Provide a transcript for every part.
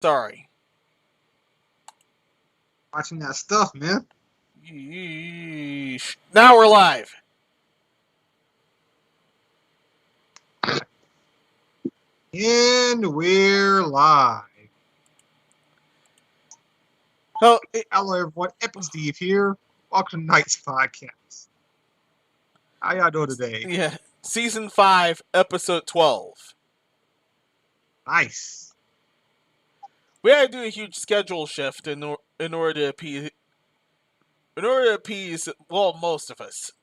Sorry. Watching that stuff, man. Yeesh. Now we're live. And we're live. Oh, Hello, everyone. Ep.12 here. Welcome to tonight's podcast. How y'all doing today? yeah. Season 5, Episode 12. Nice. We had to do a huge schedule shift in order to appease, well, most of us.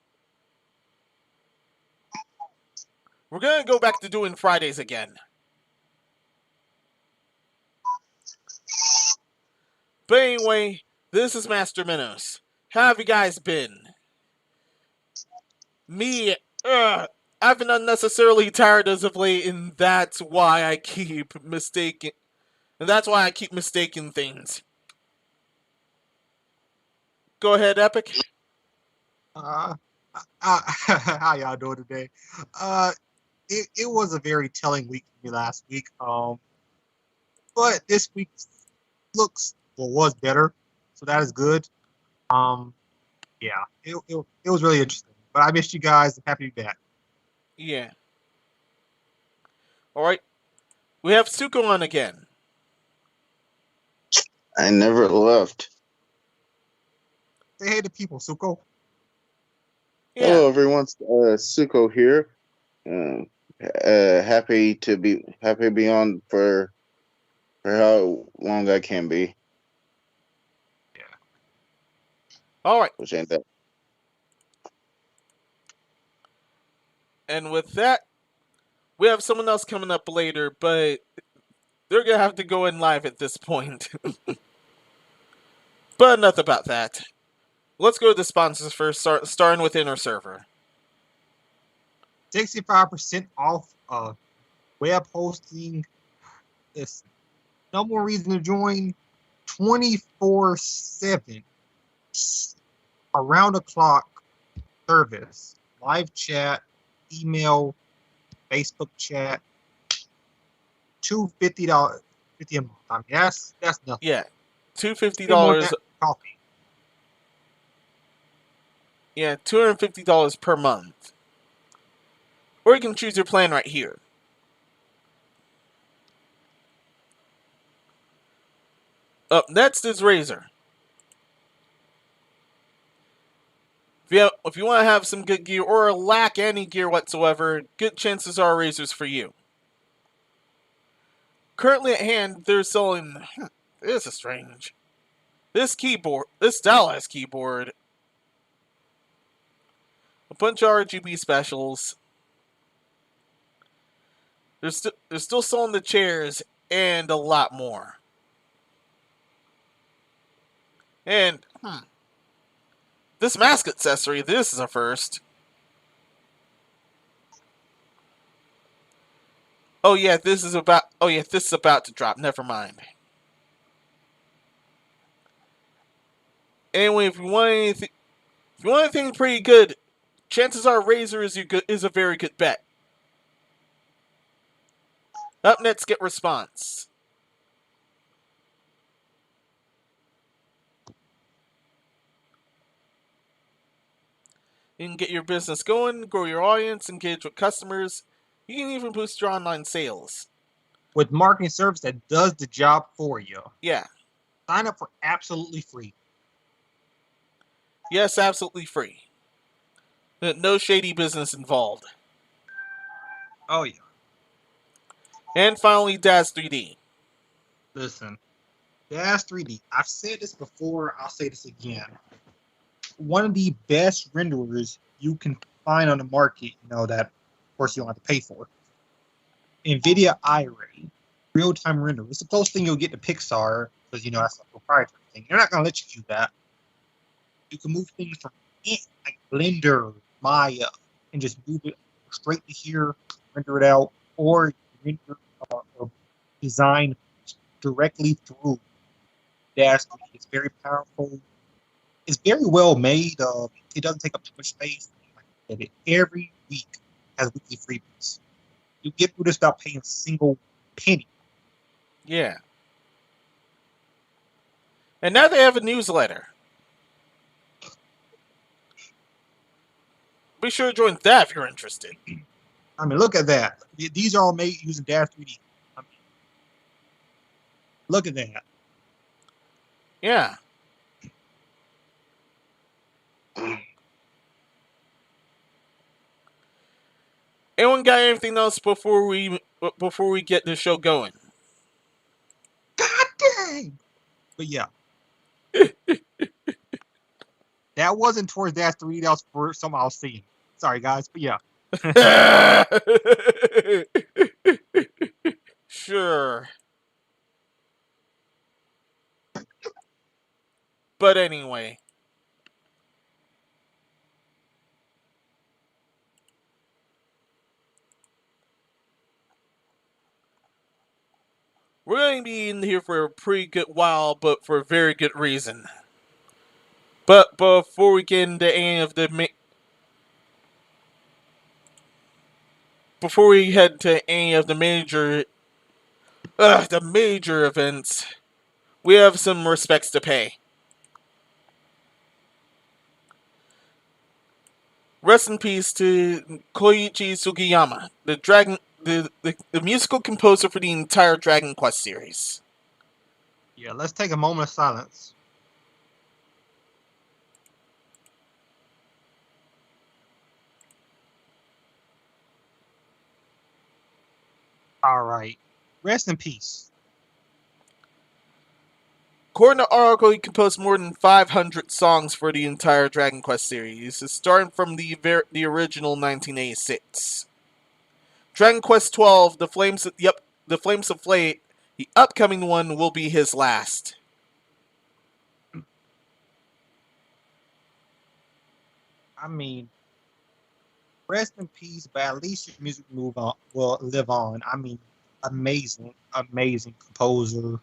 We're gonna go back to doing Fridays again. But anyway, this is Master Menos. How have you guys been? Me, I've been unnecessarily tired as of late, and that's why I keep mistaking. And that's why I keep mistaking things. Go ahead, Epic. How y'all doing today? It was a very telling week for me last week. But this week was better, so that is good. Yeah, it was really interesting. But I missed you guys. I'm happy to be back. Yeah. Alright. We have Suko on again. I never left. Say hey to people, Suko. Yeah. Hello, everyone. Suko here. Happy to be on for how long I can be. Yeah. Alright. Which ain't that. And with that, we have someone else coming up later, but they're gonna have to go in live at this point. But enough about that. Let's go to the sponsors first, starting with Inner Server. 65% off web hosting. Listen, no more reason to join. 24/7 around the clock service, live chat, email, Facebook chat. $250 $50 a month. I mean, that's nothing. Yeah. $250 coffee. Yeah, $250 per month. Or you can choose your plan right here. Up next is Razer. If you want to have some good gear or lack any gear whatsoever, good chances are Razer's for you. Currently at hand, they're selling. This is strange. This stylized keyboard, a bunch of RGB specials. They're still selling the chairs and a lot more. And this mask accessory, this is a first. Oh yeah, this is about to drop. Never mind. Anyway, if you want anything pretty good, chances are Razer is a very good bet. Up next, get Response. You can get your business going, grow your audience, engage with customers. You can even boost your online sales. With marketing service that does the job for you. Yeah. Sign up for absolutely free. Yes, absolutely free. No shady business involved. Oh, yeah. And finally, Daz 3D. Listen, Daz 3D. I've said this before. I'll say this again. One of the best renderers you can find on the market, that, of course, you don't have to pay for. NVIDIA iRay, real-time render. It's the closest thing you'll get to Pixar, because, that's a proprietary thing. They're not going to let you do that. You can move things from like Blender, Maya, and just move it straight to here, render it out, or render or design directly through Dash. It's very powerful. It's very well made. It doesn't take up too much space. It every week has weekly freebies. You get through this without paying a single penny. Yeah. And now they have a newsletter. Be sure to join that if you're interested. I mean, look at that. These are all made using Dash 3D. I mean, look at that. Yeah. Anyone got anything else before we get the show going? God dang! But yeah. That wasn't towards Dash 3D, that was for something I was seeing. Sorry, guys, but yeah. Sure. But anyway. We're going to be in here for a pretty good while, but for a very good reason. But before we get into any of the before we head to any of the major events, we have some respects to pay. Rest in peace to Koichi Sugiyama, the musical composer for the entire Dragon Quest series. Yeah, let's take a moment of silence. All right. Rest in peace. According to article, he composed more than 500 songs for the entire Dragon Quest series, starting from the original 1986. Dragon Quest 12, the Flames of Fate, the upcoming one will be his last. I mean, rest in peace, but at least your music will live on. I mean, amazing composer.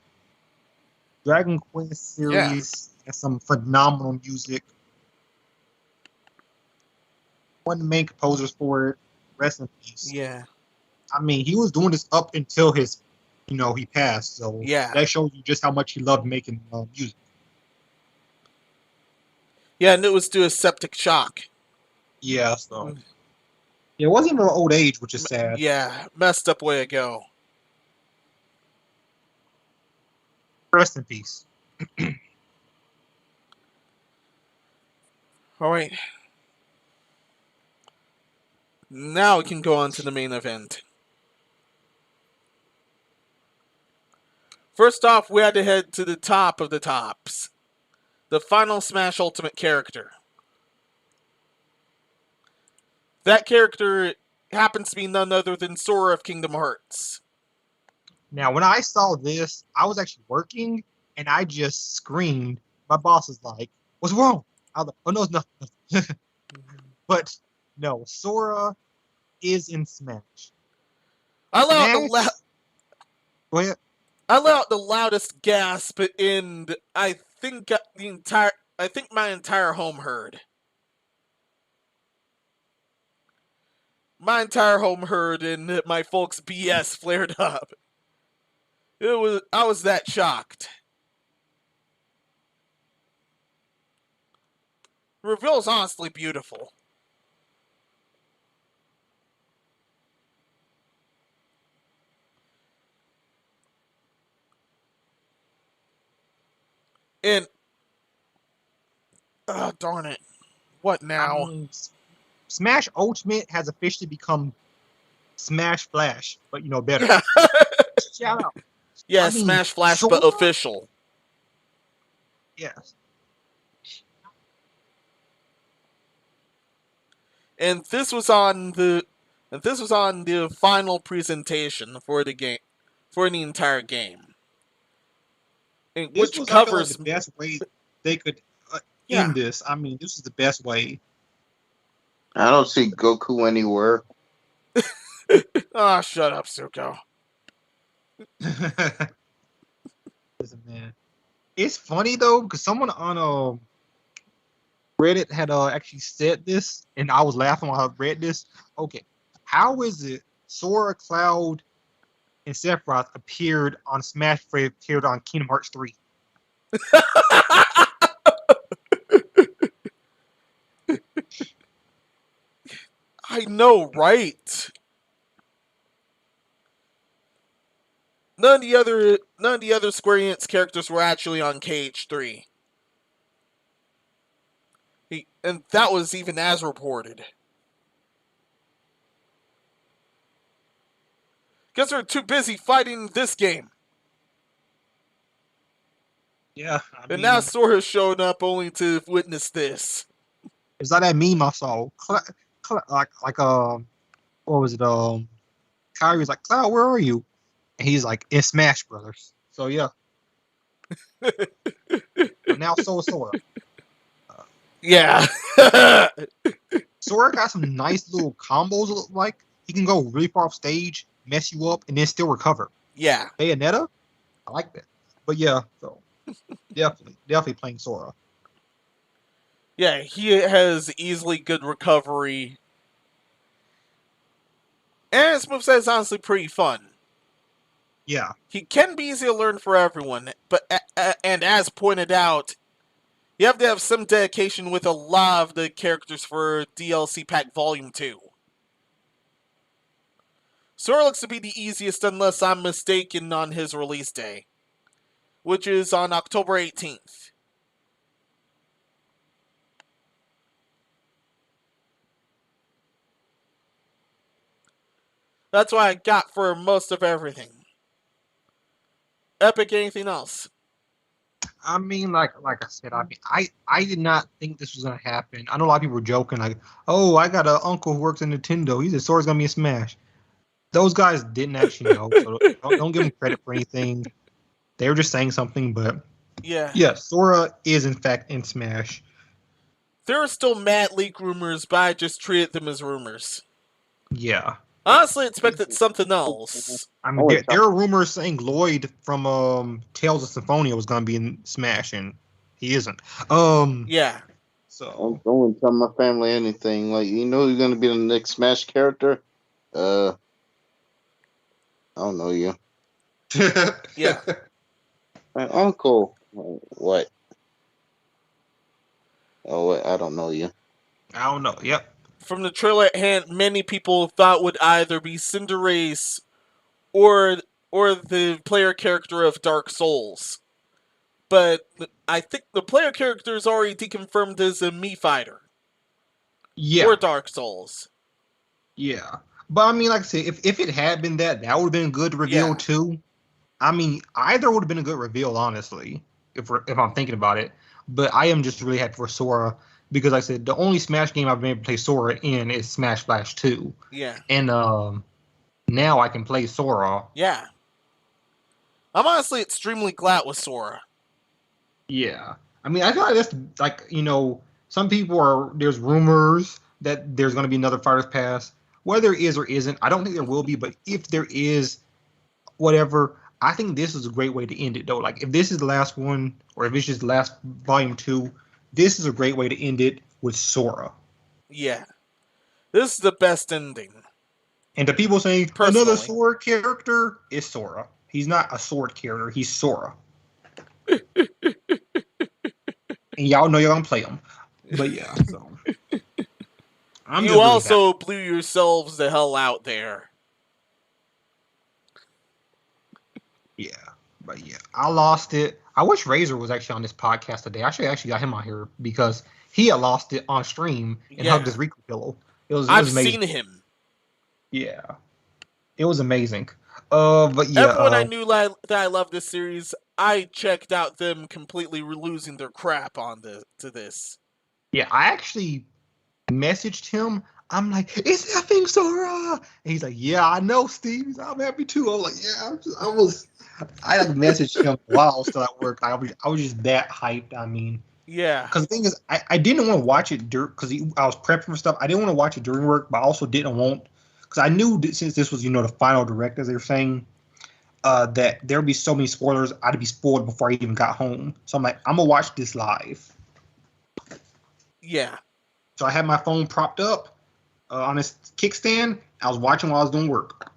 Dragon Quest series has some phenomenal music. One of the main composers for it. Rest in peace. Yeah. I mean, he was doing this up until he passed. So that shows you just how much he loved making music. Yeah, and it was due to septic shock. Yeah, so it wasn't even old age, which is sad. Yeah, messed up way to go. Rest in peace. All right. Now we can go on to the main event. First off, we had to head to the top of the tops. The final Smash Ultimate character. That character happens to be none other than Sora of Kingdom Hearts. Now, when I saw this, I was actually working, and I just screamed. My boss was like, "What's wrong?" I was like, "Oh, no, it's nothing." But no, Sora is in Smash. I let out the loudest gasp in I think my entire home heard. My entire home heard, and my folks' BS flared up. I was that shocked. The reveal is honestly beautiful. And darn it. What now? Smash Ultimate has officially become Smash Flash, but better. Shout out. Yeah, Smash Flash, Sora? But official. Yes. And this was on the final presentation for the game, for the entire game. Which covers the best way they could end this. I mean, this is the best way. I don't see Goku anywhere. Ah, shut up, Suko. Listen, man. It's funny though, because someone on Reddit had actually said this, and I was laughing while I read this. Okay, how is it Sora, Cloud, and Sephiroth appeared on Smash appeared on Kingdom Hearts 3? I know, right? None of the other Square Enix characters were actually on KH3. And that was even as reported. Guess they're too busy fighting this game. Yeah, And now Sora showed up only to witness this. it's like that meme I saw. What was it? Kyrie was like, Cloud, where are you? And he's like, in Smash Brothers. So yeah. But now so is Sora. Yeah. Sora got some nice little combos. It look like he can go really far off stage, mess you up, and then still recover. Yeah. Bayonetta, I like that. But yeah, so definitely playing Sora. Yeah, he has easily good recovery. And his moveset is honestly pretty fun. Yeah. He can be easy to learn for everyone, but and as pointed out, you have to have some dedication with a lot of the characters for DLC Pack Volume 2. Sora looks to be the easiest unless I'm mistaken on his release day, which is on October 18th. That's what I got for most of everything. Epic, anything else? I mean, like I said, I did not think this was gonna happen. I know a lot of people were joking, like, oh, I got an uncle who works at Nintendo. He said Sora's gonna be a Smash. Those guys didn't actually know, so don't give them credit for anything. They were just saying something, but yeah, Sora is in fact in Smash. There are still mad leak rumors, but I just treated them as rumors. Yeah. Honestly, expected something else. I mean, there are rumors saying Lloyd from Tales of Symphonia was gonna be in Smash, and he isn't. Yeah. So don't tell my family anything. Like, you know, you're gonna be the next Smash character. I don't know you. Yeah. My uncle. What? Oh, what? I don't know you. I don't know. Yep. From the trailer at hand, many people thought would either be Cinderace or the player character of Dark Souls. But I think the player character is already deconfirmed as a Mii fighter. Yeah. Or Dark Souls. Yeah. But I mean, like I said, if it had been that would have been a good reveal too. I mean, either would have been a good reveal, honestly, if I'm thinking about it. But I am just really happy for Sora because, like I said, the only Smash game I've been able to play Sora in is Smash Flash 2. Yeah. And now I can play Sora. Yeah. I'm honestly extremely glad with Sora. Yeah. I mean, I feel like that's like, you know, some people there's rumors that there's going to be another Fighters Pass. Whether it is or isn't, I don't think there will be, but if there is, whatever, I think this is a great way to end it, though. Like, if this is the last one, or if it's just the last volume 2, this is a great way to end it with Sora. Yeah. This is the best ending. And the people saying, personally, another sword character is Sora. He's not a sword character, he's Sora. And y'all know y'all gonna play him. But yeah, so. You also really blew yourselves the hell out there. Yeah, but yeah, I lost it. I wish Razor was actually on this podcast today. I should actually got him on here because he had lost it on stream and hugged his Riku pillow. I've seen him. Yeah, it was amazing. But yeah, everyone I knew that I loved this series, I checked out them completely losing their crap to this. Yeah, I actually messaged him. I'm like, it's effing Sora. And he's like, yeah, I know, Steve. I'm happy too. I was like, yeah, I like messaged him while I was still at work. I was just that hyped. I mean, yeah. Because the thing is, I didn't want to watch it because I was prepping for stuff. I didn't want to watch it during work, but I also didn't want, because I knew that since this was, the final direct, as they were saying, that there would be so many spoilers, I'd be spoiled before I even got home. So I'm like, I'm gonna watch this live. Yeah. So I had my phone propped up on this kickstand. I was watching while I was doing work.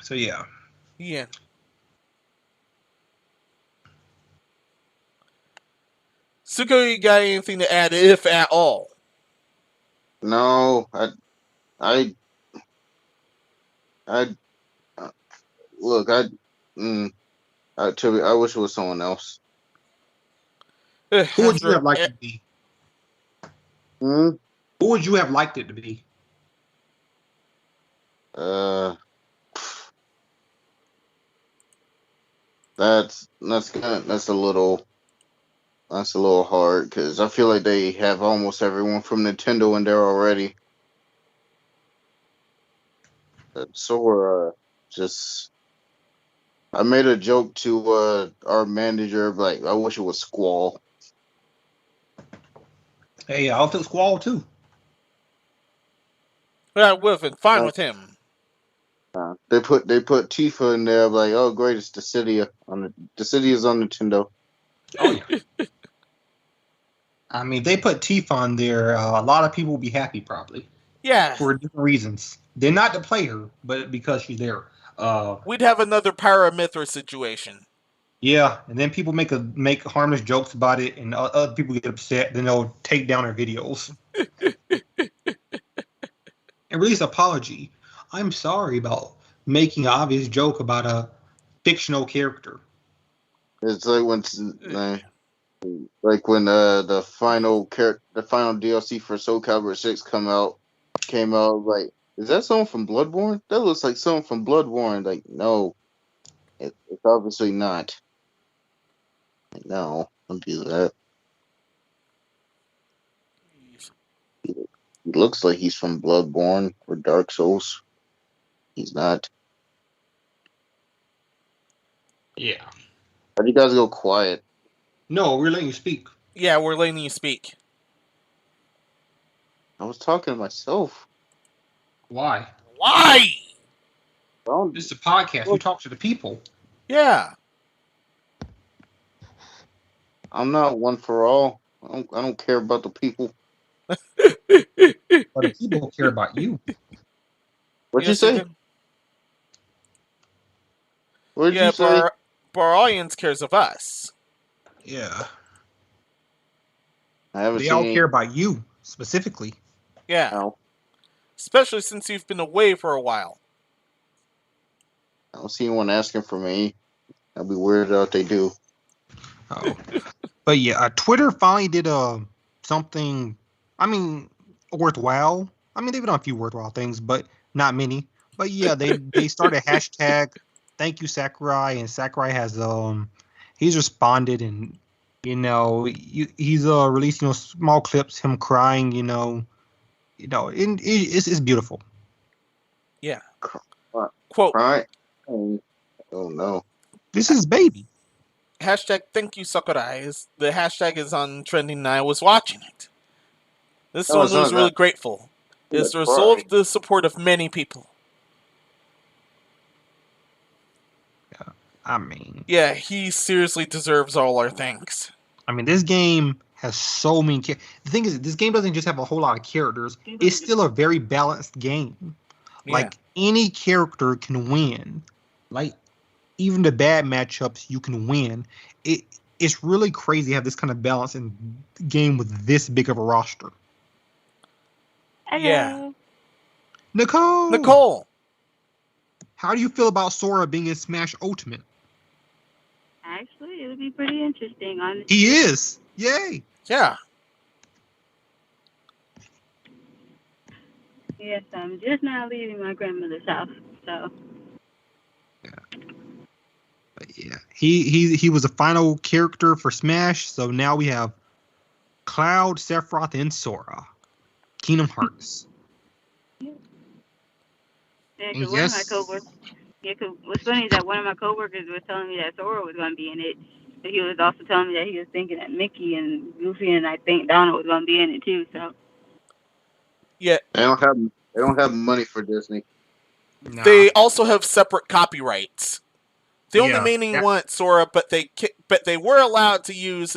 So yeah. Yeah. Suko, you got anything to add, if at all? No, I, I look, I wish it was someone else. Who would you have liked Ezra, it to be? Hmm. Who would you have liked it to be? That's a little hard because I feel like they have almost everyone from Nintendo in there already. Sora, just I made a joke to our manager, like I wish it was Squall. Hey, I'll take Squall too. I would have been fine Uh, with him. They put Tifa in there, like, oh great, it's the city is on Nintendo. Oh yeah. I mean, they put Tifa on there. A lot of people will be happy probably Yeah, for different reasons. They're not to play her, but because she's there. we'd have another Paramithra situation. Yeah, and then people make harmless jokes about it, and other people get upset. Then they'll take down their videos and release an apology. I'm sorry about making an obvious joke about a fictional character. It's like when the final DLC for Soul Calibur 6 came out, like, is that someone from Bloodborne? That looks like someone from Bloodborne. Like, no, it's obviously not. Like, no, don't do that. He looks like he's from Bloodborne or Dark Souls. He's not. Yeah. How'd you guys go quiet? No, we're letting you speak. Yeah, we're letting you speak. I was talking to myself. Why? Why? This is a podcast. You talk to the people. Yeah. I'm not one for all. I don't care about the people. But the people care about you. What'd Yes, you they say? do. What did Yeah, you say? but our audience cares of us. Yeah. I haven't They seen all any. care about you specifically. Yeah. No, Especially since you've been away for a while. I don't see anyone asking for me. I'll be weirded out if they do. Oh. But yeah, Twitter finally did something. I mean, worthwhile. I mean, they've done a few worthwhile things, but not many. But yeah, they started hashtag Thank you Sakurai, and Sakurai has he's responded, and he's releasing small clips him crying. It's beautiful. Yeah. What? Quote, Right? Oh no. This is baby. hashtag thank you Sakurai. The hashtag is on trending and I was watching it. This No, one it's was not really that. grateful. It is That's the result right. of the support of many people. I mean, Yeah, he seriously deserves all our thanks. this game has so many. The thing is, this game doesn't just have a whole lot of characters. It's still a very balanced game. Yeah. Like any character can win. Like even the bad matchups, you can win. It's really crazy to have this kind of balance in the game with this big of a roster. Yeah. Nicole, how do you feel about Sora being in Smash Ultimate? Actually, it would be pretty interesting. Honestly. He is. Yay. Yeah. Yes, I'm just now leaving my grandmother's house, so. But yeah, he was a final character for Smash, so now we have Cloud, Sephiroth, and Sora. Kingdom Hearts. Yeah, And because one of my coworkers. Yeah, cause what's funny is that one of my coworkers was telling me that Sora was going to be in it, but he was also telling me that he was thinking that Mickey and Goofy and I think Donald was going to be in it too. So. Yeah. They don't have money for Disney. Nah. They also have separate copyrights. They only Yeah, mainly want Sora, but they were allowed to use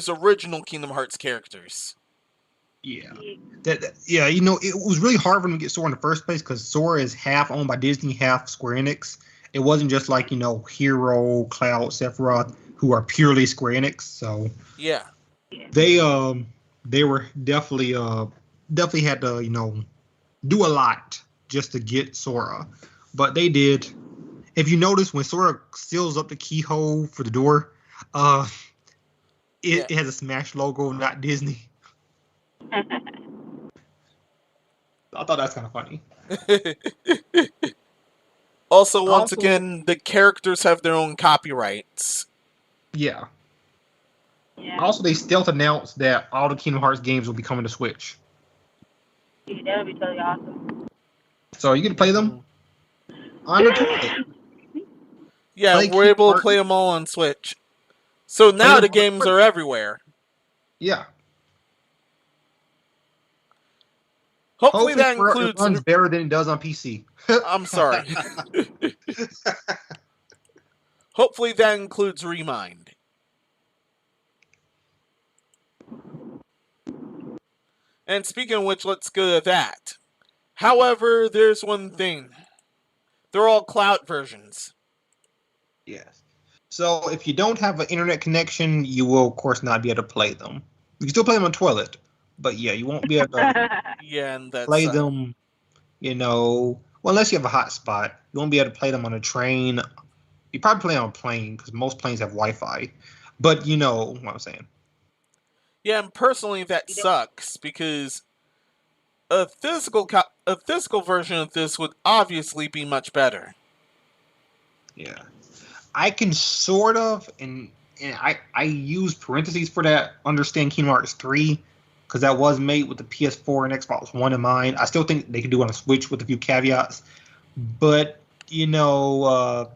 original Kingdom Hearts characters. Yeah. It was really hard for them to get Sora in the first place because Sora is half owned by Disney, half Square Enix. It wasn't just like, Hero, Cloud, Sephiroth, who are purely Square Enix. So Yeah. They were definitely had to do a lot just to get Sora, but they did. If you notice, when Sora seals up the keyhole for the door, uh, it has a Smash logo, not Disney. I thought that's kind of funny. Also, once again, the characters have their own copyrights. Yeah. Also, they stealth announced that all the Kingdom Hearts games will be coming to Switch. Yeah, that would be totally awesome. So you can play them on the toilet. Yeah, Play we're able to Hearts. play them all on Switch. So now the games are everywhere. Yeah. Hopefully that includes... It runs better than it does on PC. I'm sorry. Hopefully that includes Remind. And speaking of which, let's go to that. However, there's one thing. They're all cloud versions. Yes. So if you don't have an internet connection, you will, of course, not be able to play them. You can still play them on toilet, but yeah, you won't be able to and that's, play them, well, unless you have a hotspot. You won't be able to play them on a train. You probably play on a plane, because most planes have Wi-Fi. But you know what I'm saying. Yeah, and personally that sucks, because a physical version of this would obviously be much better. Yeah. I can sort of, and I use parentheses for that, understand Kingdom Hearts 3, because that was made with the PS4 and Xbox One in mind. I still think they could do it on a Switch with a few caveats. But, the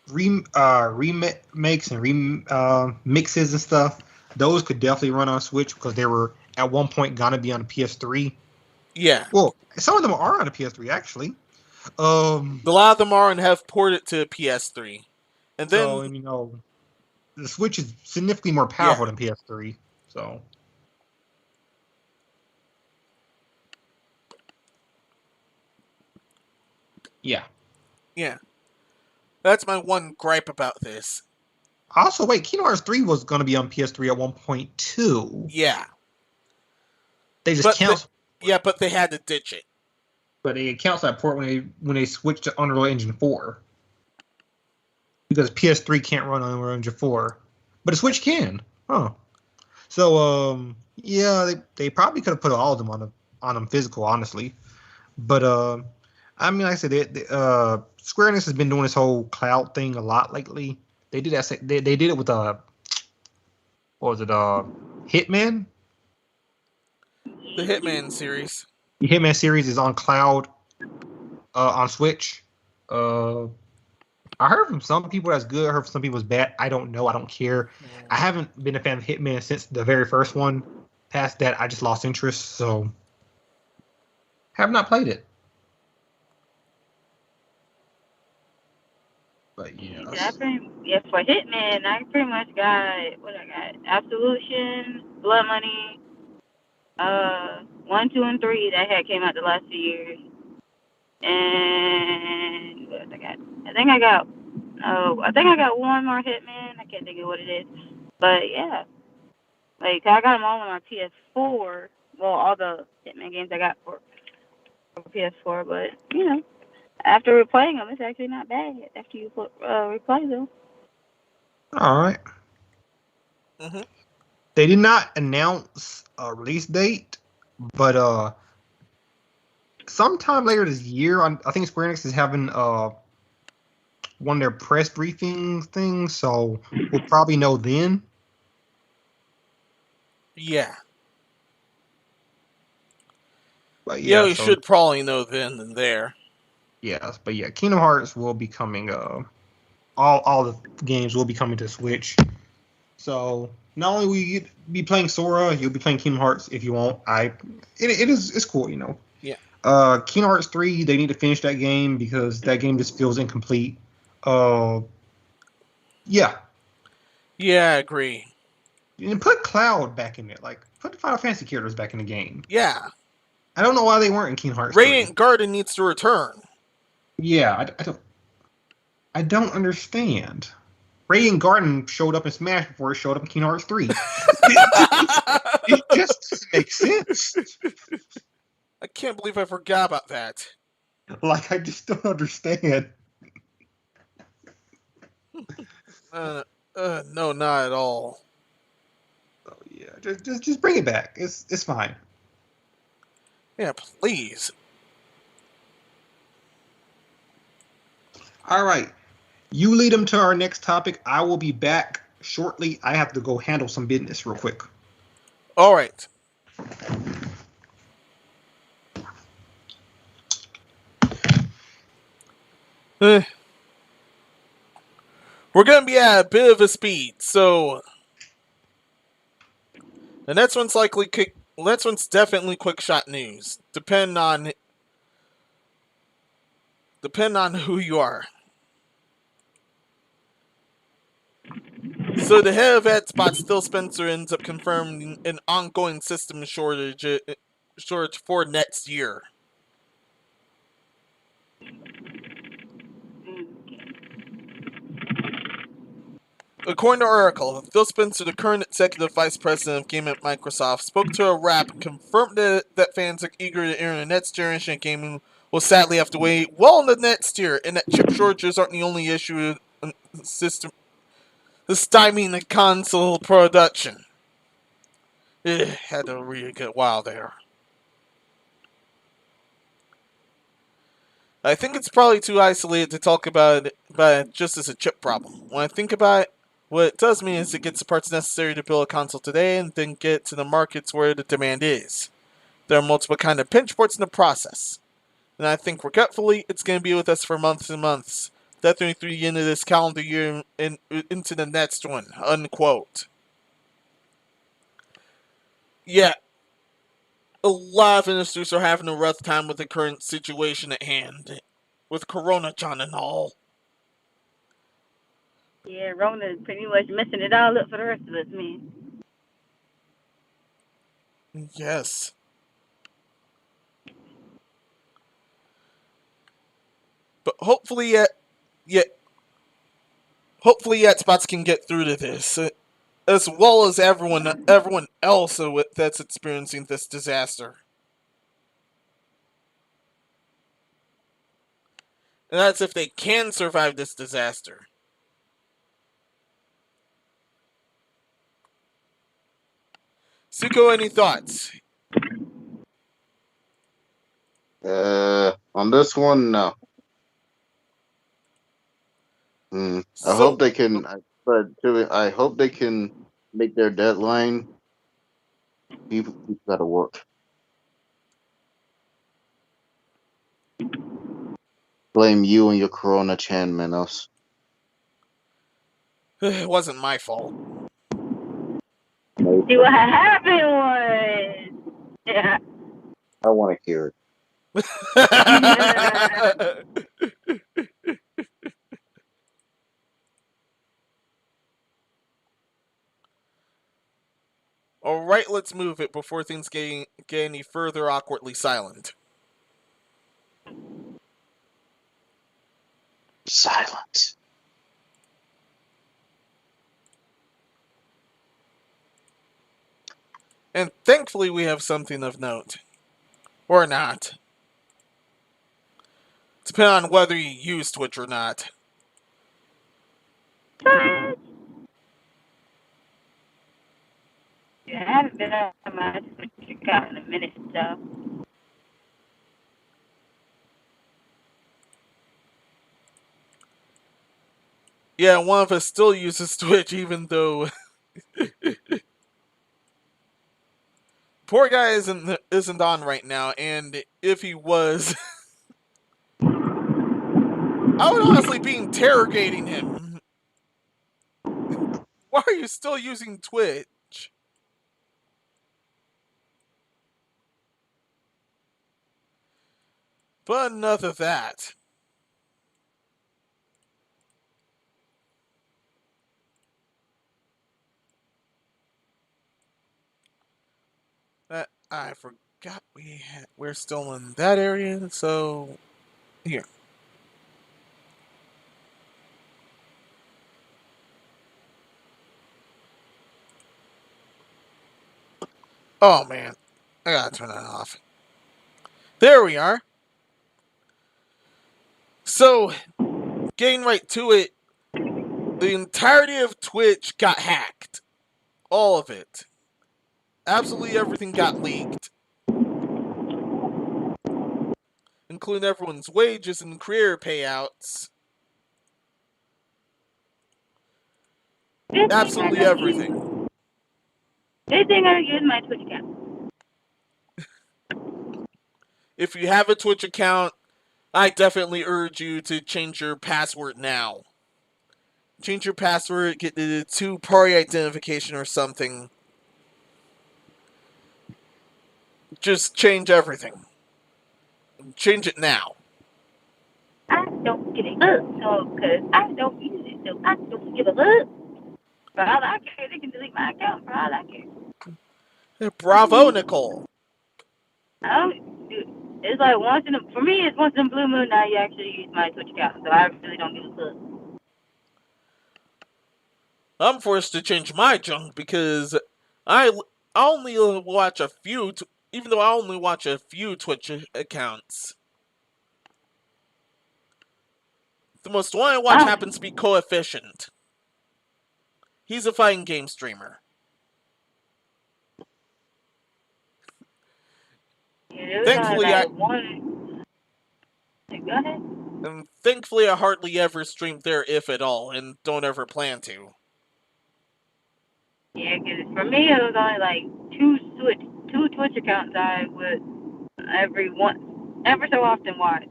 remakes and mixes and stuff, those could definitely run on Switch, because they were at one point gonna be on the PS3. Yeah. Well, some of them are on the PS3, actually. A lot of them are and have ported to PS3. And then the Switch is significantly more powerful than PS3. So yeah. That's my one gripe about this. Also, wait, Kingdom Hearts 3 was going to be on PS3 at 1.2. Yeah. They just canceled. But they had to ditch it. But they canceled that port when they switched to Unreal Engine 4. Because PS3 can't run on Unreal Engine 4. But the Switch can. Huh. So, they probably could have put all of them on them physical, honestly. But, I mean, like I said, Square Enix has been doing this whole cloud thing a lot lately. They did that. They did it with what was it? Hitman. The Hitman series. The Hitman series is on cloud, on Switch. I heard from some people that's good. I heard from some people it's bad. I don't know. I don't care. I haven't been a fan of Hitman since the very first one. Past that, I just lost interest. So, have not played it. But for Hitman, I pretty much got what I got: Absolution, Blood Money, 1, 2, and 3 that came out the last 2 years, and what else I got? I think I got one more Hitman. I can't think of what it is, but yeah, I got them all on my PS4. Well, all the Hitman games I got for PS4, but after replaying them, it's actually not bad after you replay them. All right. Mm-hmm. They did not announce a release date, but sometime later this year, I think Square Enix is having one of their press briefing things, so we'll probably know then. Yeah. But you should probably know then and there. Yes, but Kingdom Hearts will be coming. All the games will be coming to Switch. So not only will you be playing Sora, you'll be playing Kingdom Hearts if you want. It's cool, Yeah. Kingdom Hearts 3, they need to finish that game because that game just feels incomplete. Yeah. Yeah, I agree. And put Cloud back in it. Put the Final Fantasy characters back in the game. Yeah. I don't know why they weren't in Kingdom Hearts 3. 3. Garden needs to return. Yeah, I don't understand. Radiant Garden showed up in Smash before it showed up in Kingdom Hearts 3. It just doesn't make sense. I can't believe I forgot about that. Like, I just don't understand. No, not at all. So yeah, just bring it back. It's fine. Yeah, please. All right. You lead them to our next topic. I will be back shortly. I have to go handle some business real quick. All right. We're going to be at a bit of a speed, so the next one's definitely quick shot news. Depend on who you are. So the head of Xbox, Phil Spencer, ends up confirming an ongoing system shortage for next year. According to Oracle, Phil Spencer, the current executive vice president of gaming at Microsoft, spoke to a rap and confirmed that fans are eager to enter the next generation of gaming will sadly have to wait well into next year, and that chip shortages aren't the only issue in the system stymieing the console production. Had to really get wild there. I think it's probably too isolated to talk about it just as a chip problem. When I think about it, what it does mean is it gets the parts necessary to build a console today and then get to the markets where the demand is. There are multiple kind of pinch points in the process. And I think regretfully, it's going to be with us for months and months. Definitely through the end of this calendar year and into the next one. Unquote. Yeah. A lot of industries are having a rough time with the current situation at hand. With Corona John and all. Yeah, Rona's pretty much messing it all up for the rest of us, man. Yes. But hopefully, Xbox can get through to this, as well as everyone else that's experiencing this disaster. And that's if they can survive this disaster. Suko, any thoughts? On this one, no. I hope they can. I hope they can make their deadline. People gotta work. Blame you and your Corona Chan Menos. It wasn't my fault. See, what happened was... Yeah. I want to hear it. Alright, let's move it before things get any further awkwardly silent. Silence. And thankfully we have something of note. Or not. Depending on whether you use Twitch or not. Yeah, I haven't been on my Twitch account in a minute, so... Yeah, one of us still uses Twitch even though... Poor guy isn't on right now, and if he was... I would honestly be interrogating him. Why are you still using Twitch? But enough of that. I forgot we're still in that area, so here. Oh man, I gotta turn that off. There we are. So, getting right to it, the entirety of Twitch got hacked. All of it. Absolutely everything got leaked. Including everyone's wages and career payouts. Good thing I Absolutely don't everything. use. Good thing I don't use my Twitch account. If you have a Twitch account, I definitely urge you to change your password now. Change your password, get the two-party identification or something. Just change everything. Change it now. I don't give a fuck, so, because I don't use it, so I don't give a fuck. For all I care, they can delete my account for all I care. Bravo, Nicole. I don't do it. It's like for me, it's once in a blue moon now you actually use my Twitch account, so I really don't give a fuck. I'm forced to change my junk because I only watch a few, even though I only watch a few Twitch accounts. The most one I watch happens to be Coefficient. He's a fighting game streamer. Yeah, there was Thankfully, only one. Go ahead. And thankfully, I hardly ever stream there, if at all, and don't ever plan to. Yeah, because for me, it was only like two Twitch accounts I would ever so often watch.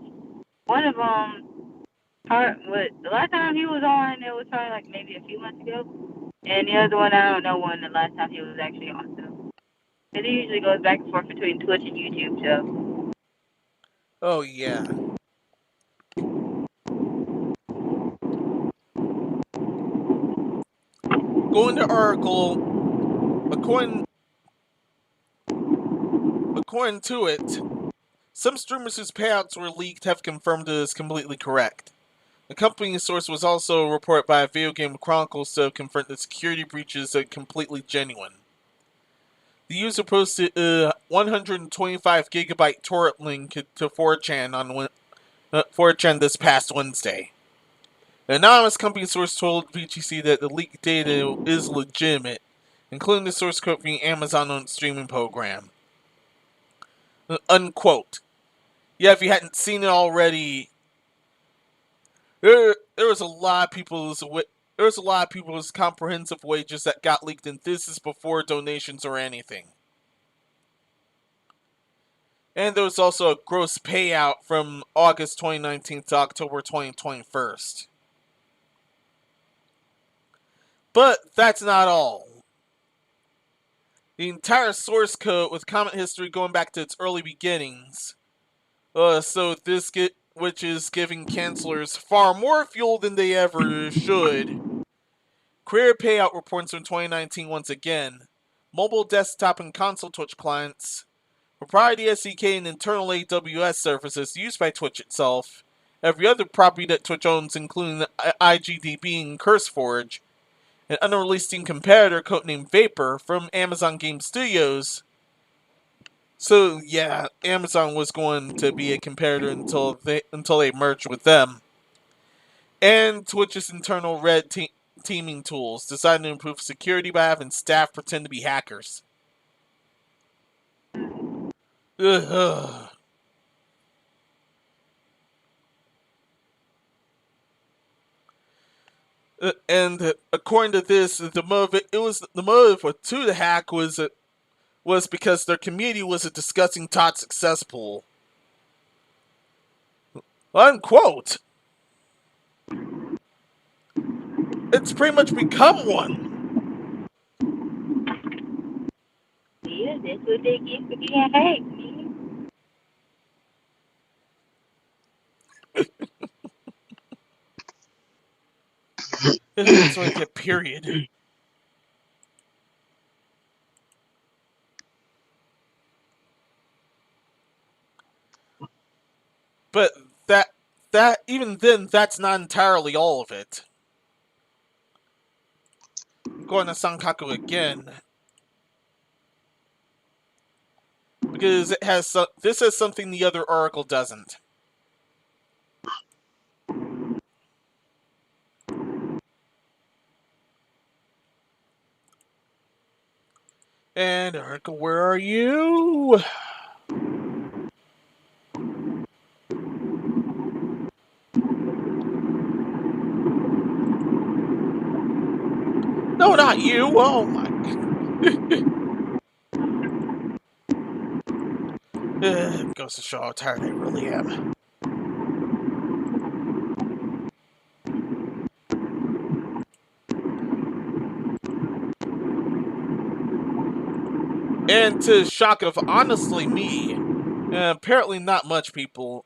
One of them, the last time he was on, it was probably like maybe a few months ago. And the other one, I don't know when the last time he was actually on. So it usually goes back and forth between Twitch and YouTube. So. Oh yeah. Going to article, according to it, some streamers whose payouts were leaked have confirmed it is completely correct. The company source was also reported by Video Game Chronicles to have confirmed that security breaches are completely genuine. The user posted a 125 gigabyte torrent link to 4chan on 4chan this past Wednesday. An anonymous company source told VGC that the leaked data is legitimate, including the source code from the Amazon-owned streaming program. Unquote. Yeah, if you hadn't seen it already, there was a lot of people's comprehensive wages that got leaked, and this is before donations or anything. And there was also a gross payout from August 2019 to October 2021. But that's not all. The entire source code with comment history going back to its early beginnings. Which is giving cancelers far more fuel than they ever should. Career payout reports from 2019 once again. Mobile, desktop, and console Twitch clients. Proprietary SDK and internal AWS services used by Twitch itself. Every other property that Twitch owns, including IGDB and CurseForge. An unreleased Steam competitor codenamed Vapor from Amazon Game Studios. So yeah, Amazon was going to be a competitor until they merged with them. And Twitch's internal red teaming tools designed to improve security by having staff pretend to be hackers. Ugh. And according to this, the motive to the hack was because their community was a disgusting toxic cesspool. Unquote. It's pretty much become one. Yeah, that's what they get for getting hacked, man. That's what I get, period. But even then, that's not entirely all of it. Going to Sankaku again. because this has something the other article doesn't. And article, where are you? No, not you. Oh my. Goes to show how tired I really am. And to the shock of honestly me, apparently not much people,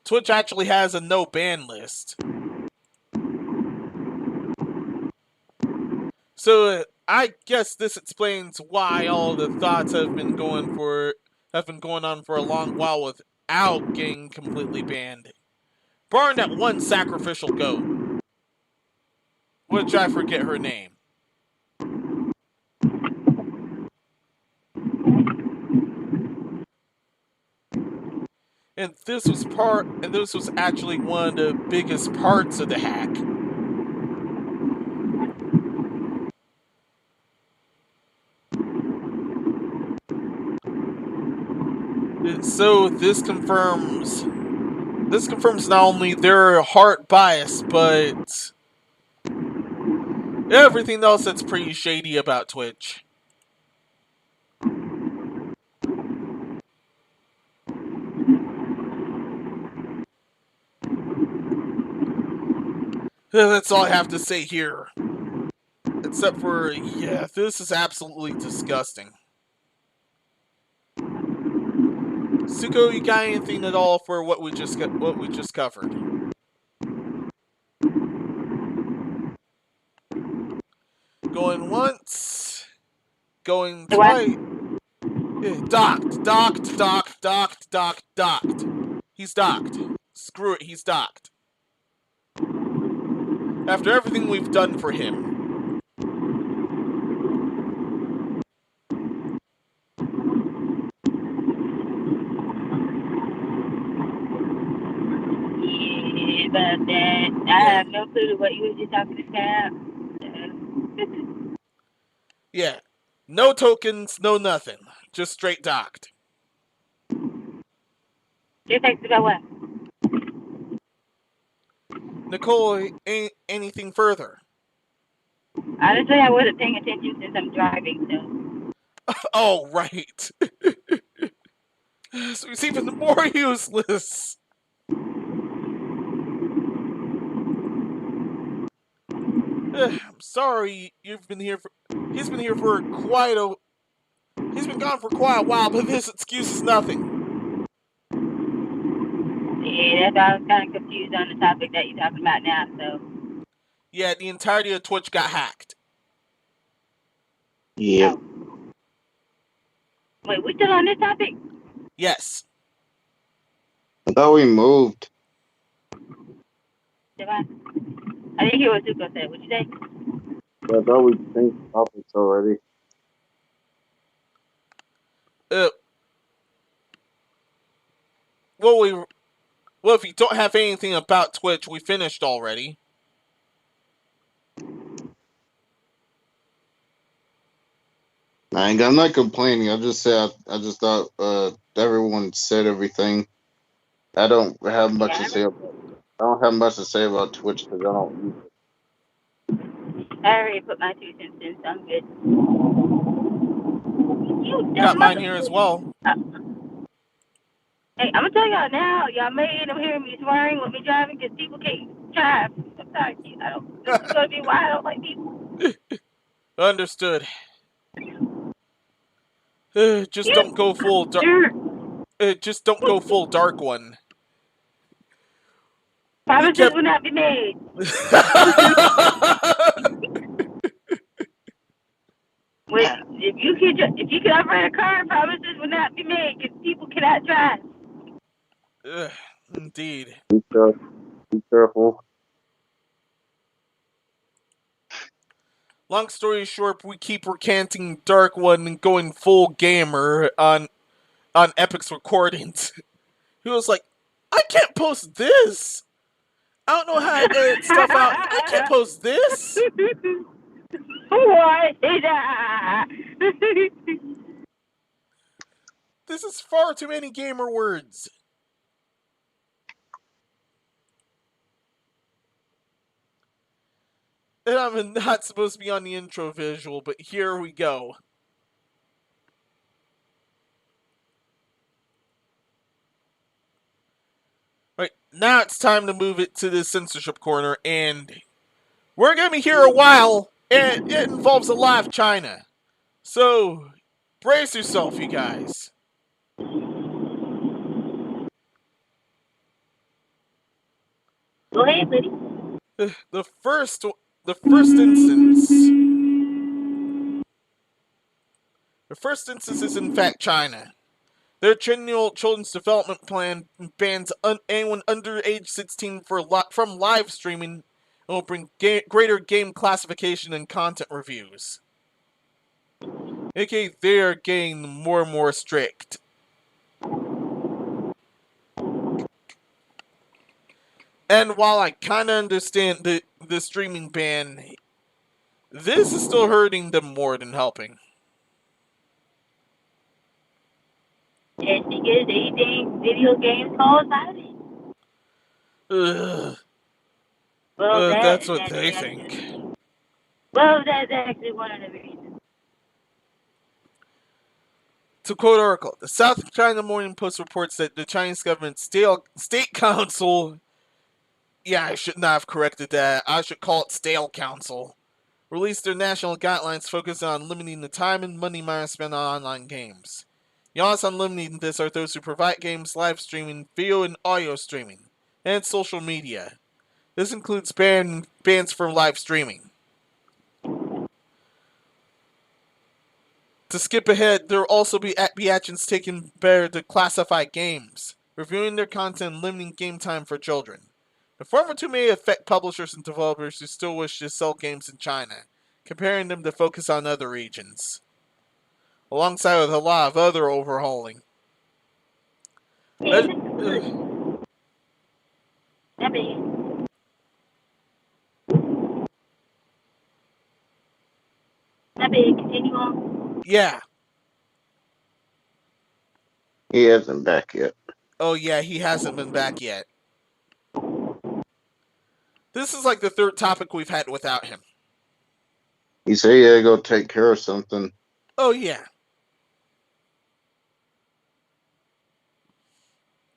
Twitch actually has a no ban list. So I guess this explains why all the thoughts have been going on for a long while without getting completely banned. Barring that one sacrificial goat, which I forget her name. And this was actually one of the biggest parts of the hack. So this confirms not only their heart bias, but everything else that's pretty shady about Twitch. That's all I have to say here. Except for, yeah, this is absolutely disgusting. Suko, you got anything at all for what we just covered? Going once, going twice. Docked. He's docked. Screw it, he's docked. After everything we've done for him. About that. I have no clue what you were just talking about. Yeah. No tokens, no nothing. Just straight docked. Your text about what? Nicole, anything further? Honestly, I wasn't paying attention since I'm driving, so. Oh, right. So it's even more useless. I'm sorry he's been gone for quite a while, but this excuse is nothing. Yeah, that's why I was kind of confused on the topic that you're talking about now, so. Yeah, the entirety of Twitch got hacked. Yep. Oh. Wait, we still on this topic? Yes. I thought we moved. Did I didn't hear what Zuko said. What'd you say? I thought we changed topics already. Well, if you don't have anything about Twitch, we finished already. I'm not complaining. I just thought everyone said everything. I don't have much to say about. I don't have much to say about Twitch because I don't use it. I already put my 2 cents in, so I'm good. You Got mine here as well. Hey, I'm gonna tell y'all now. Y'all may end up hearing me swearing with me driving because people can't drive. Sometimes this is gonna be why I don't like people. Understood. Just don't go full dark. Just don't go full dark one. Promises will not be made. If you can operate a car, promises will not be made because people cannot drive. Indeed. Be careful. Long story short, we keep recanting Dark One and going full gamer on on Epic's recordings. He was like, I can't post this. I don't know how to edit stuff out. I can't post this. What? This is far too many gamer words. And I'm not supposed to be on the intro visual, but here we go. Right, now it's time to move it to the censorship corner, and we're going to be here a while, and it involves a lot of China. So, brace yourself, you guys. Go ahead, Liddy. The first instance. The first instance is in fact China. Their Triennial Children's Development Plan bans anyone under age 16 from live streaming and will bring greater game classification and content reviews. AKA, they are getting more and more strict. And while I kind of understand the streaming ban, this is still hurting them more than helping. Just because they think video games coincide. Well, That's what they think. Well, that's actually one of the reasons. To quote Oracle, the South China Morning Post reports that the Chinese government's state council, yeah, I should not have corrected that. I should call it Stale Council, released their national guidelines focused on limiting the time and money miners spend on online games. The odds on limiting this are those who provide games, live streaming, video and audio streaming, and social media. This includes bans for live streaming. To skip ahead, there will also be actions taken better to classify games, reviewing their content and limiting game time for children. The former two may affect publishers and developers who still wish to sell games in China, comparing them to focus on other regions, alongside with a lot of other overhauling. Yeah, that big. That big. Continue on. Yeah. He hasn't back yet. Oh yeah, he hasn't been back yet. This is like the third topic we've had without him. He said he had to go take care of something. Oh yeah.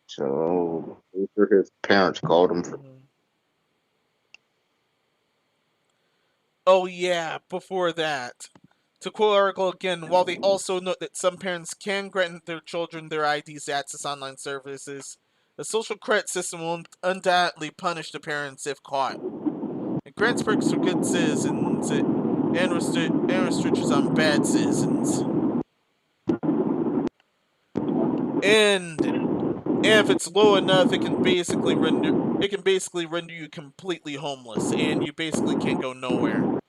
So I'm sure his parents called him for. Oh yeah, before that. To quote Oracle again, while they also note that some parents can grant their children their IDs to access online services, the social credit system will undoubtedly punish the parents if caught. It grants perks for good citizens and restrictions on bad citizens. And if it's low enough, it can basically render you completely homeless, and you basically can't go nowhere.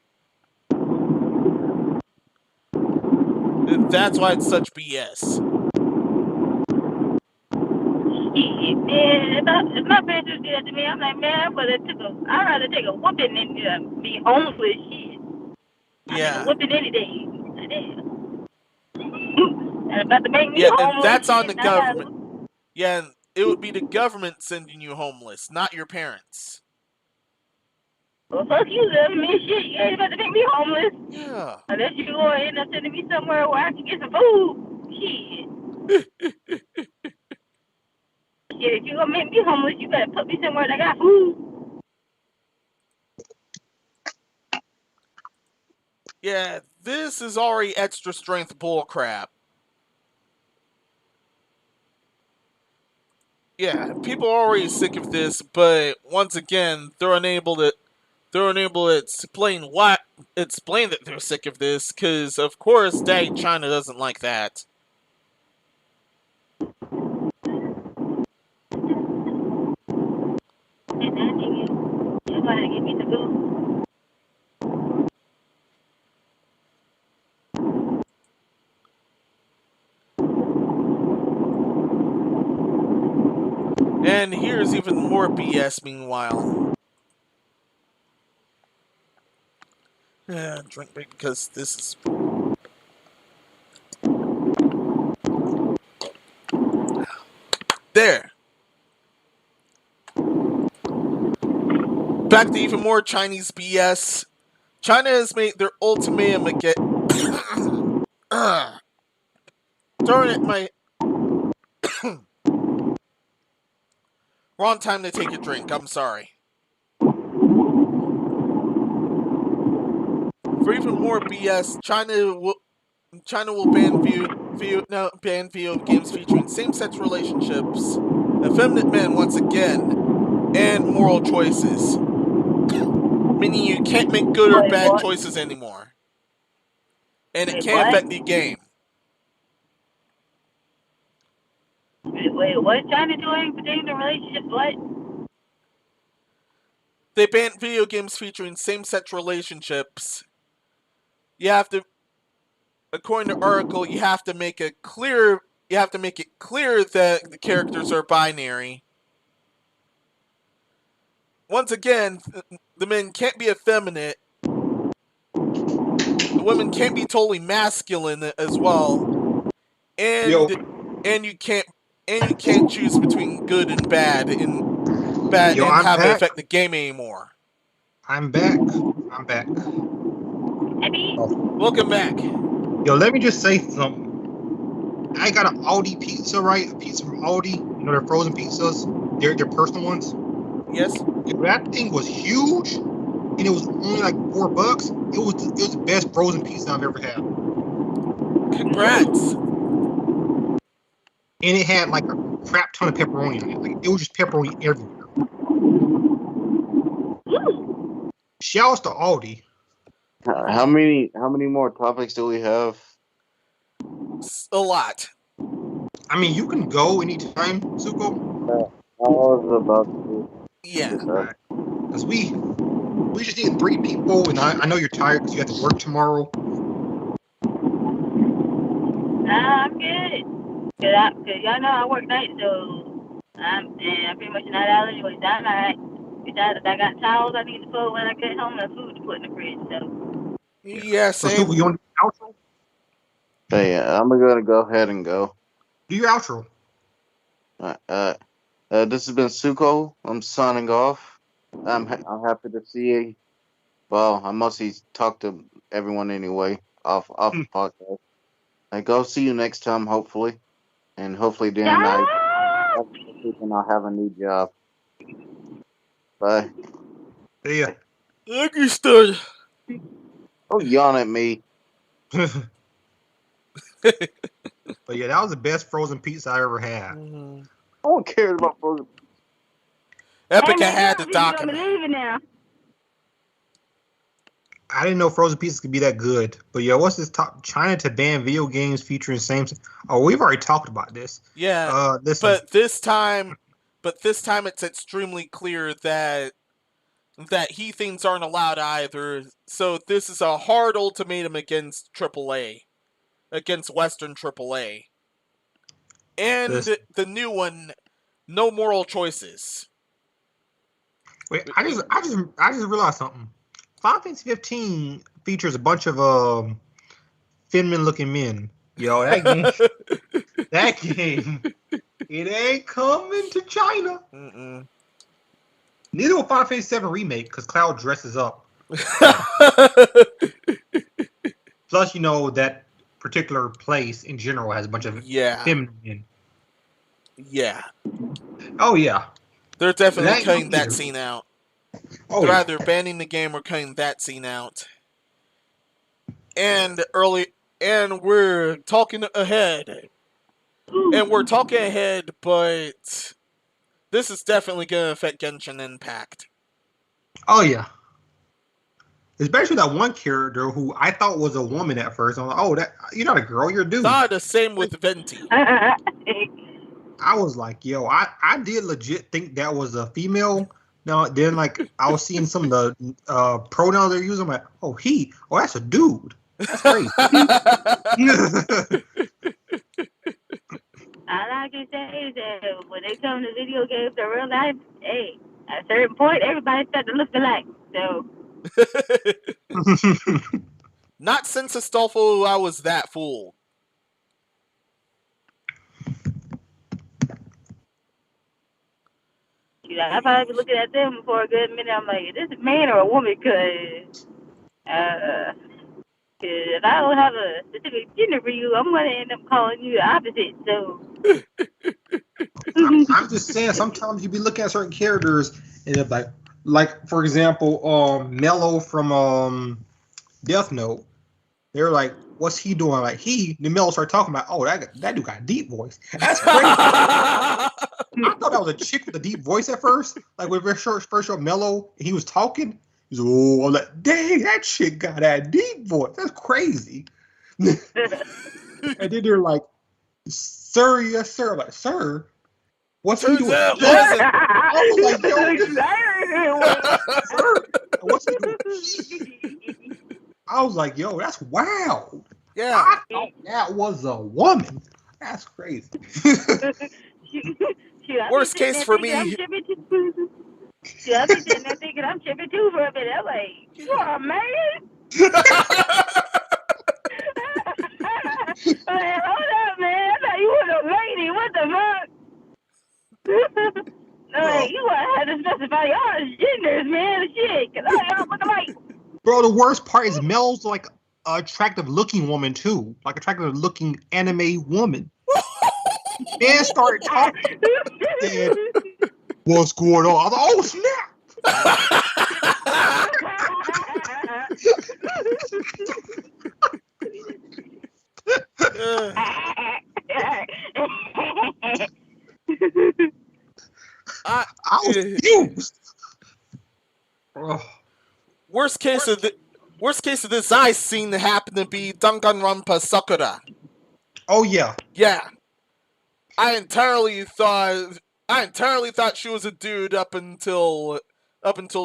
That's why it's such BS. Yeah, if my parents would do that to me, I'm like, man, I'd rather take a whooping than be homeless. Shit. I take a whooping any day. And about to make me homeless. And that's on the government. Yeah, and it would be the government sending you homeless, not your parents. Well, fuck you, man. Shit, you ain't about to make me homeless. Yeah. Unless you gonna end up sending me somewhere where I can get some food. Shit. Shit, if you gonna make me homeless, you better put me somewhere that got food. Yeah, this is already extra strength bullcrap. Yeah, people are already sick of this, but once again, they're unable to explain that they're sick of this, because of course Daddy China doesn't like that. And here's even more BS meanwhile. Drink big because this is... There. Back to even more Chinese BS. China has made their ultimatum again. Darn it, my... Wrong time to take a drink. I'm sorry. For even more BS, China will ban video games featuring same-sex relationships, effeminate men once again, and moral choices. Meaning you can't make good or bad choices anymore. And it can't affect the game. Wait, what's China doing pertaining to relationships? What? They banned video games featuring same-sex relationships. You have to, according to the article, you have to make it clear that the characters are binary. Once again, the men can't be effeminate. The women can't be totally masculine as well. And you can't choose between good and bad and have it affect the game anymore. I'm back. Welcome back. Yo, let me just say something. I got an Aldi pizza, right? A pizza from Aldi. You know, their frozen pizzas. They're personal ones. Yes. Yo, that thing was huge, and it was only like $4. It was the best frozen pizza I've ever had. Congrats. And it had like a crap ton of pepperoni on it. Like, it was just pepperoni everywhere. Shouts to Aldi. How many more topics do we have? A lot. I mean, you can go anytime, Zuko. I was about to. Yeah. Because we just need 3 people, and I know you're tired because you have to work tomorrow. I'm good. Cause y'all know I work night, so I'm pretty much not out anyway. So I'm alright. Besides, I got towels I need to fold when I get home and food to put in the fridge. So. Yeah, same. So, Zuko, you want to do your outro? Yeah, I'm gonna go ahead and go. Do your outro. This has been Suko. I'm signing off. I'm happy to see you. Well, I mostly talk to everyone anyway off the podcast. I'll see you next time, hopefully, and hopefully then I'll have a new job. Bye. See ya. Understood. Don't yawn at me. But yeah, that was the best frozen pizza I ever had. No one cares about frozen. Epic had the document. I didn't know frozen pizzas could be that good. But yeah, what's this top? China to ban video games featuring same. Oh, we've already talked about this. Yeah. But this time it's extremely clear that he things aren't allowed either. So this is a hard ultimatum against AAA, against Western AAA, and the new one, no moral choices. Wait, I just realized something. Final Fantasy 15 features a bunch of feminine-looking men. Yo, that game, it ain't coming to China. Neither will Final Fantasy 7 Remake, because Cloud dresses up. Plus, you know, that particular place in general has a bunch of feminine men. Yeah. Oh, yeah. They're definitely cutting that scene out. They're either banning the game or cutting that scene out. And we're talking ahead. But this is definitely going to affect Genshin Impact. Oh, yeah. Especially that one character who I thought was a woman at first. I'm like, oh, you're not a girl, you're a dude. The same with Venti. I was like, yo, I did legit think that was a female. No, then like I was seeing some of the pronouns they're using. I'm like, oh, that's a dude. That's crazy. I I can say is that when they come to video games in real life, hey, at a certain point, everybody start to look alike. So. Not since Astolfo I was that fool. I probably been looking at them for a good minute. I'm like, is this a man or a woman? Cause if I don't have a specific gender for you, I'm gonna end up calling you the opposite. So. I'm just saying, sometimes you be looking at certain characters and it's like for example, Mello from Death Note. They're like, what's he doing? Like the Mello started talking about, oh, that dude got a deep voice. That's crazy. I thought that was a chick with a deep voice at first. Like when we first showed Mello, he was talking. He's like, oh, I'm like, dang, that chick got that deep voice. That's crazy. And then they're like, sir, yes, sir. I'm like, sir, what's he doing? Out, I was like, yo, sir, what's he doing? I was like, yo, that's wild. Yeah. I thought that was a woman. That's crazy. Worst case for me. I've been sitting there thinking I'm tripping too for a minute. I'm like, you are a man? I'm like, hold up, man. I thought you were a lady. What the fuck? I'm like, you gotta have to specify your genders, man. Shit, cause I don't look alike. Bro, the worst part is Mel's like an attractive looking woman too. Like attractive looking anime woman. Man started talking. Said, what's going on? I was like, oh snap! I was confused. Worst case of this I seen happened to be Danganronpa Sakura. Oh yeah. Yeah. I entirely thought she was a dude up until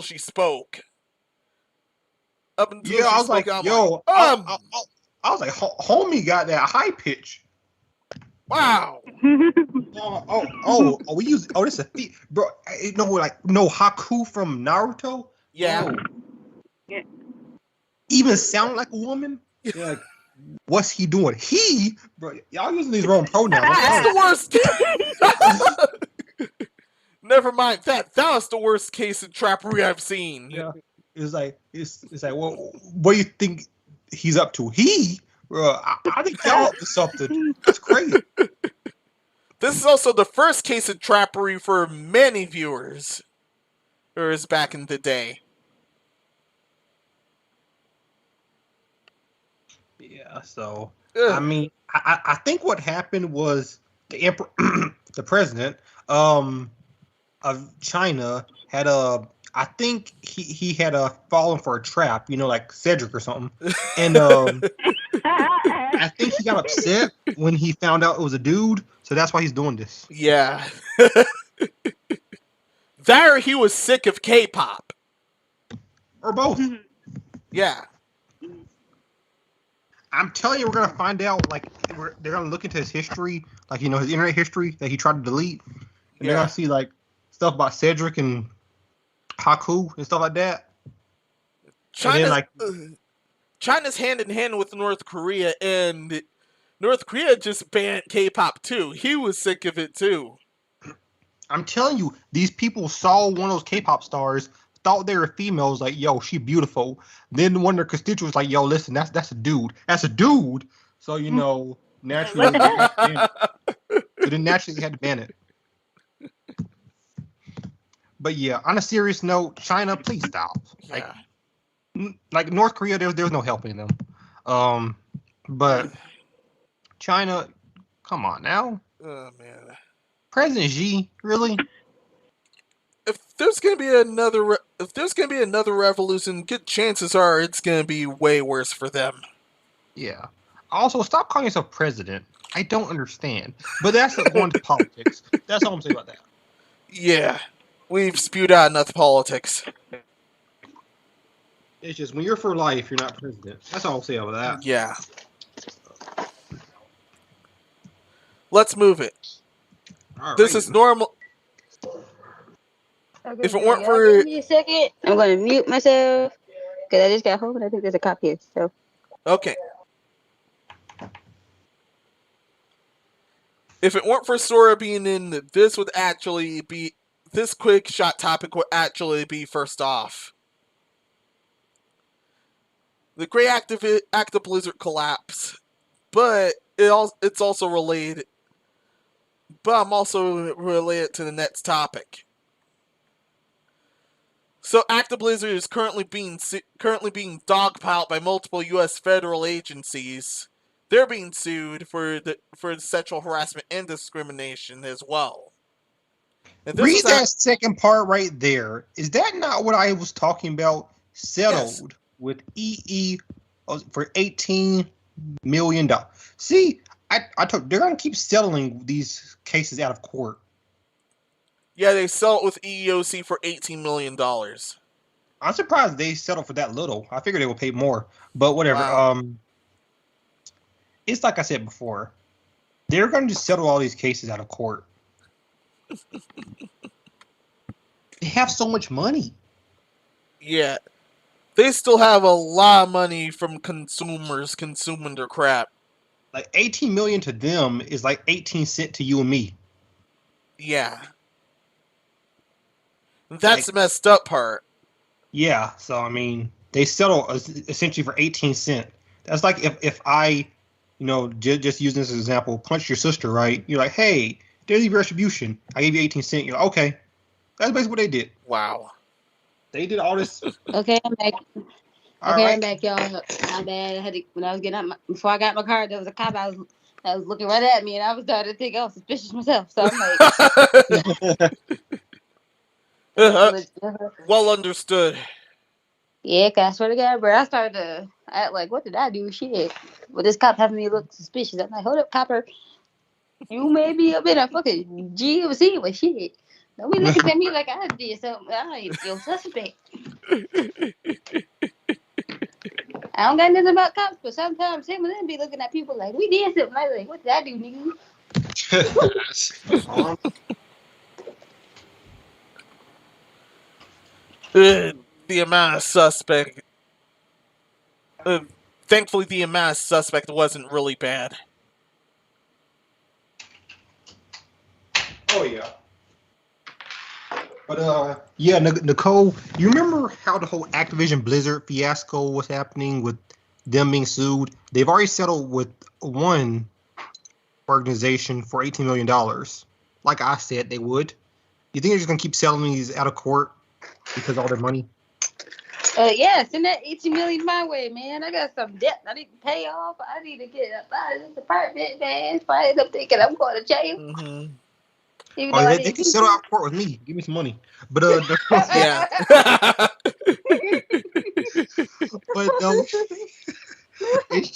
she spoke. Up until I was like, yo, I was like, homie got that high pitch. Wow. We use this is a bro. No Haku from Naruto. Yeah. Yeah. Even sound like a woman. Yeah. Like, what's he doing? Bro, y'all using these wrong pronouns. That's the worst. Never mind that. That was the worst case of trappery I've seen. Yeah. It's like, well, what do you think he's up to? Bro, I think y'all up to something. That's crazy. This is also the first case of trappery for many viewers. Back in the day. Yeah, so I mean, I think what happened was the emperor, the president of China had I think he had fallen for a trap, like Cedric or something, and I think he got upset when he found out it was a dude, so that's why he's doing this. Yeah. There, he was sick of K-pop. Or both. Yeah. I'm telling you, we're gonna find out. Like, they're gonna look into his history, like his internet history that he tried to delete, and they're gonna see like stuff about Cedric and Haku and stuff like that. China's hand in hand with North Korea, and North Korea just banned K-pop too. He was sick of it too. I'm telling you, these people saw one of those K-pop stars, thought they were females, like, yo, she beautiful. Then one of their constituents like, yo, listen, that's a dude. That's a dude. So, naturally, they had to ban it. So then naturally they had to ban it. But yeah, on a serious note, China, please stop. Yeah. Like North Korea, there's no helping them. But China, come on now. Oh man. President Xi, really? If there's gonna be another revolution, good chances are it's gonna be way worse for them. Yeah. Also, stop calling yourself president. I don't understand. But that's going to politics. That's all I'm saying about that. Yeah. We've spewed out enough politics. It's just when you're for life, you're not president. That's all I'll say about that. Yeah. let's move it. This is normal. Okay, If it so weren't y'all for give me a second. I'm going to mute myself because I just got home and I think there's a cop here. So okay, if it weren't for Sora being in, this would actually be this quick shot topic would actually be first off. The Great Acti-Blizz collapse, but it's also related. But I'm also related to the next topic. So Acti-Blizz is currently being dogpiled by multiple U.S. federal agencies. They're being sued for the sexual harassment and discrimination as well. And Read that second part right there. Is that not what I was talking about? Settled with EE for $18 million. See, I told they're gonna keep settling these cases out of court. Yeah, they sell it with EEOC for $18 million. I'm surprised they settled for that little. I figured they would pay more, but whatever. Wow. It's like I said before. They're gonna just settle all these cases out of court. They have so much money. Yeah. They still have a lot of money from consumers consuming their crap. Like 18 million to them is like 18 cents to you and me. Yeah. That's the messed up part. Yeah, so I mean, they settle essentially for 18 cents. That's like if I, just using this as an example, punch your sister, right? You're like, hey, there's your retribution. I gave you 18 cents. You're like, okay. That's basically what they did. Wow. They did all this. okay, I'm back. I'm back, y'all. My bad. I had to, when I was getting up, before I got my car, there was a cop. I was looking right at me, and I was starting to think I was suspicious myself. So I'm like, well understood. Yeah, cause I swear to God, bro, I started to act like, what did I do? Shit. But this cop having me look suspicious. I'm like, hold up, copper. You may be a bit of fucking GMC with shit. Don't be looking at me like I did something. I ain't your suspect. I don't got nothing about cops, but sometimes him and them be looking at people like, we did something. I like, what did I do, nigga? The amount of suspect. Thankfully, the amount of suspect wasn't really bad. Oh, yeah. But, yeah, Nicole, you remember how the whole Activision Blizzard fiasco was happening with them being sued? They've already settled with one organization for $18 million. Like I said, they would. You think they're just going to keep settling these out of court because of all their money? Yeah, send that $18 million my way, man. I got some debt I need to pay off. I need to get up out of this apartment, man. If I end up thinking I'm going to jail. Mm-hmm. They can settle out of court with me. Give me some money. But yeah. But it's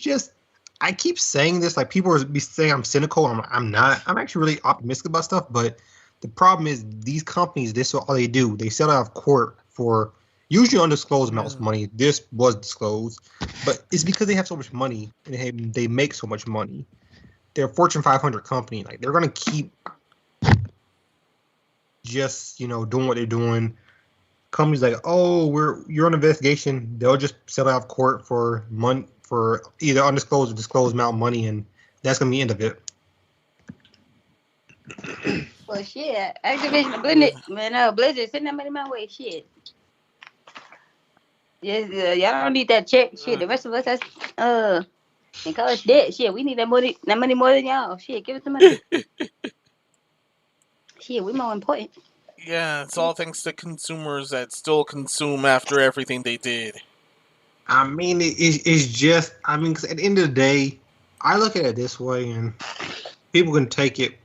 just. I keep saying this, like people are be saying I'm cynical. I'm not. I'm actually really optimistic about stuff. But the problem is these companies. This is all they do. They settle out of court for usually undisclosed amounts of money. This was disclosed, but it's because they have so much money and they make so much money. They're a Fortune 500 company. Like they're gonna keep just doing what they're doing. Companies like, oh, you're on investigation. They'll just settle out of court for money for either undisclosed or disclosed amount of money, and that's gonna be the end of it. Well, shit, Activision, Blizzard, send that money my way. Shit. Yes, y'all don't need that check. Shit, the rest of us, that's in college debt. Shit, we need that money more than y'all. Shit, give us the money. Shit, we more important. Yeah, it's all thanks to consumers that still consume after everything they did. I mean, it's just, because at the end of the day, I look at it this way, and people can take it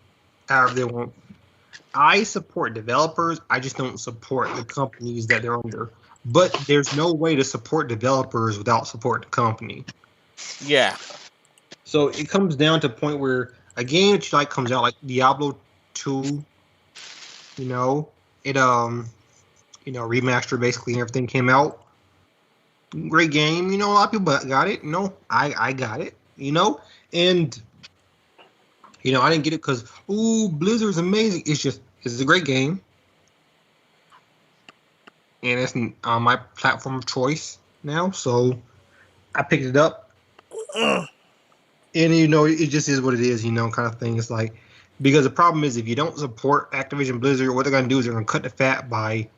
however they want. I support developers. I just don't support the companies that they're under. But there's no way to support developers without support the company. Yeah. So it comes down to a point where a game that you like comes out, like Diablo 2, it remastered basically and everything came out. Great game, a lot of people got it. I got it, and I didn't get it because Blizzard's amazing. It's a great game, and it's on my platform of choice now. So I picked it up, Ugh. and it just is what it is. Kind of thing. It's like because the problem is if you don't support Activision Blizzard, what they're gonna do is they're gonna cut the fat by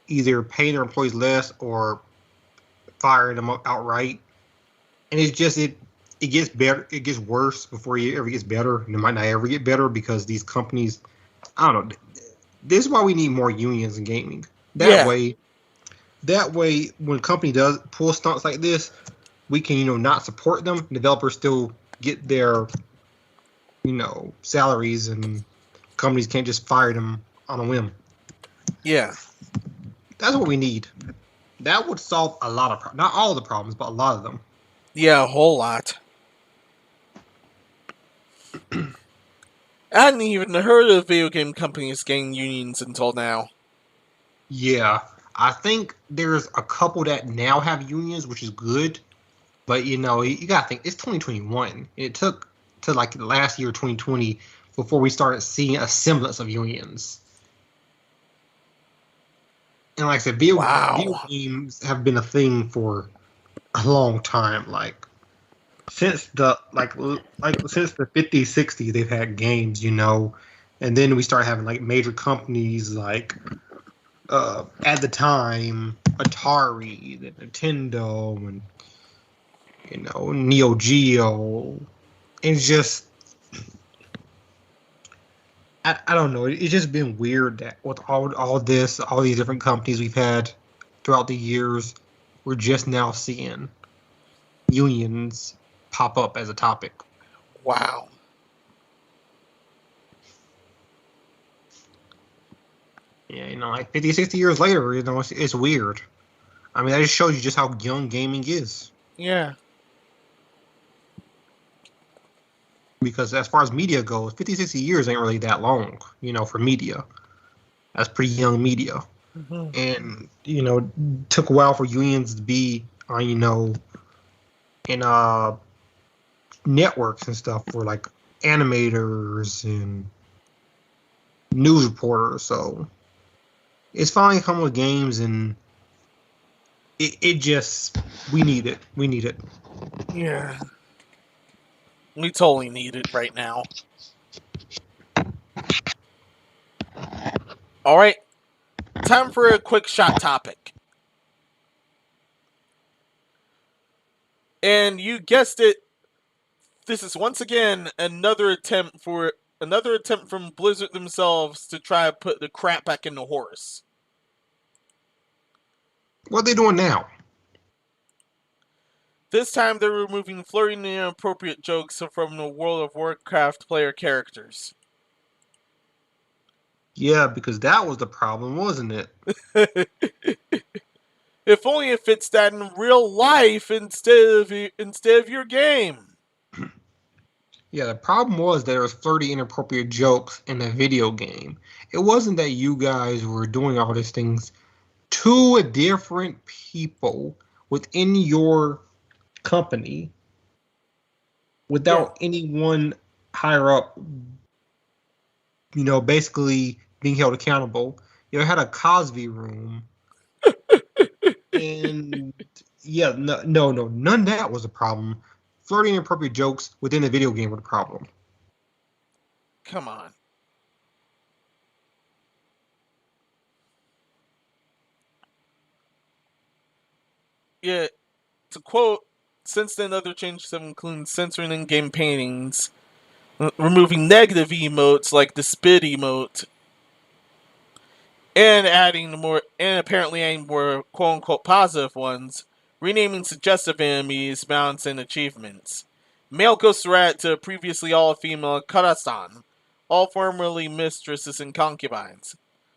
either paying their employees less or firing them outright. And it's just it gets better. It gets worse before it ever gets better, and it might not ever get better because these companies. I don't know. This is why we need more unions in gaming. That way, when a company does pull stunts like this, we can not support them. Developers still get their salaries, and companies can't just fire them on a whim. Yeah. That's what we need. That would solve a lot of not all the problems, but a lot of them. Yeah, a whole lot. I hadn't even heard of video game companies getting unions until now. Yeah, I think there's a couple that now have unions, which is good. But you gotta think it's 2021. It took to like last year, 2020, before we started seeing a semblance of unions. And like I said, video Wow. games have been a thing for a long time. Like since the since the 50s, 60s, they've had games, and then we started having like major companies like at the time Atari, the Nintendo, and Neo Geo. It's just I don't know. It's just been weird that with all these different companies we've had throughout the years, we're just now seeing unions pop up as a topic. Wow. Yeah, like 50, 60 years later, it's weird. I mean, that just shows you just how young gaming is. Yeah. Because as far as media goes, 50, 60 years ain't really that long, for media. That's pretty young media. Mm-hmm. And, it took a while for unions to be on, in networks and stuff for like animators and news reporters. So it's finally come with games, and it just, we need it. We need it. Yeah. We totally need it right now. Alright. Time for a quick shot topic. And you guessed it. This is once again another attempt from Blizzard themselves to try to put the crap back in the horse. What are they doing now? This time they're removing flirting and inappropriate jokes from the World of Warcraft player characters. Yeah, because that was the problem, wasn't it? If only it fits that in real life instead of your game. Yeah, the problem was there was flirty, inappropriate jokes in a video game. It wasn't that you guys were doing all these things to different people within your company without anyone higher up, basically being held accountable. You had a Cosby room. And yeah, no, none of that was a problem. Flirting inappropriate jokes within a video game were the problem. Come on. Yeah, to quote, since then other changes have included censoring in-game paintings, removing negative emotes like the spit emote, and apparently adding more quote-unquote positive ones, renaming suggestive enemies, mounts, and achievements. Male Ghost Rat to previously all-female Karasan, all formerly mistresses and concubines,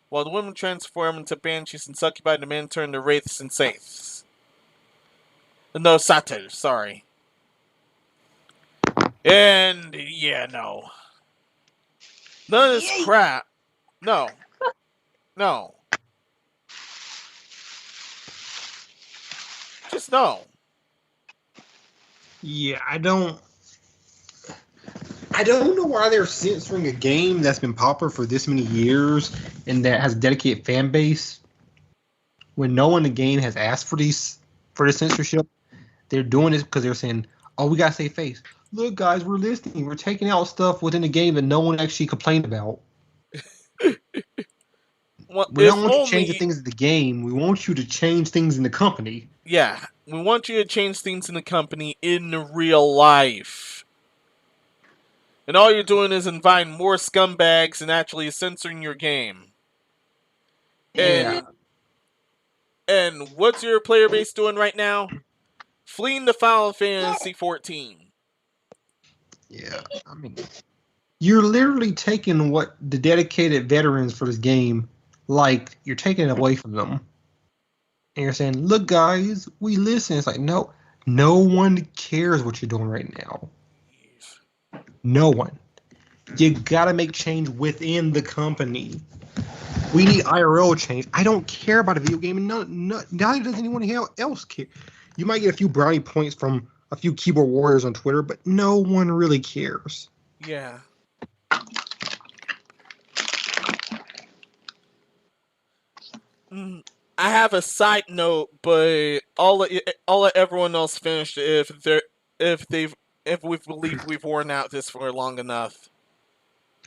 while the women transform into banshees and succubi, the men turn to wraiths and saiths. No, satyrs, sorry. And, yeah, no. None of this crap. No. No. Just no. Yeah, I don't. I don't know why they're censoring a game that's been popular for this many years and that has a dedicated fan base. When no one in the game has asked for the censorship, they're doing this because they're saying, "Oh, we gotta save face. Look, guys, we're listening. We're taking out stuff within the game that no one actually complained about. Well, We if don't want you to change the only, things in the game. We want you to change things in the company." yeah, we want you to change things in the company in real life. And all you're doing is inviting more scumbags and actually censoring your game. Yeah, And what's your player base doing right now? Fleeing to Final Fantasy 14. yeah. I mean, you're literally taking what the dedicated veterans for this game like. You're taking it away from them. And you're saying, "Look, guys, we listen." It's like, no one cares what you're doing right now. No one. You gotta make change within the company. We need IRL change. I don't care about a video game, and neither does anyone else care. You might get a few brownie points from a few keyboard warriors on Twitter, but no one really cares. Yeah. I have a side note, but I'll let everyone else finish if we believe we've worn out this for long enough.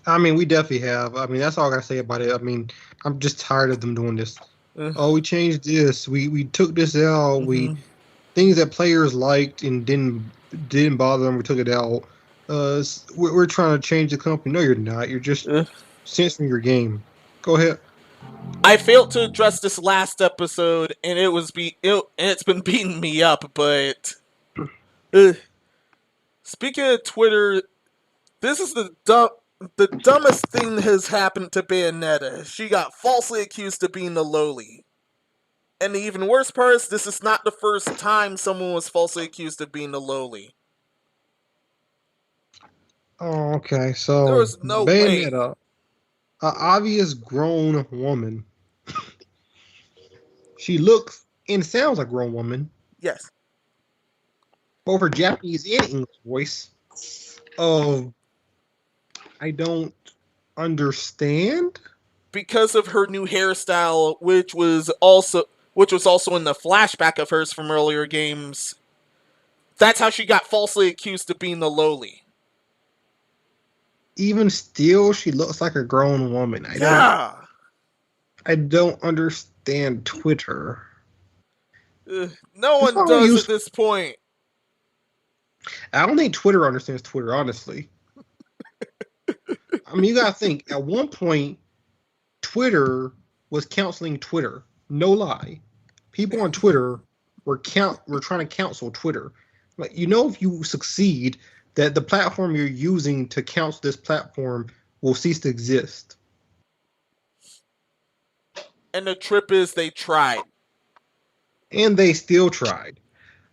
I mean, we definitely have. I mean, that's all I gotta say about it. I mean, I'm just tired of them doing this. Oh, we changed this. We took this out. We things that players liked and didn't bother them. We took it out. We're trying to change the company. No, you're not. You're just censoring your game. Go ahead. I failed to address this last episode, and it's been beating me up. But speaking of Twitter, this is the dumbest thing that has happened to Bayonetta. She got falsely accused of being a lowly. And the even worse part is this is not the first time someone was falsely accused of being a lowly. Oh, okay. So There was no Bayonetta, way. an obvious grown woman. She looks and sounds like a grown woman. Yes. Both her Japanese and English voice. I don't understand. Because of her new hairstyle, which was also in the flashback of hers from earlier games. That's how she got falsely accused of being the lowly. Even still, she looks like a grown woman. I don't understand Twitter. No one does at this point. I don't think Twitter understands Twitter, honestly. I mean, you gotta think. At one point, Twitter was counseling Twitter. No lie. People on Twitter were trying to counsel Twitter. Like, if you succeed, that the platform you're using to counsel this platform will cease to exist. And the trip is they tried. And they still tried.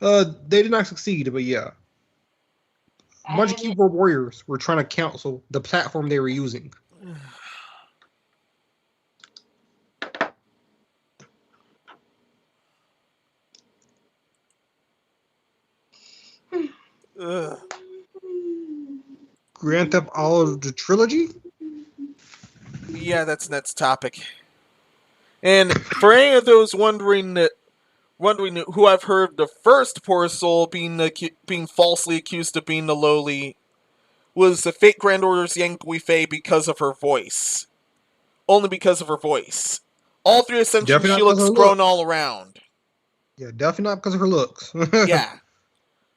They did not succeed, but yeah. A bunch of keyboard warriors were trying to counsel the platform they were using. Grand Theft Auto the trilogy? Yeah, that's next topic. And for any of those wondering who I've heard the first poor soul being falsely accused of being the lowly was the Fate Grand Order's Yankee Fei because of her voice. Only because of her voice. All through Ascension, she looks grown all around. Yeah, definitely not because of her looks. Yeah.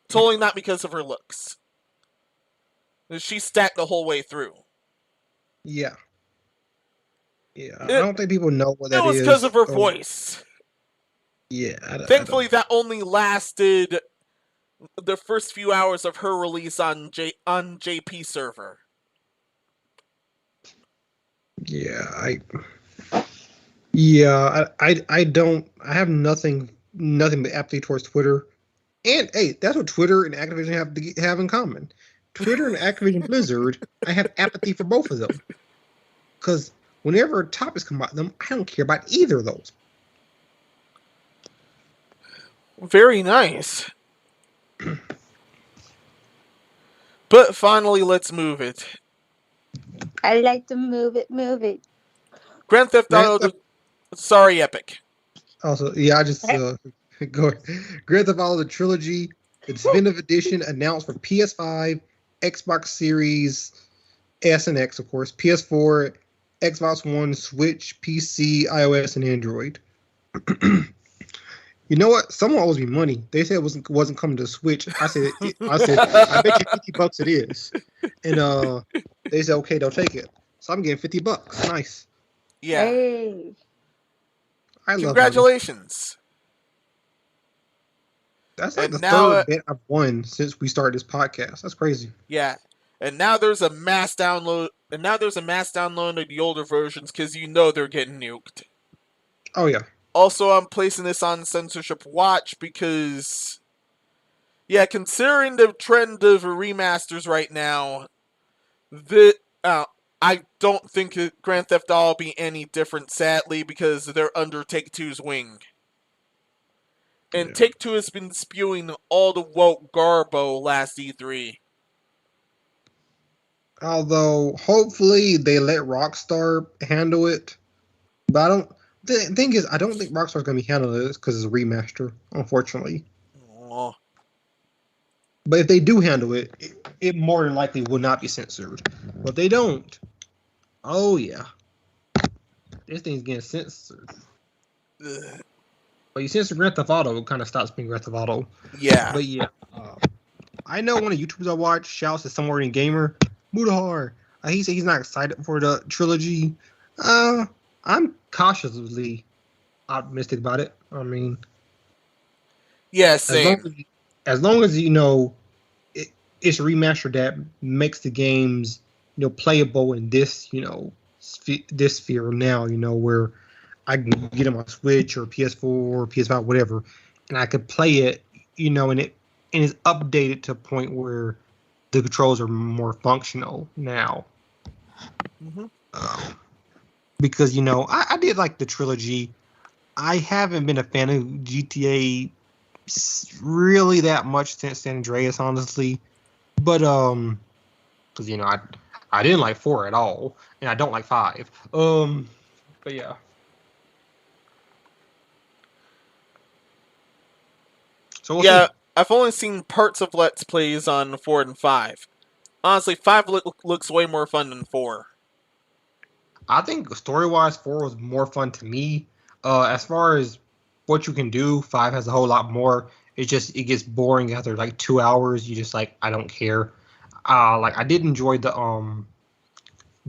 Totally not because of her looks. She stacked the whole way through. Yeah. Yeah, I don't think people know what that is. It was because of her voice. Yeah. Thankfully, that only lasted the first few hours of her release on JP server. Yeah, I don't. I have nothing but apathy towards Twitter. And hey, that's what Twitter and Activision have in common. Twitter and Activision Blizzard, I have apathy for both of them. Because whenever topics come about them, I don't care about either of those. Very nice. But finally, let's move it. I like to move it. Grand Theft Grand Auto. Theft- Sorry, Epic. Also, yeah, I just go. Grand Theft Auto the trilogy, the definitive edition announced for PS5, Xbox Series S and X, of course, PS4, Xbox One, Switch, PC, iOS, and Android. You know what? Someone owes me money. They said it wasn't coming to Switch. I said I bet you $50 it is. And they said okay, they'll take it. So I'm getting $50. Nice. Yeah. Hey. I love money. Congratulations. That's like And the now, third bet I've won since we started this podcast. That's crazy. Yeah. And now there's a mass download. And now there's a mass download of the older versions because you know they're getting nuked. Oh yeah. Also, I'm placing this on Censorship Watch because, yeah, considering the trend of remasters right now, I don't think Grand Theft Auto will be any different, sadly, because they're under Take-Two's wing. And Yeah. Take-Two has been spewing all the woke garbo last E3. Although hopefully they let Rockstar handle it, but I don't. The thing is, I don't think Rockstar's gonna be handling this because it's a remaster, unfortunately. Oh. But if they do handle it, it more than likely will not be censored. But if they don't, oh yeah, this thing's getting censored. Ugh. But you censor Grand Theft Auto, it kind of stops being Grand Theft Auto. Yeah. But yeah, I know one of the YouTubers I watch shouts at Somewhere in Gamer, Mudahar. He said he's not excited for the trilogy. I'm cautiously optimistic about it. I mean, Yeah, same. as long as you know it's a remaster that makes the games playable in this this sphere now. Where I can get it on my Switch or PS4 or PS5, whatever, and I could play it. And it's updated to a point where the controls are more functional now. Mm-hmm. Because I did like the trilogy. I haven't been a fan of GTA really that much since San Andreas, honestly. But because I didn't like 4 at all, and I don't like 5. But yeah. So we'll see. I've only seen parts of Let's Plays on 4 and 5. Honestly, 5 looks way more fun than 4. I think story-wise, 4 was more fun to me. As far as what you can do, 5 has a whole lot more. It gets boring after like 2 hours. You just I don't care. I did enjoy the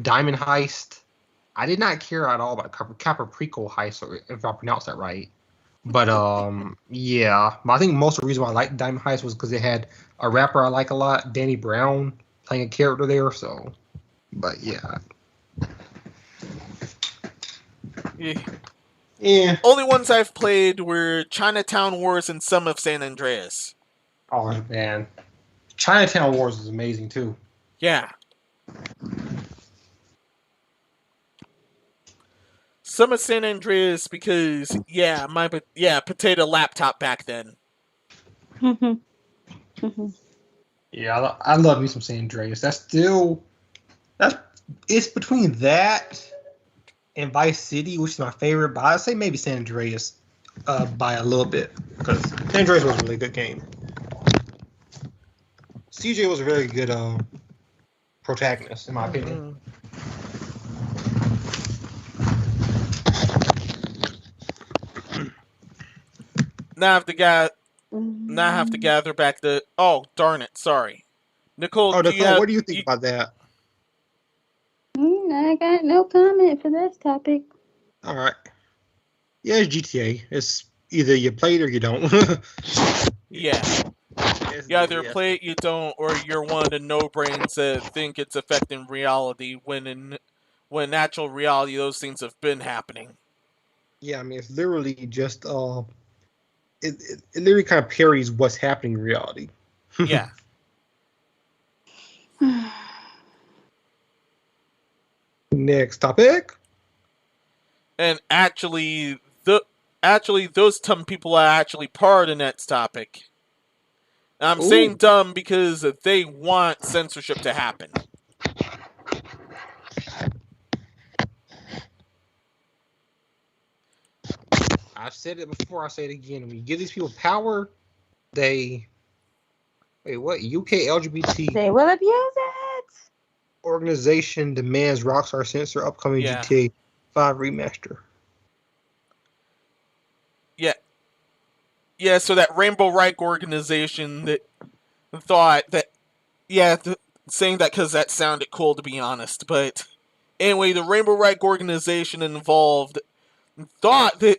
Diamond Heist. I did not care at all about Capricorn Heist, or if I pronounced that right. But yeah. But I think most of the reason why I liked Diamond Heist was because it had a rapper I like a lot, Danny Brown, playing a character there. So, but yeah. Yeah. Only ones I've played were Chinatown Wars and some of San Andreas. Oh man, Chinatown Wars is amazing too. Yeah. Some of San Andreas because potato laptop back then. Yeah, I love me some San Andreas. It's between that and Vice City, which is my favorite, but I'd say maybe San Andreas by a little bit, because San Andreas was a really good game. CJ was a very good protagonist, in my opinion. Now I have to gather back the. Oh darn it! Sorry, Nicole. What do you think about that? I got no comment for this topic. All right. Yeah, it's GTA. It's either you play it or you don't. Yeah. You either play it, you don't, or you're one of the no-brains that think it's affecting reality when in actual reality those things have been happening. Yeah, I mean it's literally just it literally kind of parodies what's happening in reality. Yeah. Next topic. And actually those some people are actually part of the next topic. I'm Ooh. saying dumb because they want censorship to happen. I've said it before, I'll say it again. When you give these people power, they... Wait, what? UK LGBT They will abuse it. organization demands Rockstar censor upcoming Yeah. GTA 5 remaster. Yeah, so that Rainbow Reich organization that thought that, saying that because that sounded cool, to be honest. But anyway, the Rainbow Reich organization involved thought that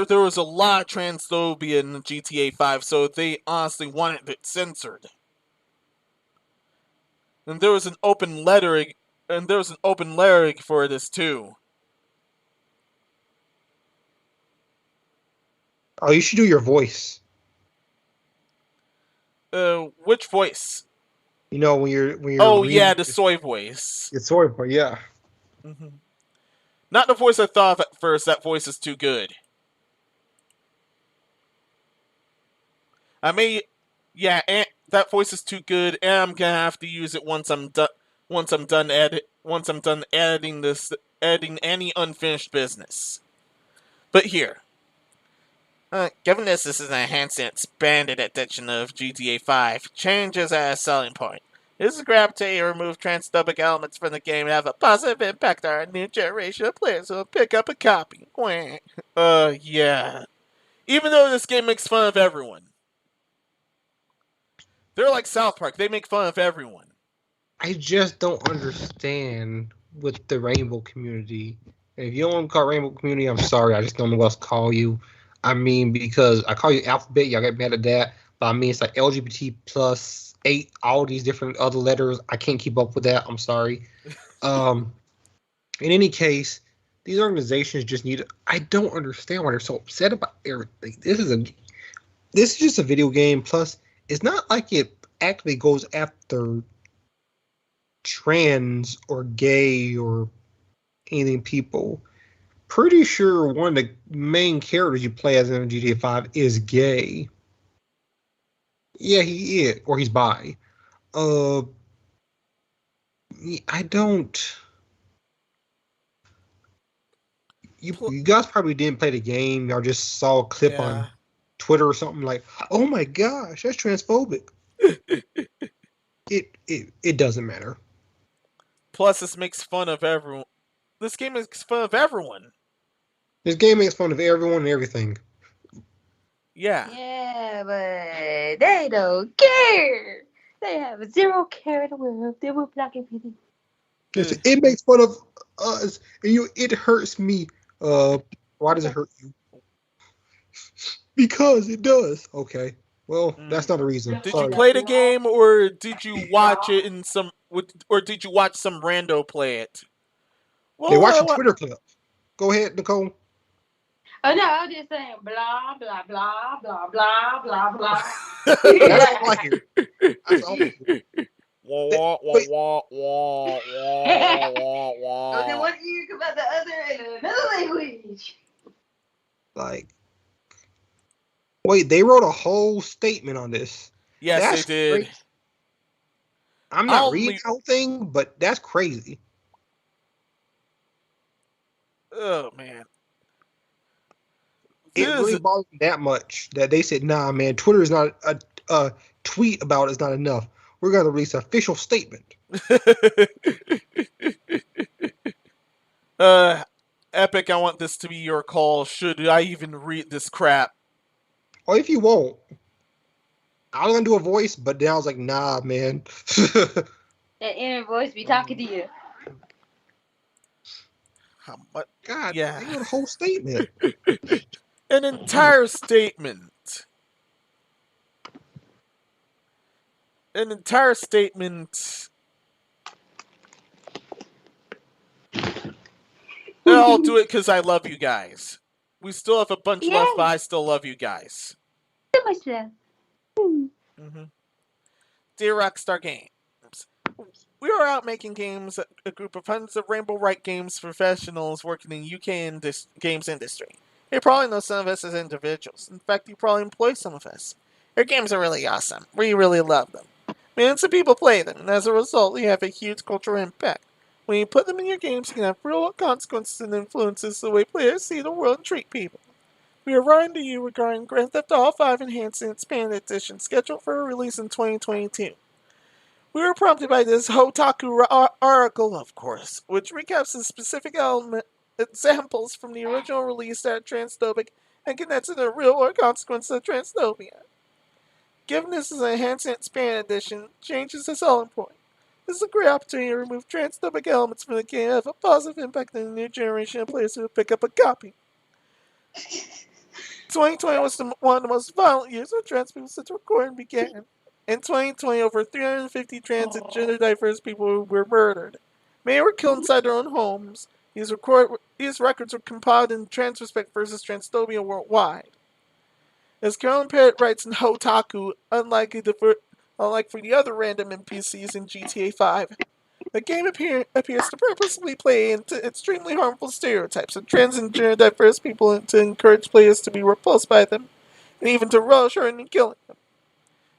there was a lot of transphobia in GTA 5, so they honestly wanted it censored. And there was an open lettering, for this too. Oh, you should do your voice. Which voice? You know, when you're Oh reading yeah, the soy voice. It's Sora part, yeah. Mm-hmm. Not the voice I thought of at first. That voice is too good. That voice is too good, and I'm gonna have to use it once I'm done. Once I'm done editing any unfinished business. But here, given this is an enhanced and expanded edition of GTA 5, changes as a selling point. This is gravitate to remove transphobic elements from the game and have a positive impact on our new generation of players who will pick up a copy. Yeah. Even though this game makes fun of everyone. They're like South Park. They make fun of everyone. I just don't understand with the rainbow community. If you don't want to call rainbow community, I'm sorry. I just don't know what else to call you. I mean, because I call you alphabet, y'all get mad at that. But I mean, it's like LGBT plus 8, all these different other letters. I can't keep up with that. I'm sorry. In any case, these organizations just need. I don't understand why they're so upset about everything. This is just a video game. Plus, it's not like it actually goes after trans or gay or anything people. Pretty sure one of the main characters you play as in GTA 5 is gay. Yeah, he is, or he's bi. I don't. You guys probably didn't play the game. Y'all just saw a clip on Twitter or something like, "Oh my gosh, that's transphobic." It doesn't matter. Plus, this makes fun of everyone. This game makes fun of everyone. This game makes fun of everyone and everything. Yeah. Yeah, but they don't care. They have zero care in the world. They will block everything. Yes, it makes fun of us, and it hurts me. Why does it hurt you? Because it does. Okay. Well, that's not a reason. Did Sorry. you play the game, or did you watch it or did you watch some rando play it? They watch a Twitter clip. Go ahead, Nicole. Oh no, I was just saying blah blah blah blah blah blah blah. That's all I hear. That's all I hear. Okay, one ear come out the other in another language. Like, wait, they wrote a whole statement on this. Yes, That's they did. Crazy. I'm not reading the whole thing, but that's crazy. Oh man. It really bothers me that much that they said, "Nah, man, Twitter is not a tweet about it is not enough. We're going to release an official statement." Epic, I want this to be your call. Should I even read this crap? Or if you won't. I was going to do a voice, but then I was like, nah, man. That inner voice be talking to you. God, yeah. they wrote a whole statement. An entire statement. An entire statement. I'll do it because I love you guys. We still have a bunch left, but I still love you guys. So much love. Mm-hmm. Dear Rockstar Games, we are out making games, a group of hundreds of Rainbow Reich Games professionals working in UK games industry. You probably know some of us as individuals. In fact, you probably employ some of us. Your games are really awesome. We really love them. Millions of people play them, and as a result, they have a huge cultural impact. When you put them in your games, you can have real consequences and influences the way players see the world and treat people. We are writing to you regarding Grand Theft Auto 5 Enhanced and Expanded Edition, scheduled for release in 2022. We were prompted by this Hotaku article, of course, which recaps the specific examples from the original release that are transphobic and connects to the real world consequences of transphobia. Given this is an enhanced and expanded edition, changes the selling point. This is a great opportunity to remove transphobic elements from the game and have a positive impact on the new generation of players who will pick up a copy. 2020 was one of the most violent years for trans people since recording began. In 2020, over 350 trans and gender diverse people were murdered. Many were killed inside their own homes. These records were compiled in Trans Respect versus Transphobia Worldwide. As Carolyn Parrott writes in Hotaku, unlike for the other random NPCs in GTA 5, the game appears to purposely play into extremely harmful stereotypes of trans and gender diverse people and to encourage players to be repulsed by them, and even to relish in killing them.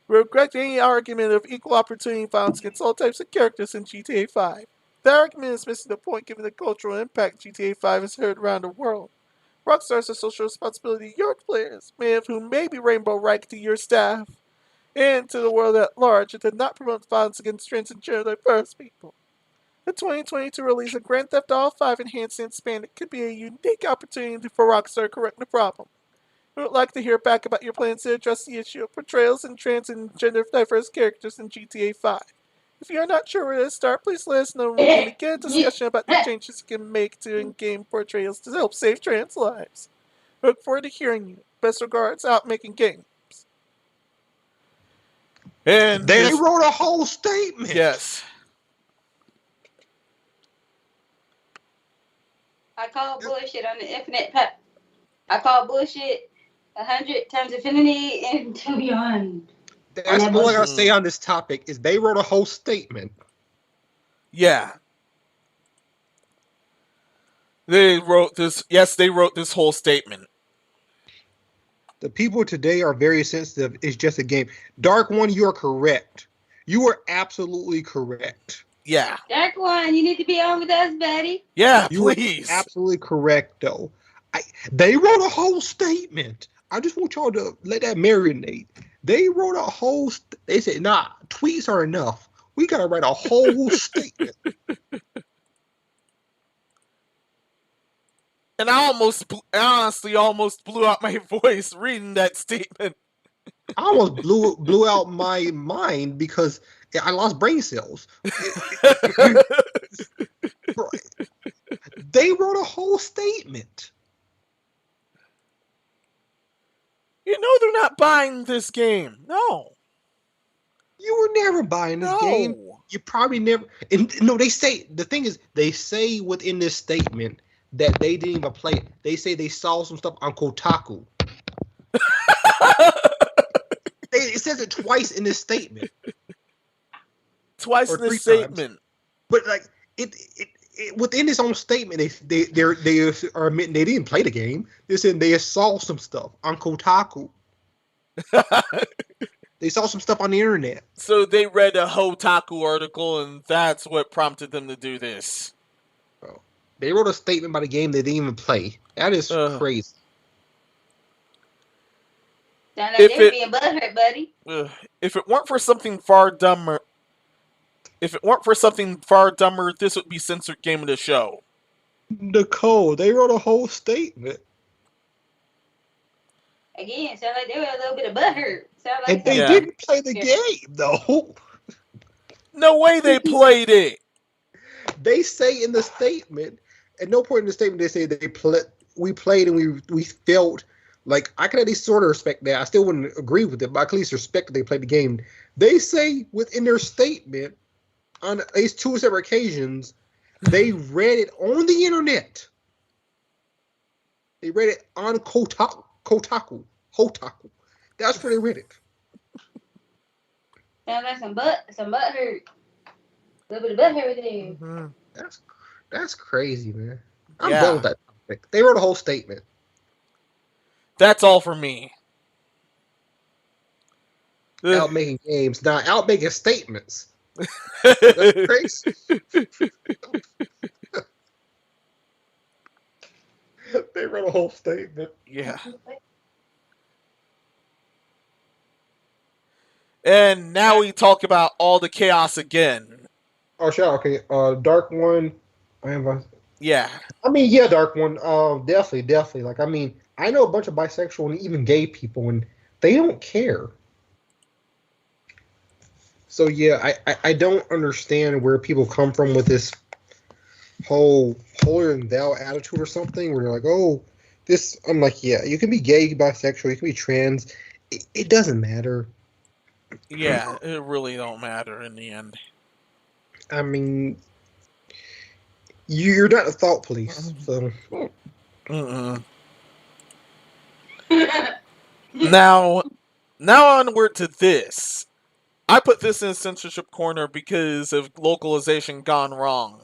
We reject any argument of equal opportunity violence against all types of characters in GTA 5. That argument is missing the point given the cultural impact GTA 5 has heard around the world. Rockstar has a social responsibility to your players, many of whom may be Rainbow Reich to your staff, and to the world at large, and to not promote violence against trans and gender diverse people. The 2022 release of Grand Theft Auto 5 Enhanced and Expanded could be a unique opportunity for Rockstar to correct the problem. We would like to hear back about your plans to address the issue of portrayals in trans and gender diverse characters in GTA 5. If you are not sure where to start, please let us know and we can begin a discussion about the changes you can make to in-game portrayals to help save trans lives. We look forward to hearing you. Best regards, out making games. And They wrote a whole statement. Yes. I call bullshit on the infinite. I call bullshit 100 times infinity and to beyond. That's all I gotta say on this topic is they wrote a whole statement. Yeah. They wrote this. Yes, they wrote this whole statement. The people today are very sensitive. It's just a game. Dark One, you are correct. You are absolutely correct. Yeah. Dark One, you need to be on with us, buddy. Yeah, you please. Are absolutely correct, though. They wrote a whole statement. I just want y'all to let that marinate. They wrote a whole. They said, "Nah, tweets are enough. We gotta write a whole statement." And I honestly almost blew out my voice reading that statement. I almost blew out my mind because I lost brain cells. They wrote a whole statement. You know they're not buying this game. No. You were never buying this game. You probably never. No, they say the thing is they say within this statement that they didn't even play it. They say they saw some stuff on Kotaku. It says it twice in this statement. Twice in this statement. But like it within its own statement, they are admitting they didn't play the game. They said they saw some stuff on Kotaku. They saw some stuff on the internet. So they read a Hotaku article, and that's what prompted them to do this. Bro, they wrote a statement about a game they didn't even play. That is crazy. Sound like they're being butthurt, buddy. If it weren't for something far dumber, this would be censored game of the show. Nicole, they wrote a whole statement. Again, sound like they were a little bit of butthurt. And they didn't play the game, though. No way they played it. They say in the statement, at no point in the statement they say we played and we felt like I can at least sort of respect that. I still wouldn't agree with it, but I can at least respect that they played the game. They say within their statement on at least two separate occasions, they read it on the internet. They read it on Kotaku. That's where they read it. Sounds like some butt hurt. A little bit of butt hurt there. Mm-hmm. That's crazy, man. I'm done with that topic. They wrote a whole statement. That's all for me. out making games, not out making statements. That's crazy. They wrote a whole statement. Yeah. And now we talk about all the chaos again. Oh, shit. Okay. Dark One. Yeah. I mean, yeah, Dark One. Definitely. Like, I mean, I know a bunch of bisexual and even gay people, and they don't care. So yeah, I don't understand where people come from with this whole holier than thou attitude or something. Where you're like, oh, this. I'm like, yeah, you can be gay, you can be bisexual, you can be trans. It doesn't matter. Yeah, it really don't matter in the end. I mean, you're not a thought police, so. Now onward to this. I put this in censorship corner because of localization gone wrong.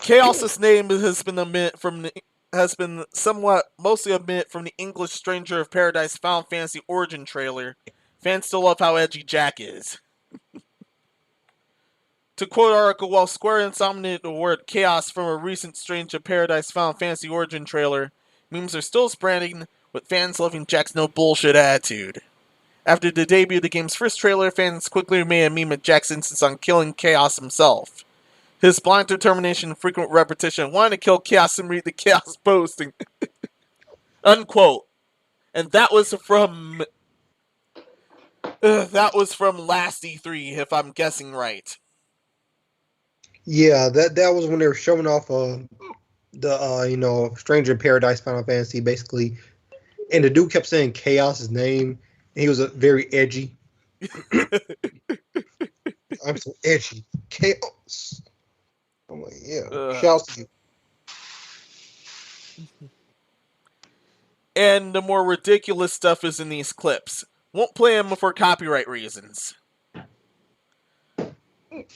Chaos's name has been somewhat mostly omitted from the English Stranger of Paradise Final Fantasy Origin trailer. Fans still love how edgy Jack is. To quote article, while Square Enix omitted the word chaos from a recent Stranger of Paradise Final Fantasy Origin trailer, memes are still spreading, with fans loving Jack's no bullshit attitude. After the debut of the game's first trailer, fans quickly made a meme of Jack's insistence on killing Chaos himself. His blind determination and frequent repetition wanted to kill Chaos and read the Chaos posting. Unquote. And that was from last E3, if I'm guessing right. Yeah, that was when they were showing off the Stranger in Paradise Final Fantasy basically, and the dude kept saying Chaos's name, and he was very edgy. I'm so edgy, Chaos. I'm like, yeah, shouts to you. And the more ridiculous stuff is in these clips. Won't play them for copyright reasons.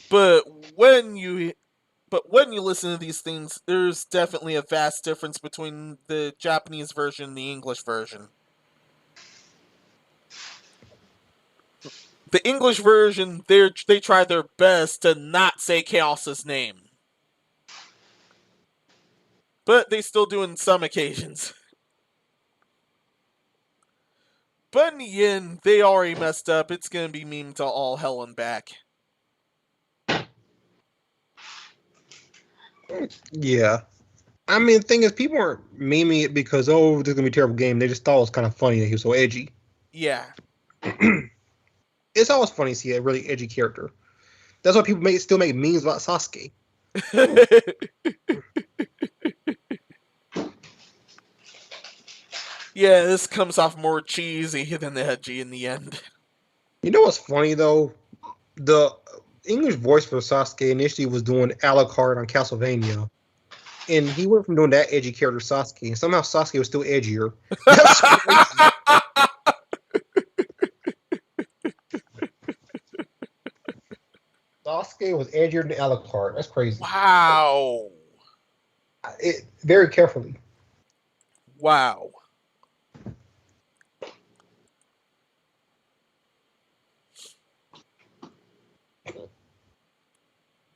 But when you listen to these things, there's definitely a vast difference between the Japanese version and the English version. The English version, they try their best to not say Chaos's name. But they still do in some occasions. But in the end, they already messed up. It's gonna be memed to all hell and back. Yeah. I mean, the thing is, people aren't memeing it because, oh, this is going to be a terrible game. They just thought it was kind of funny that he was so edgy. Yeah. It's always funny to see a really edgy character. That's why people still make memes about Sasuke. Yeah, this comes off more cheesy than edgy in the end. You know what's funny, though? The English voice for Sasuke initially was doing Alucard on Castlevania. And he went from doing that edgy character Sasuke, and somehow Sasuke was still edgier. That's crazy. Sasuke was edgier than Alucard. That's crazy. Wow. Very carefully. Wow.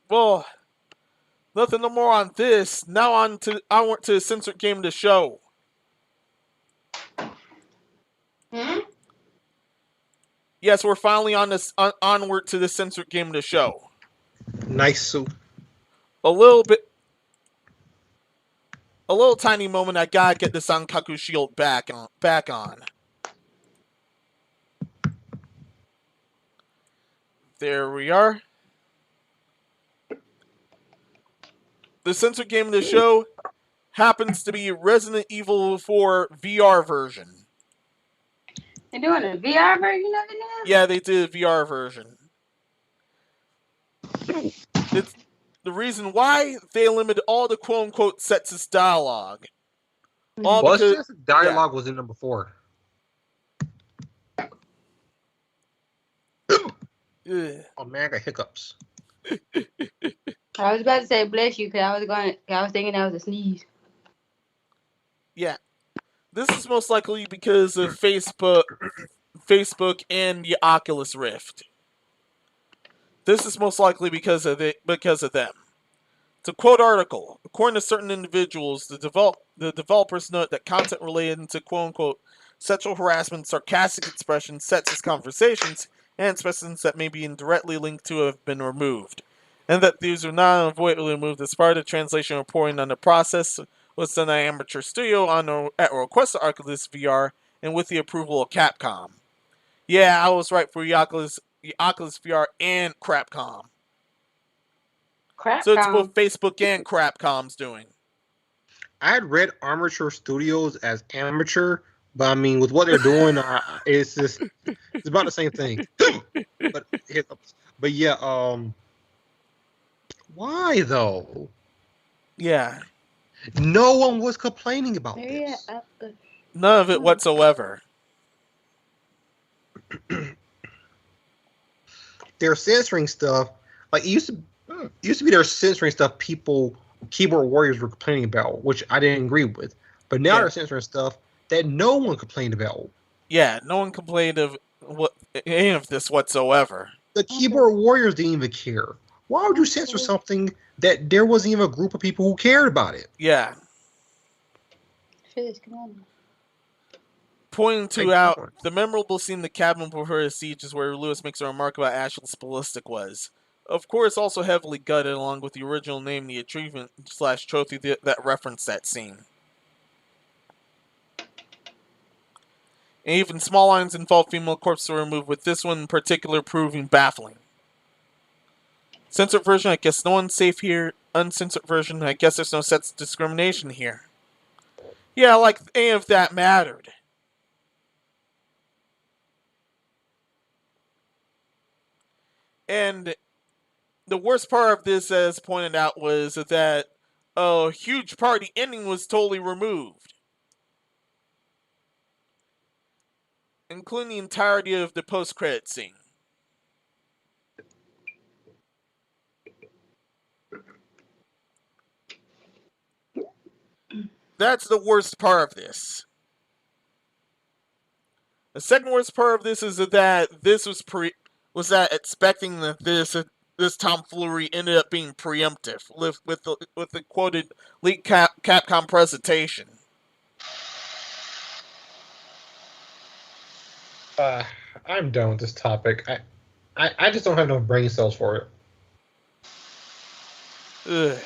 Well, nothing no more on this. Now I went to the censored game of the show. Yes, we're finally on this onward to the censored game of the show. Nice soup. A little tiny moment. I gotta get the Sankaku shield back on. There we are. The censored game of the show happens to be Resident Evil 4 VR version. They're doing a VR version of it now? Yeah, they did a VR version. It's the reason why they limited all the quote-unquote sexist dialogue. Well, it's just dialogue was in number 4. Oh man, I got hiccups. I was about to say bless you because I was thinking that was a sneeze. Yeah. This is most likely because of Facebook. Facebook and the Oculus Rift. This is most likely because of them. To quote article, according to certain individuals, the developers note that content related to quote-unquote sexual harassment, sarcastic expressions, sexist conversations, and expressions that may be indirectly linked to have been removed, and that these are not unavoidably removed as part of the translation reporting on the process was done at an amateur studio at request of Oculus VR and with the approval of Capcom. Yeah, I was right for the Oculus VR and Crapcom. So it's both Facebook and Crapcom's doing. I had read Armature Studios as amateur, but I mean, with what they're doing, it's about the same thing. but yeah, why though? Yeah. No one was complaining about this. None of it whatsoever. They're censoring stuff. Like it used to be they're censoring stuff keyboard warriors were complaining about, which I didn't agree with. But now they're censoring stuff that no one complained about. Yeah, no one complained of any of this whatsoever. The keyboard warriors didn't even care. Why would you censor something that there wasn't even a group of people who cared about it? Yeah. Pointing to out the memorable scene in the cabin before his siege is where Lewis makes a remark about Ashley's ballistic was. Of course, also heavily gutted along with the original name, the achievement/trophy that referenced that scene. And even small lines involve female corpses were removed, with this one in particular proving baffling. Censored version, I guess no one's safe here. Uncensored version, I guess there's no sex discrimination here. Yeah, like any of that mattered. And the worst part of this, as pointed out, was that a huge part of the ending was totally removed, including the entirety of the post-credit scene. That's the worst part of this. The second worst part of this is that this was that expecting that this tomfoolery ended up being preemptive with the quoted leaked Capcom presentation. I'm done with this topic. I just don't have enough brain cells for it. Ugh.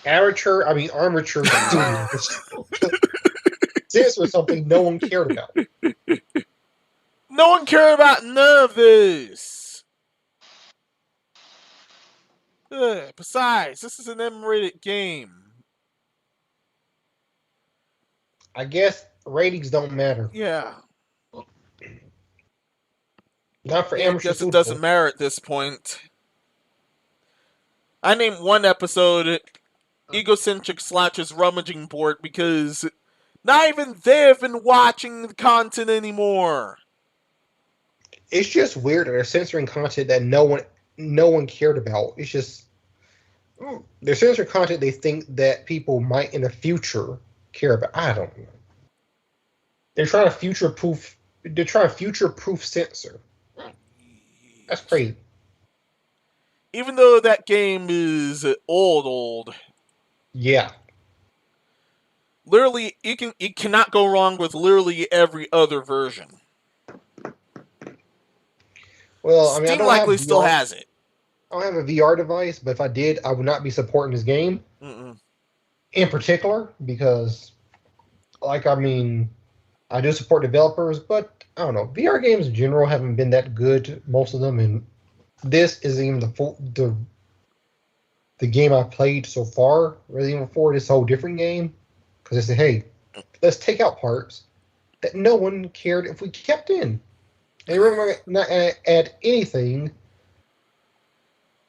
Armature this was something no one cared about. No one cared about none of this. Besides, this is an M-rated game. I guess ratings don't matter. Yeah. Not for amateur. I guess it doesn't matter at this point. I named one episode Egocentric Slouch's Rummaging Board because not even they have been watching the content anymore. It's just weird that they're censoring content that no one cared about. It's just they're censoring content they think that people might in the future care about. I don't know. They're trying to future-proof. They're trying to future-proof censor. That's crazy. Even though that game is old. Yeah. Literally, you cannot go wrong with literally every other version. Well, I mean, Steam likely still has it. I don't have a VR device, but if I did, I would not be supporting this game. In particular, because, I do support developers, but I don't know. VR games in general haven't been that good, most of them, and this isn't even the game I've played so far. Really, even before this whole different game, because they said, hey, let's take out parts that no one cared if we kept in. They were not add anything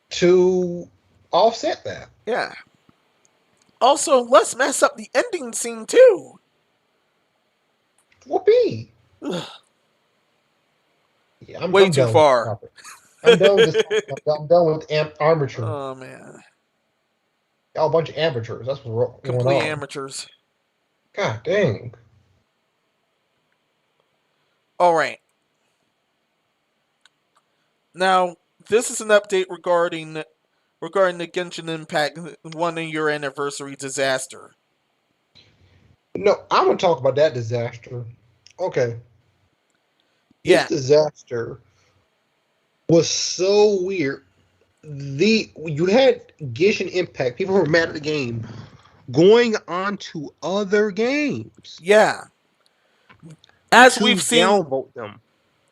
to offset that. Yeah. Also, let's mess up the ending scene too. Whoopee. Yeah, I'm way too far. I'm done with this. I'm done with armature. Oh man. Y'all a bunch of amateurs. That's what's going on. Complete amateurs. God dang. All right. Now, this is an update regarding the Genshin Impact 1-year anniversary disaster. No, I'm gonna talk about that disaster. Okay. Yeah. This disaster was so weird. You had Genshin Impact, people were mad at the game, going on to other games. Yeah. As to we've seen downvote them.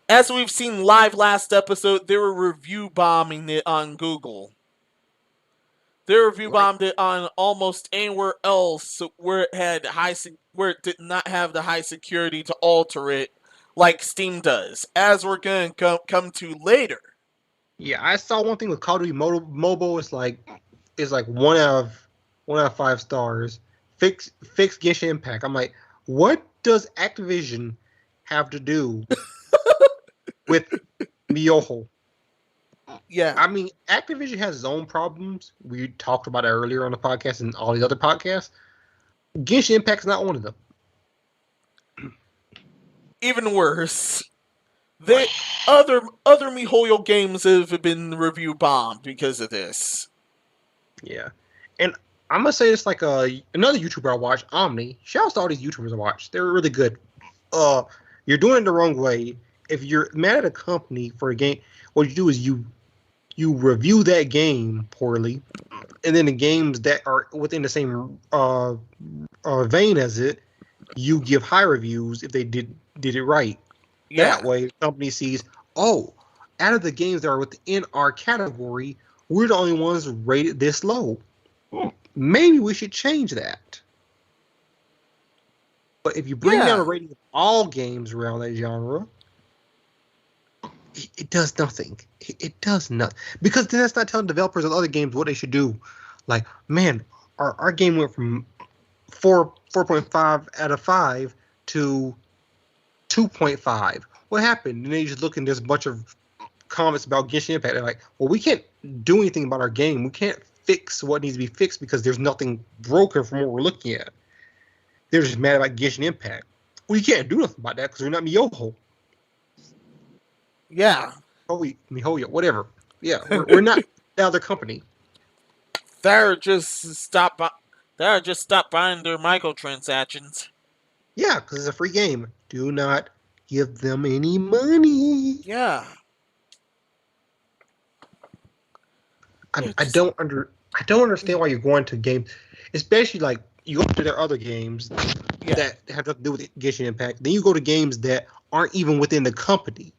As we've seen live last episode, they were review bombing it on Google. They review bombed it on almost anywhere else where it did not have the high security to alter it, like Steam does, as we're gonna come to later. Yeah, I saw one thing with Call of Duty Mobile. It's like 1 out of 5 stars. Fix Genshin Impact. I'm like, what does Activision have to do with Miyoho? Yeah, I mean, Activision has its own problems. We talked about it earlier on the podcast and all the other podcasts. Genshin Impact's not one of them. even worse. Other MiHoYo games have been review bombed because of this. Yeah, and I'm gonna say it's like another YouTuber I watch, Omni. Shout out to all these YouTubers I watch. They're really good. You're doing it the wrong way. If you're mad at a company for a game, what you do is you review that game poorly, and then the games that are within the same vein as it, you give high reviews if they did it right. Yeah. That way, the company sees, oh, out of the games that are within our category, we're the only ones rated this low. Maybe we should change that. But if you bring down the rating of all games around that genre, it does nothing. It does nothing. Because then that's not telling developers of other games what they should do. Like, man, our game went from 4.5 out of 5 to 2.5. What happened? And they just look and there's a bunch of comments about Genshin Impact. They're like, well, we can't do anything about our game. We can't fix what needs to be fixed because there's nothing broken from what we're looking at. They're just mad about Genshin Impact. Well, you can't do nothing about that because we're not Miyoho. Yeah. Mihoyo, whatever. Yeah, we're not the other company. They're just stop buying their microtransactions. Yeah, because it's a free game. Do not give them any money. Yeah. I don't understand why you're going to games, especially like you go to their other games that have nothing to do with Genshin Impact. Then you go to games that aren't even within the company.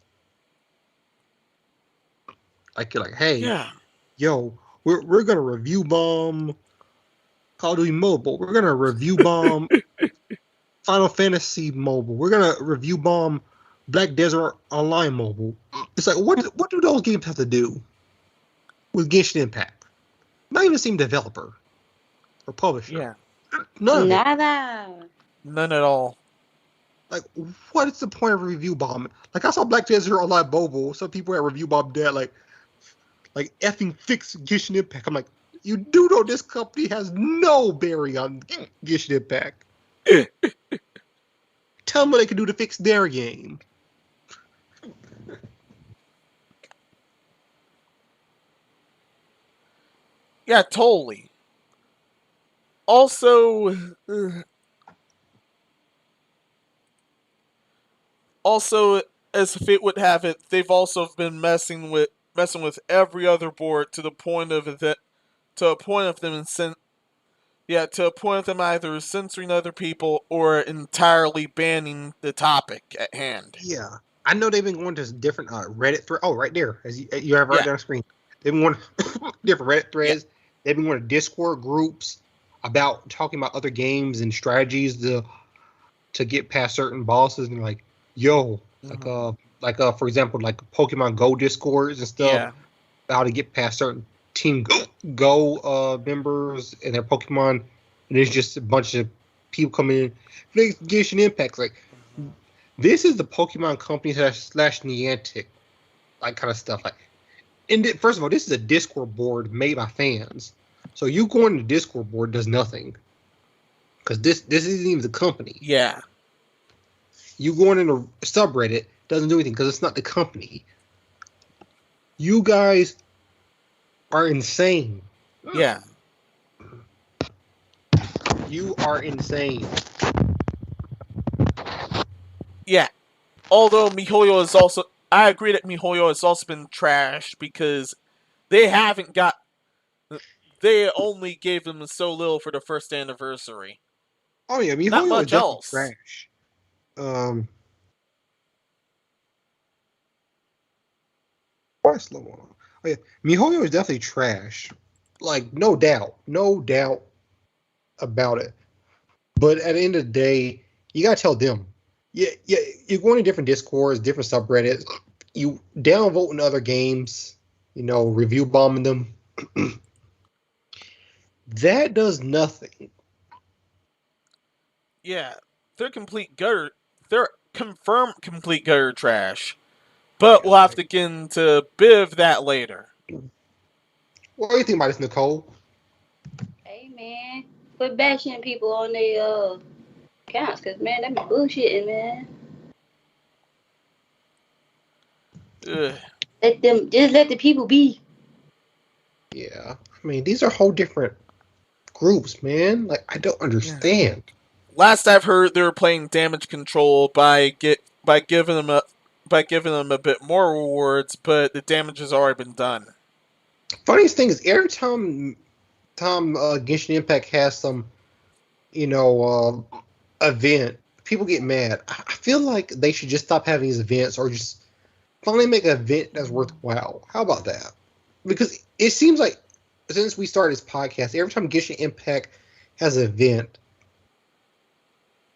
Like you're like, hey, yo, we're gonna review bomb Call of Duty Mobile. We're gonna review bomb Final Fantasy Mobile. We're gonna review bomb Black Desert Online Mobile. It's like, what do those games have to do with Genshin Impact? Not even the same developer or publisher. Yeah. None. None at all. Like, what is the point of review bomb? Like, I saw Black Desert Online Mobile. Some people at review bomb that like effing fix Genshin Impact. I'm like, you do know this company has no bearing on Genshin Impact. Tell them what they can do to fix their game. Yeah, totally. Also, as if it would have it, they've also been messing with every other board to the point of them either censoring other people or entirely banning the topic at hand. Yeah, I know they've been going to different Reddit threads. Oh, right there, as you have right there on the screen. They've been going to different Reddit threads. They've been going to Discord groups about talking about other games and strategies to get past certain bosses. And like, yo, for example, like Pokemon Go Discords and stuff. Yeah. How to get past certain Team Go members and their Pokemon, and there's just a bunch of people coming in. Genshin Impact, like this is the Pokemon company / Niantic, like kind of stuff. Like, and first of all, this is a Discord board made by fans, so you going to Discord board does nothing because this isn't even the company. Yeah, you going in a subreddit doesn't do anything because it's not the company. You guys are insane. Yeah. You are insane. Yeah. Although MiHoYo is also... I agree that MiHoYo has also been trashed because they haven't got... They only gave them so little for the first anniversary. Oh yeah, Not MiHoYo is much definitely else. trash. Why slow on? Oh yeah, MiHoYo is definitely trash. Like no doubt about it. But at the end of the day, you gotta tell them. Yeah, you're going to different discords, different subreddits. You downvote in other games. Review bombing them. That does nothing. Yeah, they're complete gutter. They're confirmed complete gutter trash. But we'll have to get into BIV that later. What do you think about this, Nicole? Hey man, quit bashing people on their accounts, cause man, that be bullshitting, man. Ugh. Let the people be. Yeah, I mean these are whole different groups, man. Like I don't understand. Last I've heard, they were playing damage control by giving them a bit more rewards, but the damage has already been done. Funniest thing is every time Genshin Impact has some, event, people get mad. I feel like they should just stop having these events or just finally make an event that's worthwhile. How about that? Because it seems like since we started this podcast, every time Genshin Impact has an event,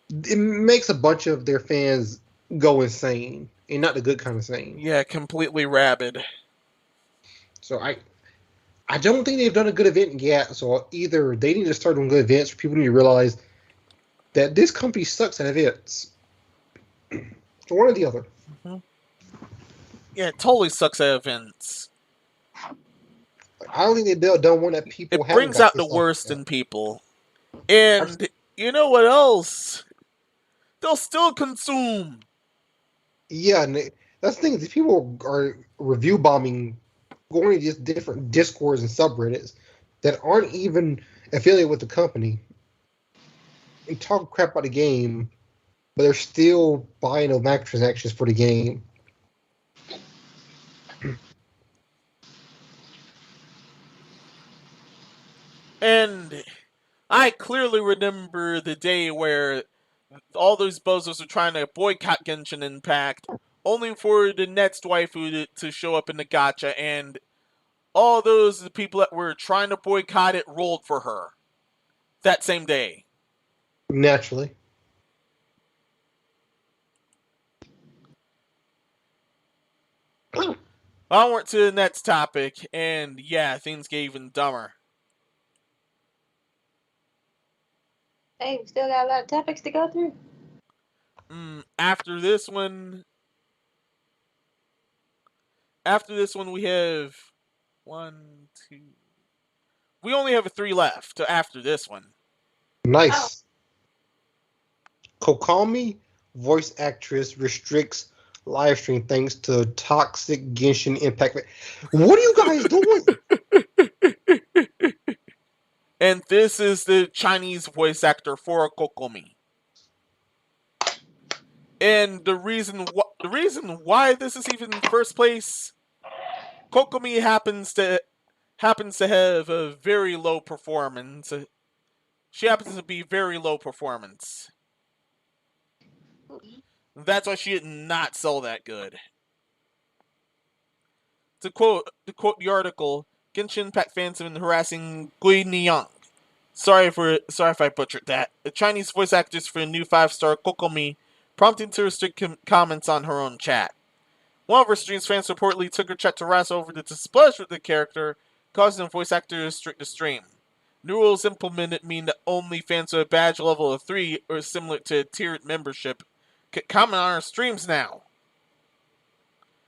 it makes a bunch of their fans go insane, and not the good kind of insane. Yeah, completely rabid. So I don't think they've done a good event yet. So either they need to start doing good events, or people need to realize that this company sucks at events. So one or the other. Mm-hmm. Yeah, it totally sucks at events. I don't think they've done one that people It brings out the worst in people. And you know what else? They'll still consume. Yeah, and that's the thing. These people are review bombing, going to just different discords and subreddits that aren't even affiliated with the company, and talk crap about the game, but they're still buying the microtransactions for the game. And I clearly remember the day where all those bozos are trying to boycott Genshin Impact, only for the next waifu to show up in the gacha, and all those people that were trying to boycott it rolled for her that same day. Naturally. Onward to the next topic, and yeah, things get even dumber. Hey, we still got a lot of topics to go through. After this one, we have 1, 2. We only have 3 left after this one. Nice. Kokomi voice actress restricts live stream thanks to toxic Genshin Impact. What are you guys doing? And this is the Chinese voice actor for Kokomi. And the reason why this is even in first place, Kokomi happens to have a very low performance. She happens to be very low performance. That's why she did not sell that good. To quote the article, Genshin Impact fans have been harassing Gui Niang. Sorry if I butchered that. The Chinese voice actress for the new 5-star Kokomi, prompting to restrict comments on her own chat. One of her stream's fans reportedly took her chat to harass over the displeasure with the character, causing the voice actor to restrict the stream. New rules implemented mean that only fans with a badge level of 3 or similar to a tiered membership can comment on our streams now.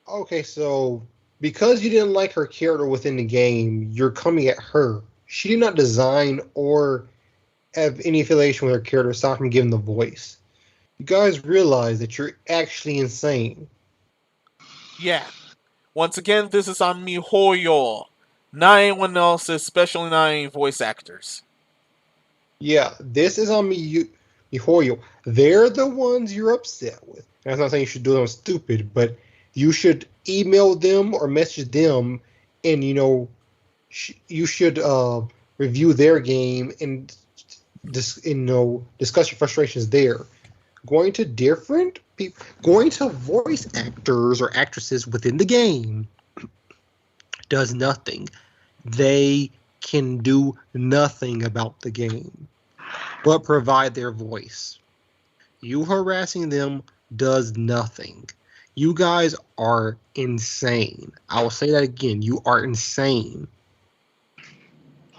Okay, so because you didn't like her character within the game, you're coming at her. She did not design or have any affiliation with her character aside from giving the voice. You guys realize that you're actually insane. Yeah. Once again, this is on MiHoYo. Not anyone else, especially not any voice actors. Yeah, this is on MiHoYo. They're the ones you're upset with. And I'm not saying you should do them stupid, but you should email them or message them, and you should review their game and discuss your frustrations there. Going to different people, going to voice actors or actresses within the game does nothing. They can do nothing about the game but provide their voice. You harassing them does nothing. You guys are insane. I will say that again. You are insane.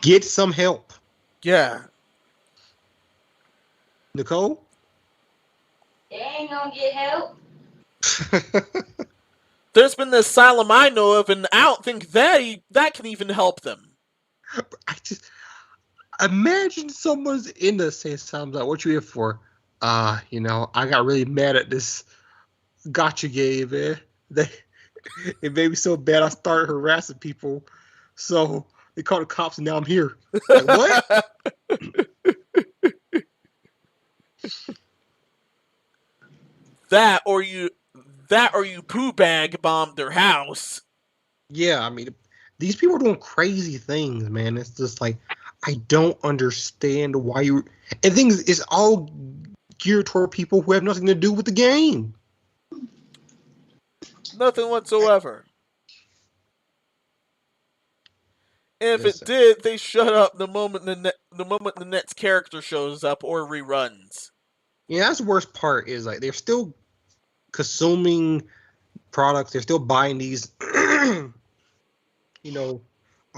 Get some help. Yeah. Nicole? They ain't gonna get help. There's been the asylum I know of, and I don't think that can even help them. I just imagine someone's in the same asylum like, what you here for? I got really mad at this gotcha game, man. It made me so bad I started harassing people. So they called the cops and now I'm here. Like, what? That or you Pooh bag bombed their house. Yeah, I mean, these people are doing crazy things, man. It's just like, I don't understand why you. And things, it's all geared toward people who have nothing to do with the game. Nothing whatsoever. And if it did, they shut up the moment the next character shows up or reruns. Yeah, that's the worst part. Is like they're still consuming products. They're still buying these, all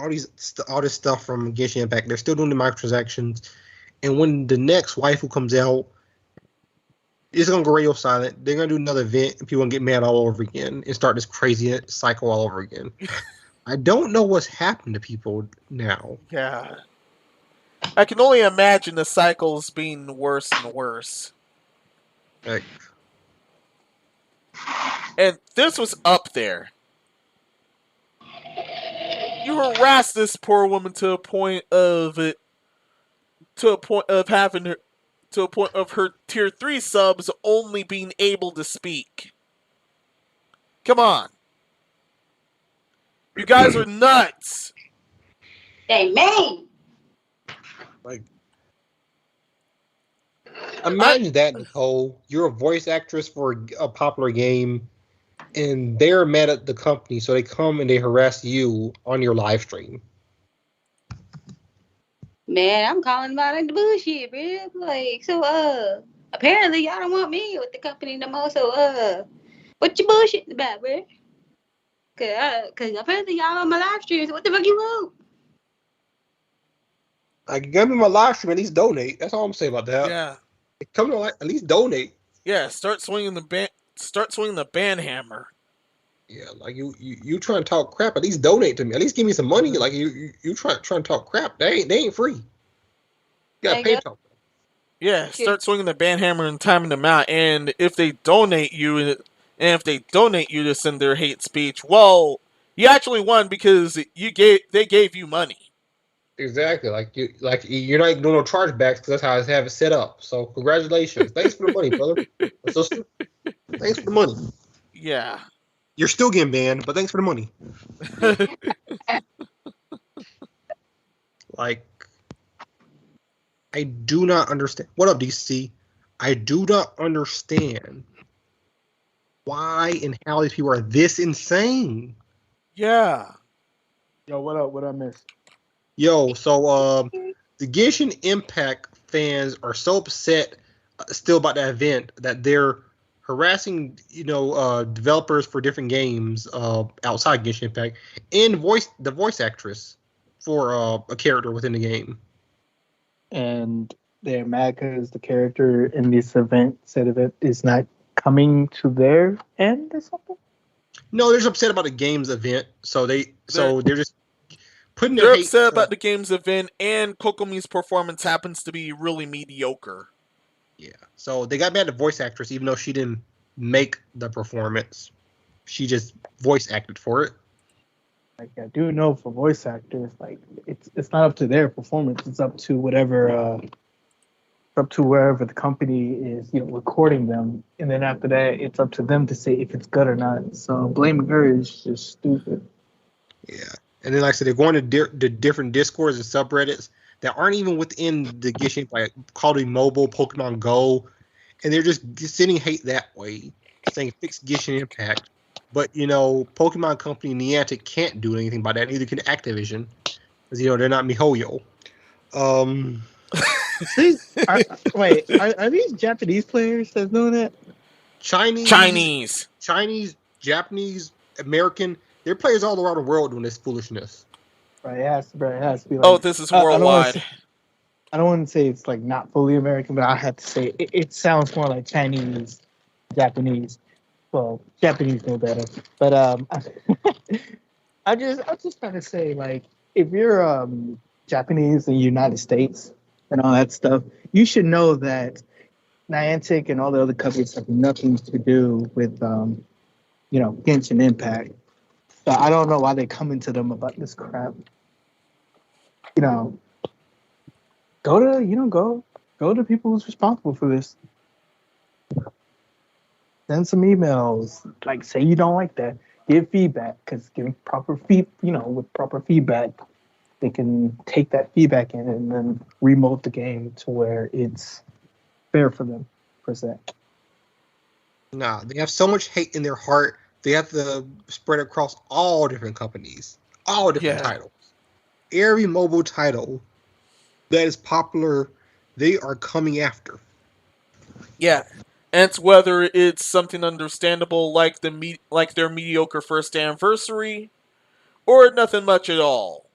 this stuff from Genshin Impact. They're still doing the microtransactions. And when the next waifu comes out, it's gonna go radio silent. They're gonna do another event, and people gonna get mad all over again and start this crazy cycle all over again. I don't know what's happened to people now. Yeah. I can only imagine the cycles being worse and worse. Like, and this was up there. You harassed this poor woman to a point of her tier 3 subs only being able to speak. Come on. You guys are nuts. They mean. Like, imagine that, Nicole. You're a voice actress for a popular game, and they're mad at the company, so they come and they harass you on your live stream. Man, I'm calling about the bullshit, bro. Like, so, apparently y'all don't want me with the company no more, so, what you bullshitting about, bro? Cause apparently y'all on my live streams. What the fuck you want? Like, give me my live stream, at least donate. That's all I'm saying about that. Yeah. Come to at least donate. Yeah, start swinging the band hammer. Yeah, like you trying to talk crap, at least donate to me. At least give me some money. Like you trying to talk crap. They ain't free. You gotta pay to talk. Yeah, start swinging the band hammer and timing them out. And if they donate you to send their hate speech, well, you actually won because they gave you money. Exactly. You're not doing no chargebacks because that's how I have it set up. So congratulations. Thanks for the money, brother. Sister. Thanks for the money. Yeah. You're still getting banned, but thanks for the money. Like, I do not understand. What up, DC? I do not understand why and how these people are this insane. Yeah. Yo, what up? What I missed? Yo, so the Genshin Impact fans are so upset still about that event that they're harassing, developers for different games outside Genshin Impact and the voice actress for a character within the game. And they're mad because the character in this event said it is not coming to their end or something. No, they're just upset about the game's event, so they're just putting their They're hate upset about the game's event, and Kokomi's performance happens to be really mediocre. Yeah, so they got mad at the voice actress, even though she didn't make the performance. she just voice acted for it. Like I do know for voice actors, like it's not up to their performance. It's up to whatever up to wherever the company is, recording them, and then after that, it's up to them to say if it's good or not. So blaming her is just stupid. Yeah, and then like I said, they're going to the different discords and subreddits that aren't even within the Genshin, like Call of Duty Mobile, Pokemon Go, and they're just sending hate that way, saying fix Genshin Impact. But Pokemon company Niantic can't do anything about that. Neither can Activision, because they're not MiHoYo. Are these Japanese players that's doing that? Chinese, Japanese, American. There are players all around the world doing this foolishness. Right, it has to be like. This is worldwide. I don't want to say it's like not fully American, but I have to say it sounds more like Chinese, Japanese. Well, Japanese know better, but I'm just trying to say, like, if you're Japanese in the United States and all that stuff, you should know that Niantic and all the other companies have nothing to do with Genshin Impact. So I don't know why they're coming to them about this crap. Go to people who's responsible for this. Send some emails, like say you don't like that. Give feedback, because giving proper with proper feedback, they can take that feedback in and then remote the game to where it's fair for them, per se. Nah, they have so much hate in their heart. They have to spread across all different companies, all different titles. Every mobile title that is popular, they are coming after. Yeah. And it's whether it's something understandable like their mediocre first anniversary, or nothing much at all.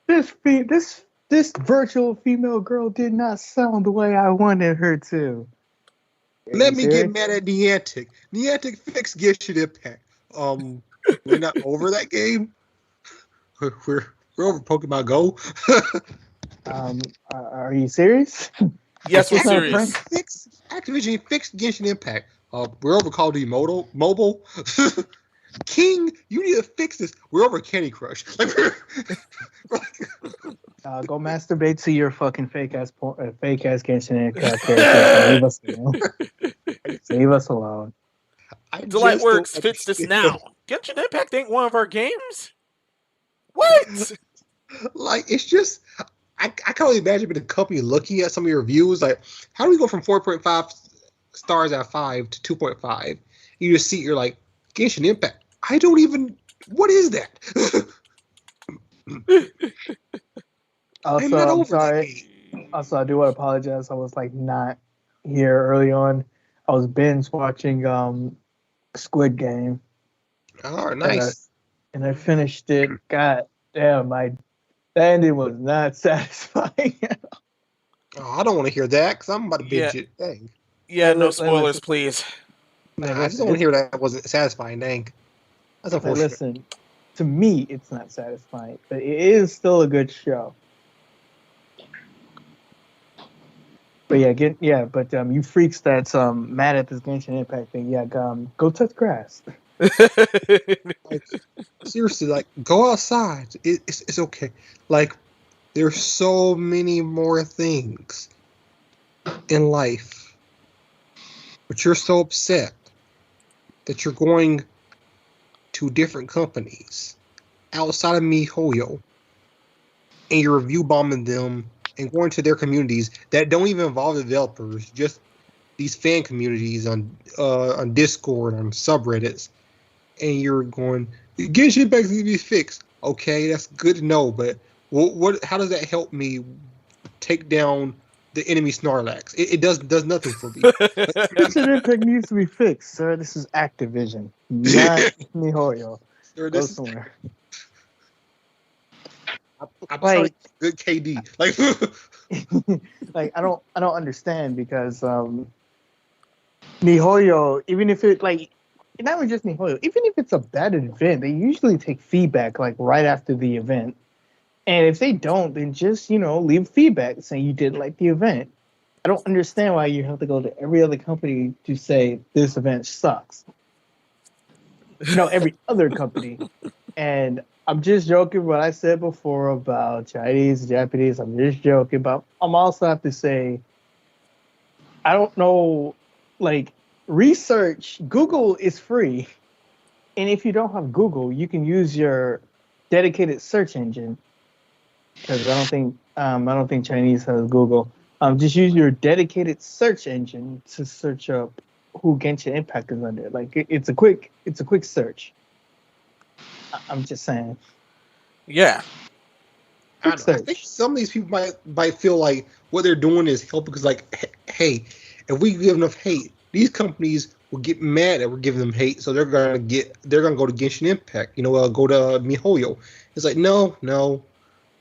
This virtual female girl did not sound the way I wanted her to. Let me get mad at Niantic. Niantic fixed Genshin Impact. We're not over that game. We're over Pokemon Go. Are you serious? Yes, we're serious. Activision fixed Genshin Impact. We're over Call of Duty Mobile. King, you need to fix this. We're over Candy Crush. Go masturbate to your fucking fake ass Genshin Impact character. Leave us alone. Delightworks fits this now. Genshin Impact ain't one of our games. What? Like, it's just, I can only imagine the company looking at some of your reviews. Like, how do we go from 4.5 stars out of 5 to 2.5? You just see, you're like, Genshin Impact. I don't even. What is that? Also, I'm sorry. Also, I do want to apologize. I was like not here early on. I was binge watching Squid Game. Oh, nice. And I finished it. God damn, the ending was not satisfying. I don't want to hear that because I'm about to binge it. Dang. Yeah, no spoilers, please. I just don't want to hear that wasn't satisfying. Dang. That's unfortunate. Listen, to me, it's not satisfying, but it is still a good show. But you freaks that's mad at this Genshin Impact thing, go touch grass. Like, seriously, like, go outside. It's okay. Like, there's so many more things in life, but you're so upset that you're going to different companies outside of MiHoYo, and you're review bombing them and going to their communities that don't even involve the developers, just these fan communities on Discord, on subreddits, and you're going, Genshin Impact needs to be fixed. Okay, that's good to know, but what? How does that help me take down the enemy Snorlax? It does nothing for me. Genshin Impact needs to be fixed, sir. This is Activision, not MiHoYo. Go somewhere. I'm sorry, good KD. Like I don't understand, because MiHoYo, even if it not even just MiHoYo, even if it's a bad event, they usually take feedback like right after the event. And if they don't, then just leave feedback saying you didn't like the event. I don't understand why you have to go to every other company to say this event sucks. every other company. And I'm just joking what I said before about Chinese, Japanese. I'm just joking, but I'm also have to say, I don't know, like research. Google is free, and if you don't have Google, you can use your dedicated search engine. Because I don't think Chinese has Google. Just use your dedicated search engine to search up who Genshin Impact is under. Like it's a quick search. I'm just saying. Yeah. I Quick don't know. I think search. some of these people might feel like what they're doing is helping because, like, hey, if we give enough hate, these companies will get mad that we're giving them hate, so they're gonna go to Genshin Impact. Go to MiHoYo. It's like no,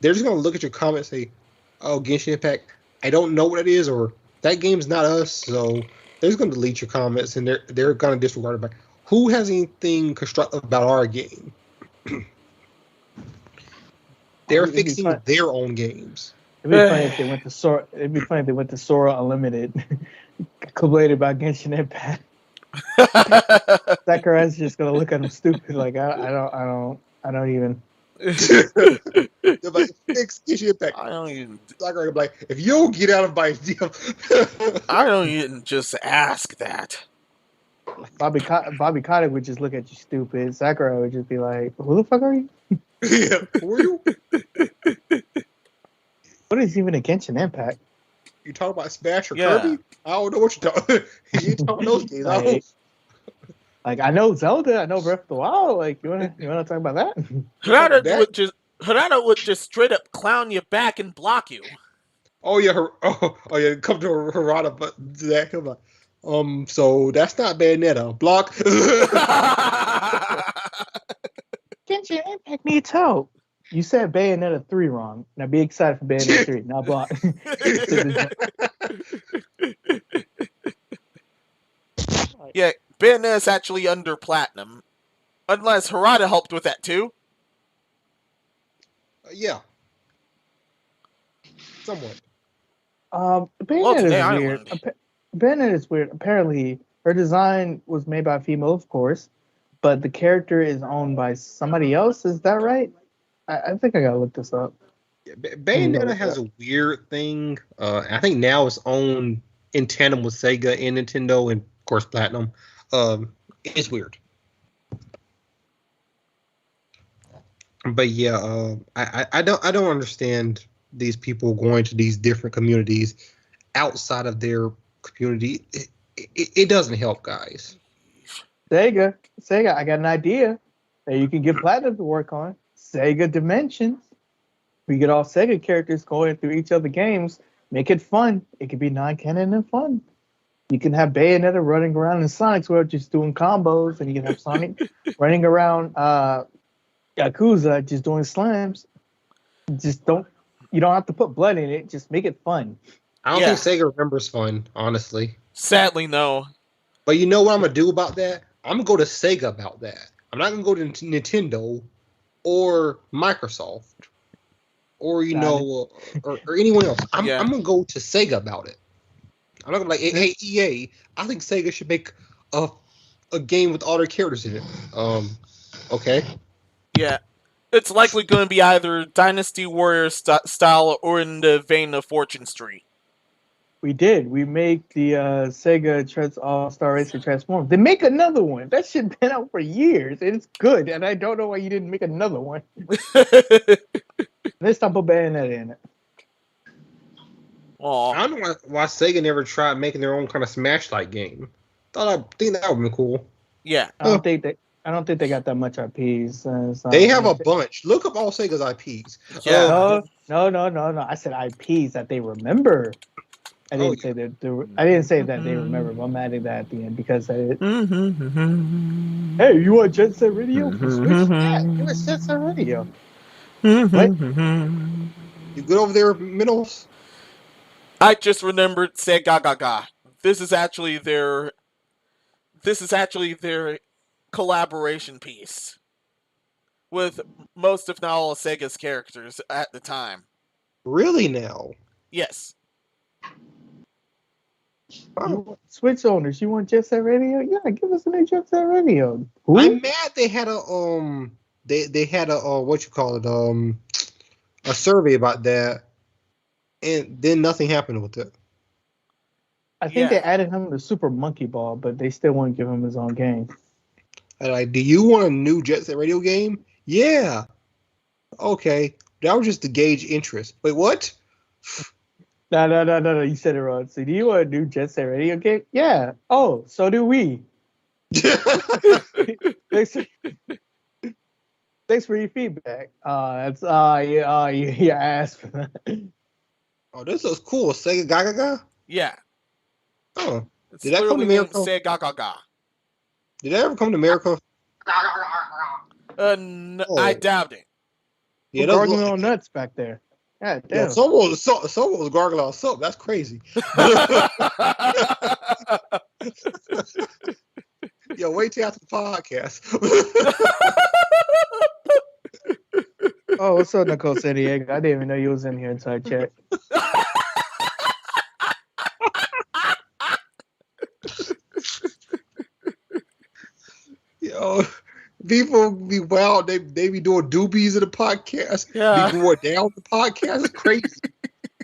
they're just gonna look at your comments and say, "Oh, Genshin Impact, I don't know what it is," or "That game's not us." So they're just gonna delete your comments and they're gonna disregard it. Back. Who has anything constructive about our game? They're It'd be fun. fixing their own games. It'd be funny if they went to Sora. It'd be funny if they went to Sora Unlimited, complained about Genshin Impact. Sakurai's just gonna look at him stupid. Like I don't even. They're like, fix Genshin Impact. I don't even. Sakurai like, if you don't get out of my deal. I don't even just ask that. Bobby Kotick would just look at you stupid. Sakurai would just be like, "Who the fuck are you? Yeah, who are you? What is even a Genshin Impact?" You talk about Smash or Yeah. Kirby? I don't know what you're talking. You ain't talking about those games. I don't. Like I know Zelda, I know Breath of the Wild. Like you wanna talk about that? Harada would just straight up clown you back and block you. Oh yeah, yeah. Come to Harada, but that come on. So that's not Bayonetta. Block. Genshin Impact needs help. You said Bayonetta 3 wrong. Now be excited for Bayonetta 3. Now block. Yeah, Bayonetta's actually under platinum. Unless Harada helped with that too. Yeah. Somewhat. Bayonetta today is I weird. learned. Bayonetta is weird. Apparently, her design was made by a female, of course, but the character is owned by somebody else. Is that right? I think I gotta look this up. Bayonetta has a weird thing. I think now it's owned in tandem with Sega and Nintendo, and of course Platinum. It's weird. But yeah, I don't understand these people going to these different communities outside of their community. It doesn't help, guys. Sega, I got an idea that you can get Platinum to work on. Sega Dimensions. We get all Sega characters going through each of the games. Make it fun. It can be non-canon and fun. You can have Bayonetta running around in Sonic's world just doing combos, and you can have Sonic running around Yakuza just doing slams. You don't have to put blood in it. Just make it fun. I don't think Sega remembers fun, honestly. Sadly, no. But you know what I'm gonna do about that? I'm gonna go to Sega about that. I'm not gonna go to Nintendo or Microsoft or or anyone else. I'm gonna go to Sega about it. I'm not gonna like, hey EA, I think Sega should make a game with all their characters in it. Okay. Yeah. It's likely going to be either Dynasty Warrior style or in the vein of Fortune Street. We did. We make the Sega All-Star Racer Transform. They make another one. That shit been out for years. It's good, and I don't know why you didn't make another one. This time put Bayonetta in it. Aww. I don't know why Sega never tried making their own kind of Smash-like game. I think that would be cool. Yeah. I don't think they got that much IPs. They have a bunch. Look up all Sega's IPs. Yeah. No. I said IPs that they remember. I didn't say that. I didn't say that they remember. But I'm adding that at the end because hey, you want Jet Set Radio for Switch? Yeah, give us Jet Set Radio. What? You good over there, Minos? I just remembered Sega Gaga. This is actually their collaboration piece with most, if not all, of Sega's characters at the time. Really now? Yes. Switch owners, you want Jet Set Radio? Yeah, give us a new Jet Set Radio. Who? I'm mad they had a they had a what you call it a survey about that, and then nothing happened with it. I think they added him to Super Monkey Ball, but they still won't give him his own game. And like, do you want a new Jet Set Radio game? Yeah. Okay. That was just to gauge interest. Wait, what? No. You said it wrong. So, do you want a new Jet Set Radio game? Yeah. Oh, so do we. Thanks for your feedback. You asked for that. Oh, this looks cool. Sega Gaga? Yeah. Oh. It's Did that come to America? Say ga ga ga. Did that ever come to America? No, I doubt it. Yeah, gargling on nuts back there. God damn. Yeah, someone was gargling on soap. That's crazy. Yo, wait till after the podcast. Oh, what's up, Nicole San Diego? I didn't even know you was in here until I checked. Yo, people be wild. They be doing doobies in the podcast. Yeah. Be going down the podcast. It's crazy.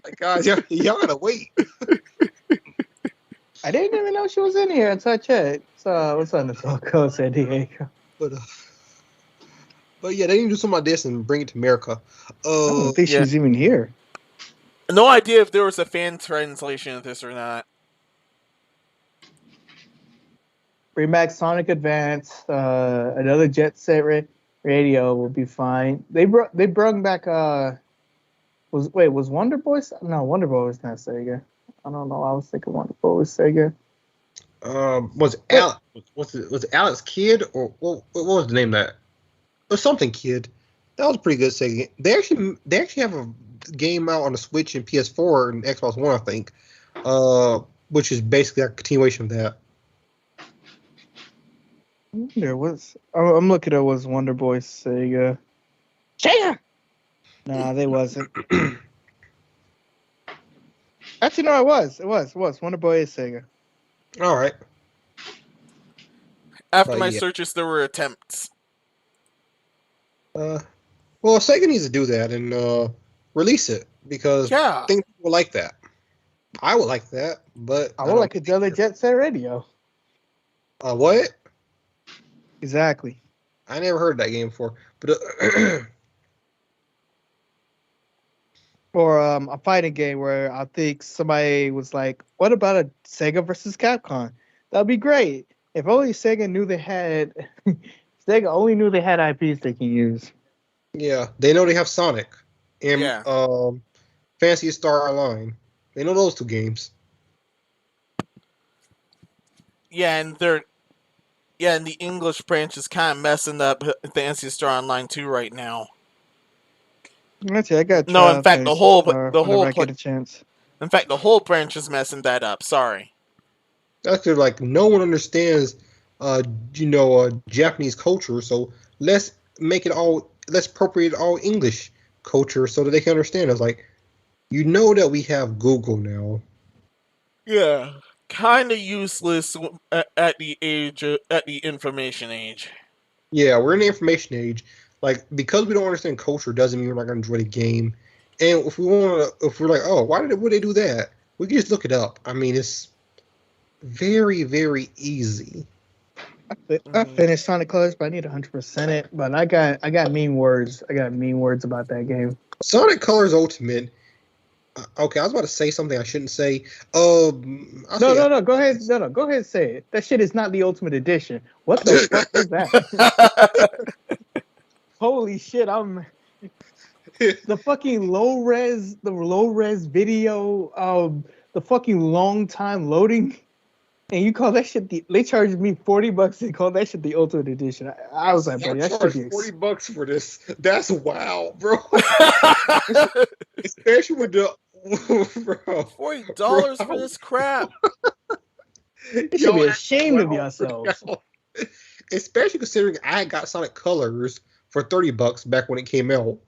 Like, guys, y'all gotta wait. I didn't even know she was in here until I checked. So, what's up, Nicole San Diego? But yeah, they need to do something like this and bring it to America. I don't think she was even here. No idea if there was a fan translation of this or not. Bring back Sonic Advance. Another Jet Set Radio will be fine. They brought back was Wonder Boy? No, Wonder Boy was not Sega. I don't know. I was thinking Wonder Boy was Sega. Was it Alex Kidd or what was the name of that? Or something Kid. That was a pretty good Sega game. They actually have a game out on the Switch and PS4 and Xbox One, I think. Which is basically a continuation of that. There was. I'm looking at was Wonder Boy Sega. Sega. Nah, they wasn't. Actually, no, it was. It was. Wonder Boy is Sega. All right. After my searches, there were attempts. Well, Sega needs to do that and release it because I think people would like that. I would like that, but I would like another Jet Set Radio. What? Exactly. I never heard of that game before, but or a fighting game where I think somebody was like, "What about a Sega versus Capcom? That'd be great." If only Sega knew they had. Sega only knew they had IPs they can use. Yeah, they know they have Sonic and Fantasy Star Online. They know those two games. Yeah, and the English branch is kind of messing up Fantasy Star Online 2 right now. Actually, I got no. In fact, the whole branch is messing that up. Sorry. That's like no one understands, Japanese culture. So let's appropriate all English culture so that they can understand us. Like, that we have Google now. Yeah, kind of useless at the information age. Yeah, we're in the information age. Like, because we don't understand culture doesn't mean we're not going to enjoy the game. And if we're like, oh, would they do that? We can just look it up. I mean, it's very, very easy. I finished Sonic Colors, but I need 100% it. But I got mean words. I got mean words about that game. Sonic Colors Ultimate. Okay, I was about to say something I shouldn't say. No. Go ahead. No. Go ahead and say it. That shit is not the Ultimate Edition. What the fuck is that? Holy shit! The fucking low res video. The fucking long time loading. And you call that shit they charged me $40 and call that shit the Ultimate Edition. I was like, bro, that should be $40 for this. That's wild, bro. Especially with the bro. $40 for this crap. You should be ashamed of yourselves. Especially considering I got Sonic Colors for $30 back when it came out.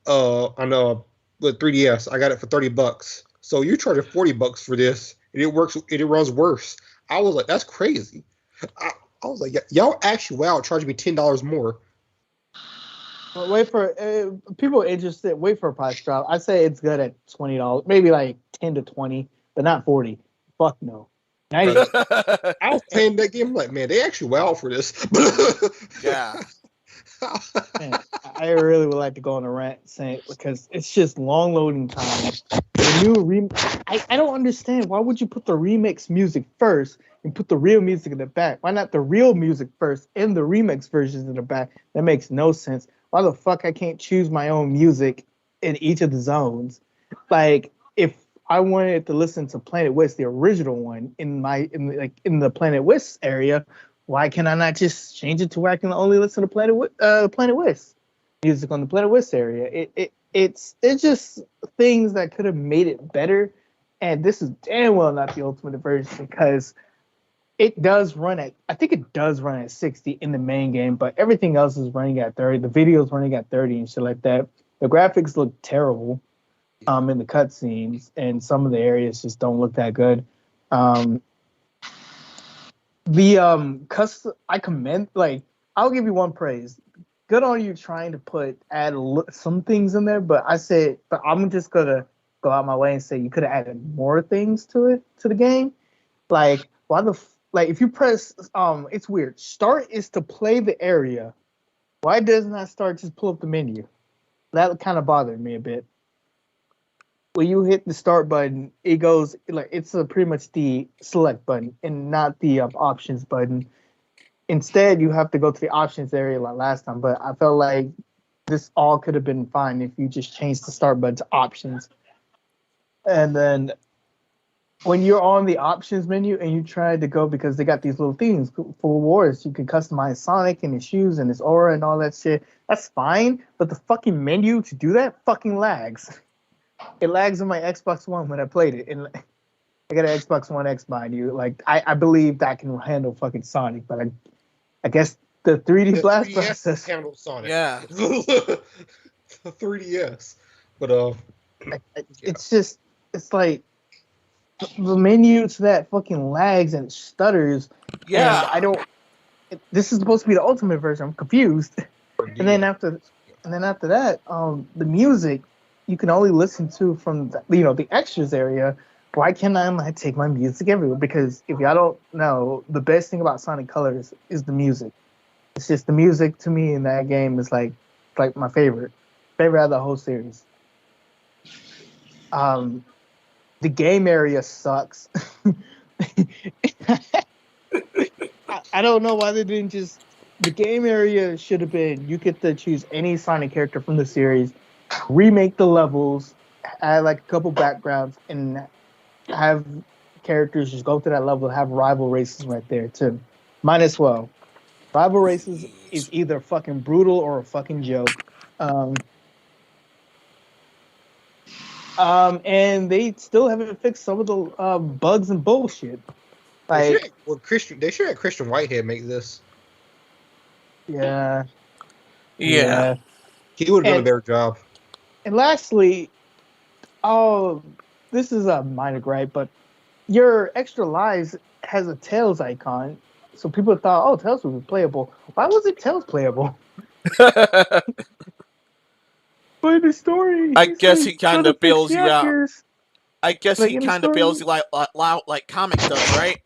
On with 3DS, I got it for $30. So you're charging $40 for this, and it runs worse. I was like, that's crazy. I was like, y'all actually charging me $10 more. But wait for people interested. Wait for a price drop. I say it's good at $20, maybe like 10 to 20, but not 40. Fuck no. I was playing that game. I'm like, man, they actually for this. Yeah. Man, I really would like to go on a rant saying because it's just long loading time. The new I don't understand. Why would you put the remix music first and put the real music in the back? Why not the real music first and the remix versions in the back? That makes no sense. Why the fuck I can't choose my own music in each of the zones? Like if I wanted to listen to Planet West, the original one, in the Planet West area, why can I not just change it to where I can only listen to Planet West music on the Planet West area? It's just things that could have made it better, and this is damn well not the ultimate version because it does run at, I think it does run at 60 in the main game, but everything else is running at 30. The video's running at 30 and shit like that. The graphics look terrible in the cutscenes, and some of the areas just don't look that good. I commend, like, I'll give you one praise. Good on you trying to add some things in there, but I'm just gonna go out my way and say you could have added more things to the game. Like, if you press, it's weird. Start is to play the area. Why doesn't that start just pull up the menu? That kind of bothered me a bit. When you hit the start button, it goes like it's pretty much the select button and not the options button. Instead, you have to go to the options area like last time. But I felt like this all could have been fine if you just changed the start button to options. And then when you're on the options menu and you try to go, because they got these little things for wars, you can customize Sonic and his shoes and his aura and all that shit. That's fine, but the fucking menu to do that fucking lags. It lags on my Xbox One when I played it, and I got an Xbox One X, mind you. Like I believe that can handle fucking Sonic, but I guess the 3D Blast process handles Sonic. Yeah. The 3DS, but it's like the menu to that fucking lags and stutters. Yeah. And this is supposed to be the ultimate version. I'm confused. And then after that, the music you can only listen to from the extras area. Why can't I not take my music everywhere? Because if y'all don't know, the best thing about Sonic Colors is the music. It's just the music to me in that game is like my favorite out of the whole series. The game area sucks. I don't know why they didn't just. The game area should have been you get to choose any Sonic character from the series, remake the levels, add like a couple backgrounds, and have characters just go to that level, have rival races right there too. Might as well. Rival races is either fucking brutal or a fucking joke. And they still haven't fixed some of the bugs and bullshit. Like, they should have Christian Whitehead make this. Yeah. He would have done a better job. And lastly, this is a minor gripe, but your extra lives has a Tails icon. So people thought, Tails would be playable. Why wasn't Tails playable? But the story, I guess he kind of bails you out. I guess like, he kind of bails you out like comics does, right?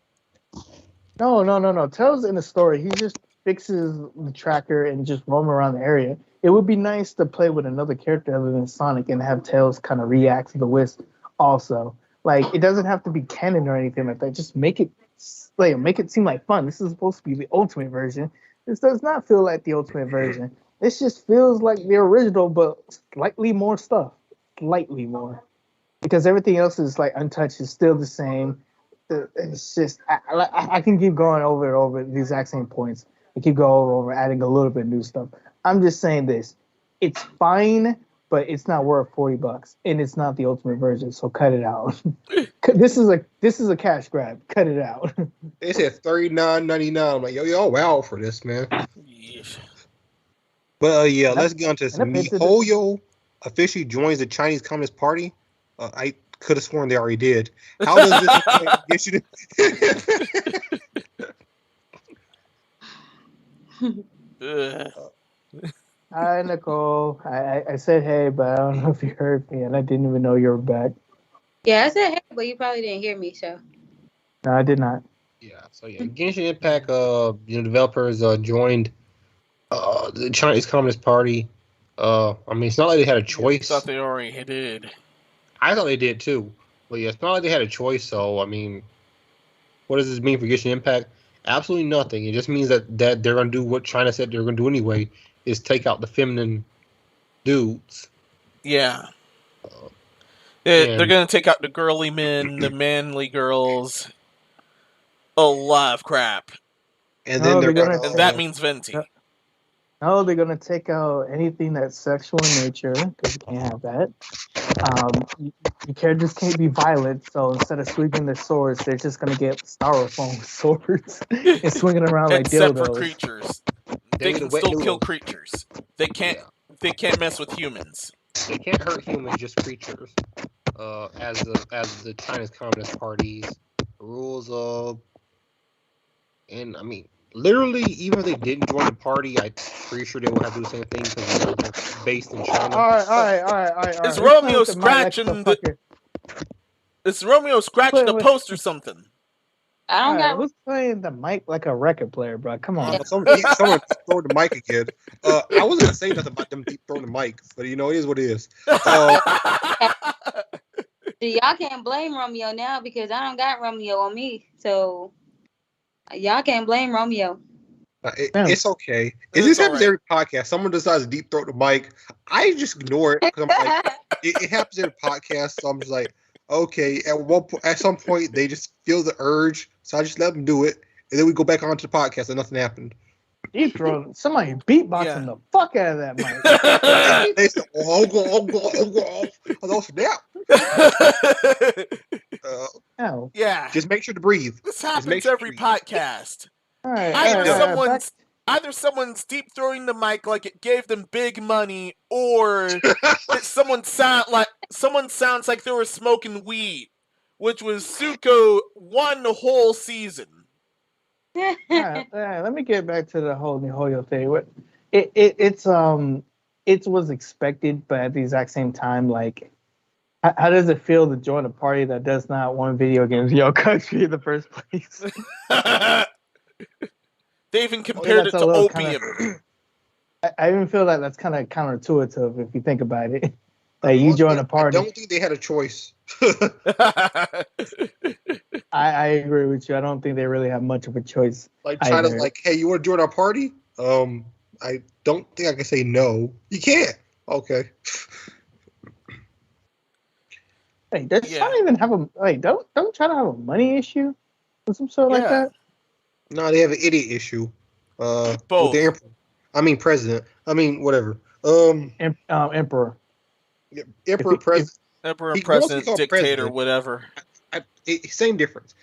No. Tails in the story, he just fixes the tracker and just roam around the area. It would be nice to play with another character other than Sonic and have Tails kind of react to the Wisp also. Like, it doesn't have to be canon or anything like that. Just make it seem like fun. This is supposed to be the ultimate version. This does not feel like the ultimate version. This just feels like the original, but slightly more stuff. Slightly more. Because everything else is like untouched, is still the same. It's just, I can keep going over and over the exact same points. I keep going over, adding a little bit of new stuff. I'm just saying this. It's fine, but it's not worth $40, and it's not the ultimate version, so cut it out. This is a cash grab. Cut it out. They said $39.99. I'm like, y'all wow for this, man. Yes. But let's get on to some. MiHoYo officially joins the Chinese Communist Party. could have sworn they already did. How does this get you Ugh. Hi, Nicole. I said hey, but I don't know if you heard me, and I didn't even know you were back. Yeah, I said hey, but you probably didn't hear me, so. No, I did not. Yeah, so yeah, Genshin Impact, developers joined the Chinese Communist Party. I mean, it's not like they had a I choice. thought they already did. I thought they did too, but yeah, it's not like they had a choice. So I mean, what does this mean for Genshin Impact? Absolutely nothing. It just means that they're gonna do what China said they're gonna do anyway, is take out the feminine dudes. Yeah. Uh, They're and gonna take out the girly men, the manly girls, a lot of crap, and No, then they're they're gonna and that means Venti. No, they're gonna take out anything that's sexual in nature because you can't have that. You just can't be violent. So instead of swinging their swords, they're just gonna get styrofoam swords and swing it around like Except for dildos. creatures, they they need can a wet still noodle. kill creatures. They can't. Yeah. They can't mess with humans. They can't hurt humans, just creatures. As the Chinese Communist Party's rules of, and I mean, literally, even if they didn't join the party, I'm pretty sure they would have to do the same thing because they're based in China. All right. Is Who's Romeo playing with the mic like scratching the fucker? Is Romeo scratching a Playing with- post or something? I don't Alright, got. who's playing the mic like a record player, bro? Come on. Someone throw the mic again. I wasn't gonna say nothing about them deep throwing the mic, but you know, it is what it is. See, y'all can't blame Romeo now because I don't got Romeo on me. So y'all can't blame Romeo. It's okay. It's This happens alright. every podcast. Someone decides to deep throat the mic. I just ignore it because I'm like, it happens every podcast. So I'm just like, okay. At some point, they just feel the urge, so I just let them do it, and then we go back onto the podcast, and nothing happened. Deep throat. Somebody beatboxing Yeah. the fuck out of that mic. They said, oh, snap. No. Yeah. Just make sure to breathe. This make happens sure every you- podcast. Alright. Either someone's deep throwing the mic like it gave them big money, or someone sounds like they were smoking weed, which was Suko one whole season. Alright, let me get back to the whole Nihoyo thing. It was expected, but at the exact same time, like, how does it feel to join a party that does not want video games in your country in the first place? They even compared it that's to a little opium. I even feel that that's kind of counterintuitive if you think about it. Like, you join a party. I don't think they had a choice. I agree with you. I don't think they really have much of a choice. Like China's either. like, hey, you want to join our party? I don't think I can say no. You can't. Okay. Hey, does China even have a don't China have a money issue or some sort like that? No, they have an idiot issue. Both. With the emperor. I mean president. I mean whatever. Emperor. Emperor, president. Emperor, He president, wants to be called dictator, president. whatever. Same difference.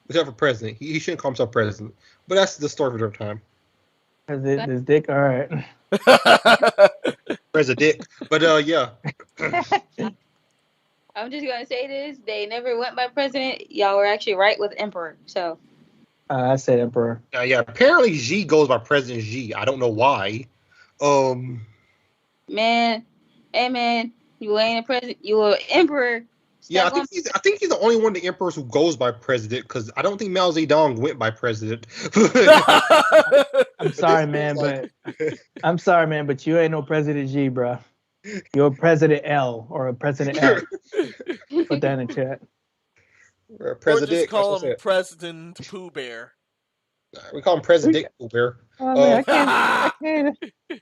Except for president. He shouldn't call himself president. But that's the story for their time. His dick. All right. President. But yeah. I'm just gonna say this: they never went by president. Y'all were actually right with emperor. So I said emperor. Yeah. Apparently, Xi goes by President Xi. I don't know why. man, hey man, you ain't a president. You an emperor. Yeah, I think he's the only one of the emperors who goes by president because I don't think Mao Zedong went by president. I'm sorry, man, but you ain't no President G, bro. You're a President L or a President L. Put that in the chat. Or President. just call him President Pooh Bear. We call him President Pooh Bear. Oh, man,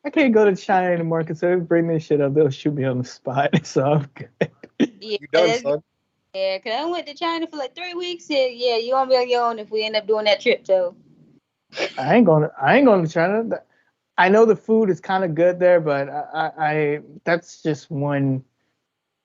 I can't go to China anymore because if they bring this shit up, they'll shoot me on the spot. So I'm good. Yeah, You done, son? Yeah, because I went to China for like 3 weeks. Yeah, you won't be on your own if we end up doing that trip. So I ain't going to China. I know the food is kind of good there, but I that's just one.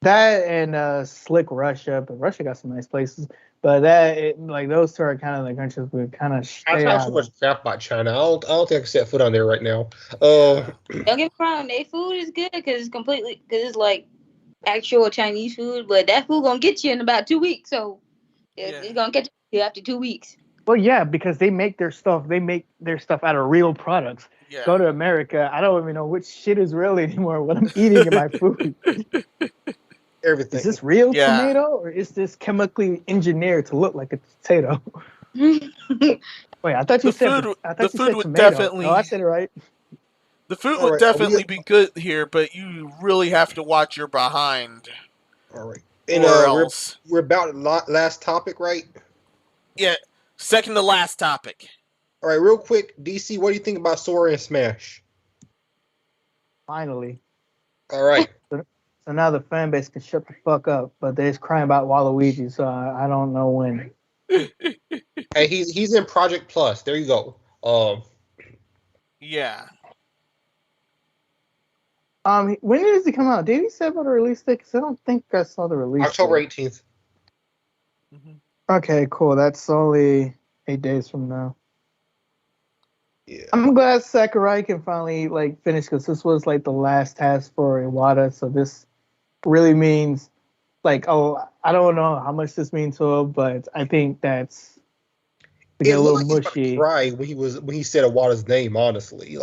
That and slick Russia, but Russia got some nice places. But those two are kind of the countries we kind of I stay talk out so much of. crap about China. I don't think I can set foot on there right now. don't get me wrong, their food is good because it's like actual Chinese food, but that food gonna get you in about 2 weeks. So it's gonna catch you after 2 weeks. Well, yeah, because they make their stuff. They make their stuff out of real products. Yeah. Go to America, I don't even know which shit is real anymore. What I'm eating in my food. Everything. Is this real Yeah. tomato or is this chemically engineered to look like a potato? Wait, I thought you said food would tomato. definitely. No, I said it right. The food All would right, definitely be good here, but you really have to watch your behind. All right. And Or else. we're about last topic, right? Yeah, second to last topic. All right, real quick, DC, what do you think about Sora and Smash? Finally. All right. So now the fan base can shut the fuck up, but they're just crying about Waluigi, so I don't know when. Hey, he's in Project Plus. There you go. Yeah. When does he come out? Did he say about the release date? Because I don't think I saw the release October date. 18th. Okay, cool. That's only 8 days from now. Yeah. I'm glad Sakurai can finally finish, because this was the last task for Iwata. So this really means I don't know how much this means to him, but I think that's to get a little mushy. Right when he said Iwata's name, honestly,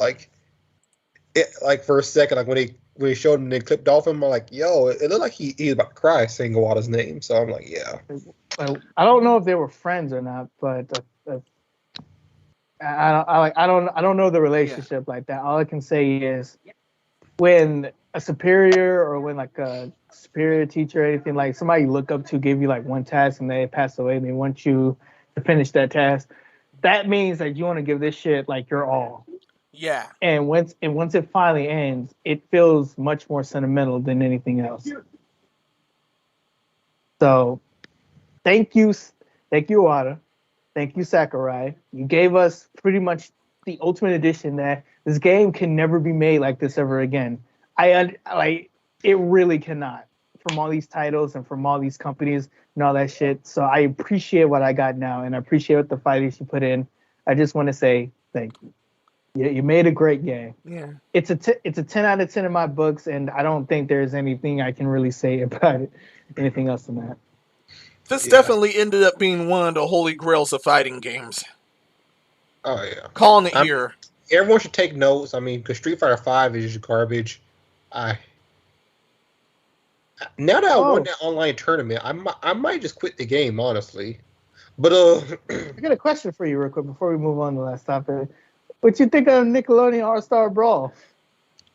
for a second, when he showed him, they clipped off him. I'm like, yo, it looked like he was about to cry saying Iwata's name. So I'm like, yeah. I don't know if they were friends or not, but I don't know the relationship like that. All I can say is when a superior or when a superior teacher or anything, somebody you look up to give you one task and they pass away and they want you to finish that task, that means that you want to give this shit your all. Yeah. And once it finally ends, it feels much more sentimental than anything else. So thank you Iwata. Thank you, Sakurai. You gave us pretty much the ultimate edition that this game can never be made like this ever again. It really cannot, from all these titles and from all these companies and all that shit. So I appreciate what I got now, and I appreciate the fighters you put in. I just want to say thank you. You made a great game. Yeah. It's a 10 out of 10 in my books, and I don't think there's anything I can really say about it. Anything else than that. This definitely ended up being one of the holy grails of fighting games. Oh yeah, calling it here. Everyone should take notes. I mean, because Street Fighter V is garbage. Now that I won that online tournament, I might just quit the game, honestly. But I got a question for you real quick before we move on to the last topic. What you think of Nickelodeon All-Star Brawl?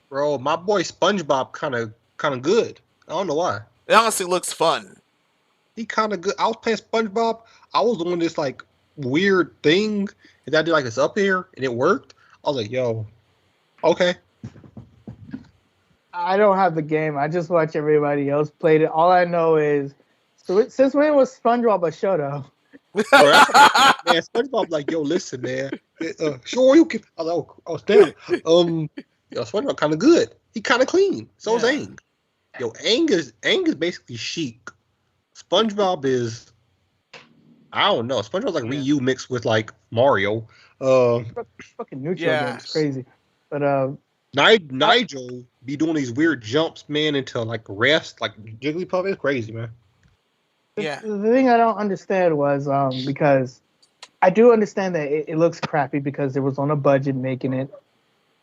Bro, my boy SpongeBob kind of good. I don't know why. It honestly looks fun. He kind of good. I was playing SpongeBob. I was doing this weird thing, and I did this up here, and it worked. I was like, yo, okay. I don't have the game. I just watch everybody else play it. All I know is, since when was SpongeBob a Shoto? Man, SpongeBob like, yo, listen, man. Sure, you can. I was like, oh, damn. Yo, SpongeBob kind of good. He kind of clean. So is Aang. Yo, Aang is basically Sheik. SpongeBob is, I don't know. SpongeBob's Ryu mixed with Mario. Fucking neutral game is crazy. But Nigel be doing these weird jumps, man, into rest, Jigglypuff. It's crazy, man. Yeah. The thing I don't understand was because I do understand that it looks crappy because it was on a budget making it.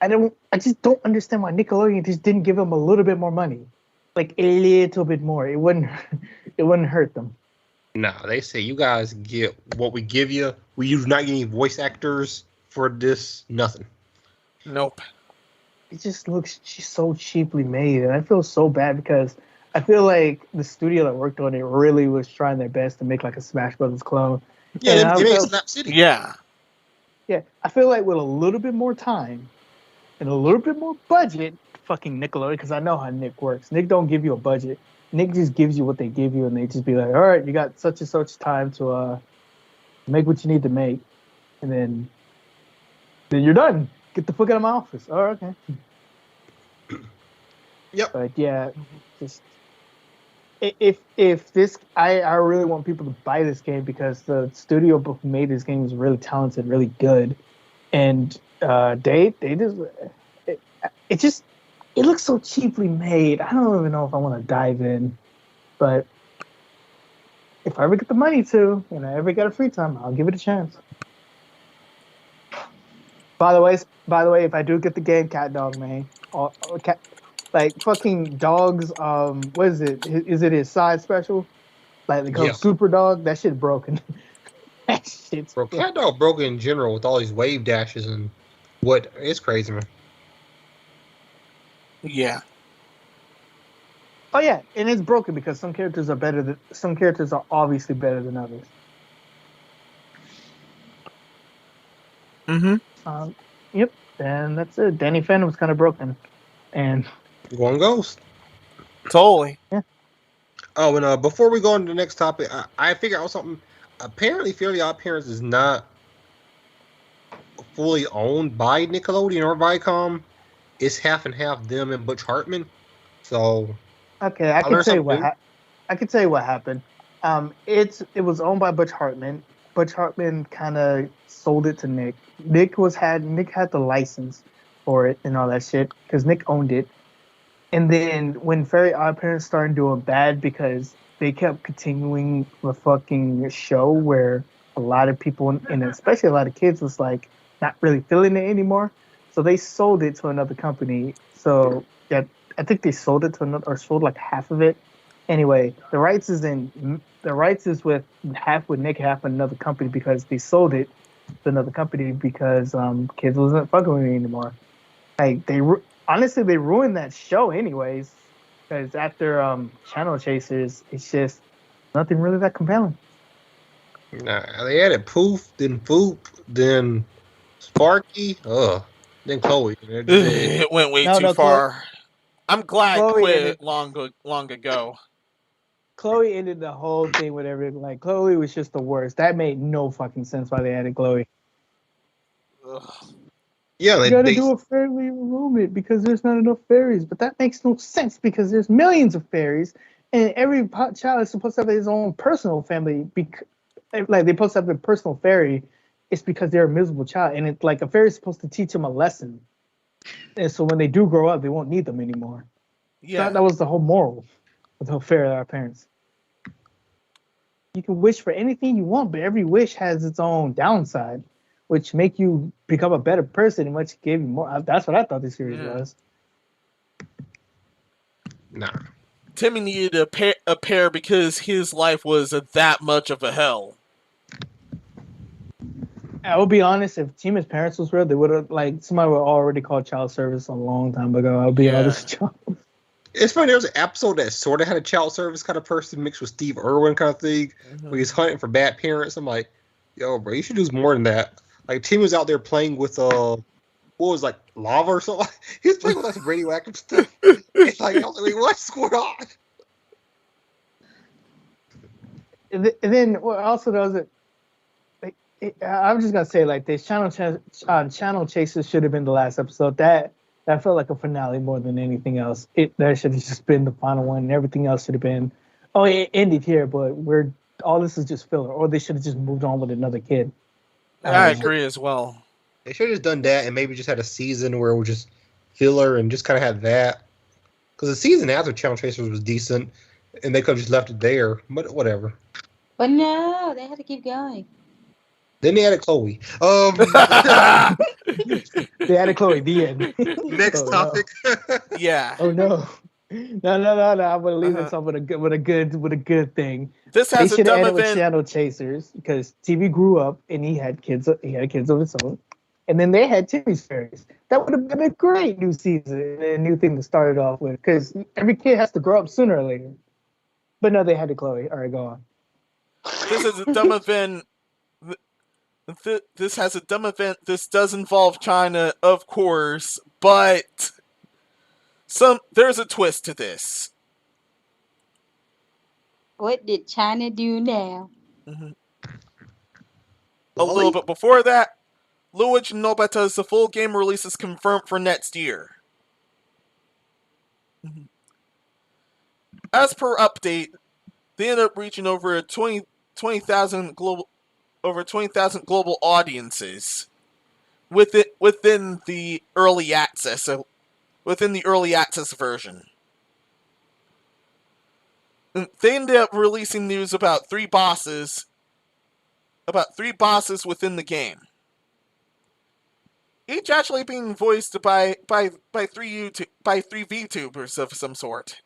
I just don't understand why Nickelodeon just didn't give them a little bit more money, a little bit more. It wouldn't hurt them. Nah, they say you guys get what we give you. We do not get any voice actors for this. Nothing. Nope. It just looks so cheaply made, and I feel so bad because I feel like the studio that worked on it really was trying their best to make a Smash Brothers clone. Yeah, they made Snap City. Yeah. Yeah, I feel like with a little bit more time and a little bit more budget, fucking Nickelodeon, because I know how Nick works. Nick don't give you a budget. Nick just gives you what they give you, and they just be like, all right, you got such and such time to make what you need to make, and then you're done. Get the fuck out of my office. Oh, okay. Yep. But yeah, just if this, I really want people to buy this game because the studio who made this game is really talented, really good, and they just it just it looks so cheaply made. I don't even know if I want to dive in, but if I ever get the money to, and I ever get a free time, I'll give it a chance. By the way, if I do get the game, cat dog, man, or cat, like fucking dogs. What is it? Is it his side special? Like they call Yeah. Super Dog. That shit broken. That shit's Bro, Cat Dog broke in general with all these wave dashes and what? It's crazy, man. Yeah. Oh yeah, and it's broken because some characters are better than some characters are obviously better than others. Yep, and that's it. Danny Phantom was kind of broken, and Going Ghost. Totally. yeah. Oh, and before we go on to the next topic, I figured out something. Apparently, Fairly Odd Parents is not fully owned by Nickelodeon or Viacom. It's half and half them and Butch Hartman. So Okay, I can learned tell you something new. I can tell you what happened. It was owned by Butch Hartman. Butch Hartman kind of sold it to Nick. Nick had the license for it and all that shit because Nick owned it. And then when Fairly Odd Parents started doing bad because they kept continuing the fucking show where a lot of people and especially a lot of kids was like not really feeling it anymore. So they sold it to another company. So yeah, I think they sold it to another or sold like half of it. Anyway, the rights is with half with Nick, half with another company because they sold it to another company because kids wasn't fucking with it anymore. Like honestly they ruined that show anyways because after Channel Chasers, it's just nothing really that compelling. Nah, they added Poof, then Foop, then Sparky, then Chloe. It went way too far. I'm glad Chloe quit ended, long ago. Chloe ended the whole thing with everything. Like Chloe was just the worst. That made no fucking sense why they added Chloe. Ugh. Yeah, You gotta do a fairy enrollment because there's not enough fairies, but that makes no sense because there's millions of fairies, and every child is supposed to have his own personal family. Like they're supposed to have a personal fairy. It's because they're a miserable child, and it's like a fairy is supposed to teach them a lesson, and so when they do grow up, they won't need them anymore. Yeah. That was the whole moral of the whole Fairly Odd Parents. You can wish for anything you want, but every wish has its own downside, which make you become a better person and which give you more. That's what I thought this series was. Nah. Timmy needed a pair because his life was that much of a hell. I will be honest, if Timmy's parents was real, they would have somebody would already called child service a long time ago. I'll be honest. It's funny, there was an episode that sort of had a child service kind of person mixed with Steve Irwin kind of thing, where he's hunting for bad parents. I'm like, yo, bro, you should do more than that. Like, Tim was out there playing with, what was like, lava or something? He was playing with like radioactive stuff. It's like, I was like, what's going on? And then also there was I'm just gonna say like this channel chases should have been the last episode. That felt like a finale more than anything else. That should have just been the final one, and everything else should have been. Oh, it ended here, but all this is just filler. Or they should have just moved on with another kid. I agree as well. They should have just done that and maybe just had a season where it was just filler and just kind of had that. Because the season after Channel Chasers was decent, and they could have just left it there. But whatever. But no, they had to keep going. Then they added Chloe. They added Chloe. The end. Next topic. No. Yeah. Oh no. No. I'm gonna leave this off with a good thing. This has they should have ended with Channel Chasers because TV grew up and he had kids of his own, and then they had Timmy's Fairies. That would have been a great new season and a new thing to start it off with because every kid has to grow up sooner or later. But no, they had to Chloe. All right, go on. This is a dumb event. This has a dumb event. This does involve China, of course, but there's a twist to this. What did China do now? A little bit before that, Luigi Nobeta's the full game release is confirmed for next year. As per update, they ended up reaching over 20,000 global audiences within the early access within the early access version. They ended up releasing news about three bosses within the game. Each actually being voiced by three VTubers of some sort.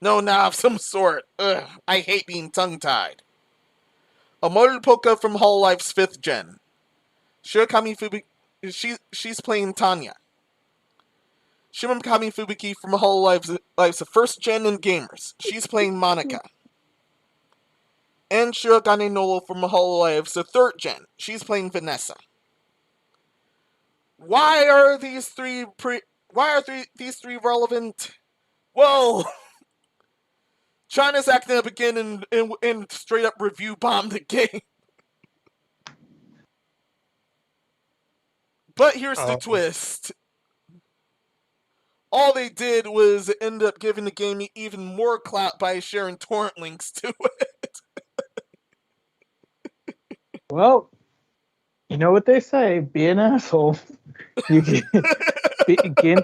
No, not of some sort. Ugh, I hate being tongue-tied. Amoru Poka from Hololife's 5th gen. Shirakami Fubuki, she's playing Tanya. Shimamikami Fubuki from Hololife's 1st gen and Gamers. She's playing Monica. And Shirogane Nolo from Hololife's 3rd gen. She's playing Vanessa. Why are these three relevant? Well, China's acting up again and straight up review bombed the game. But here's the twist. All they did was end up giving the game even more clout by sharing torrent links to it. Well, you know what they say, be an asshole. You can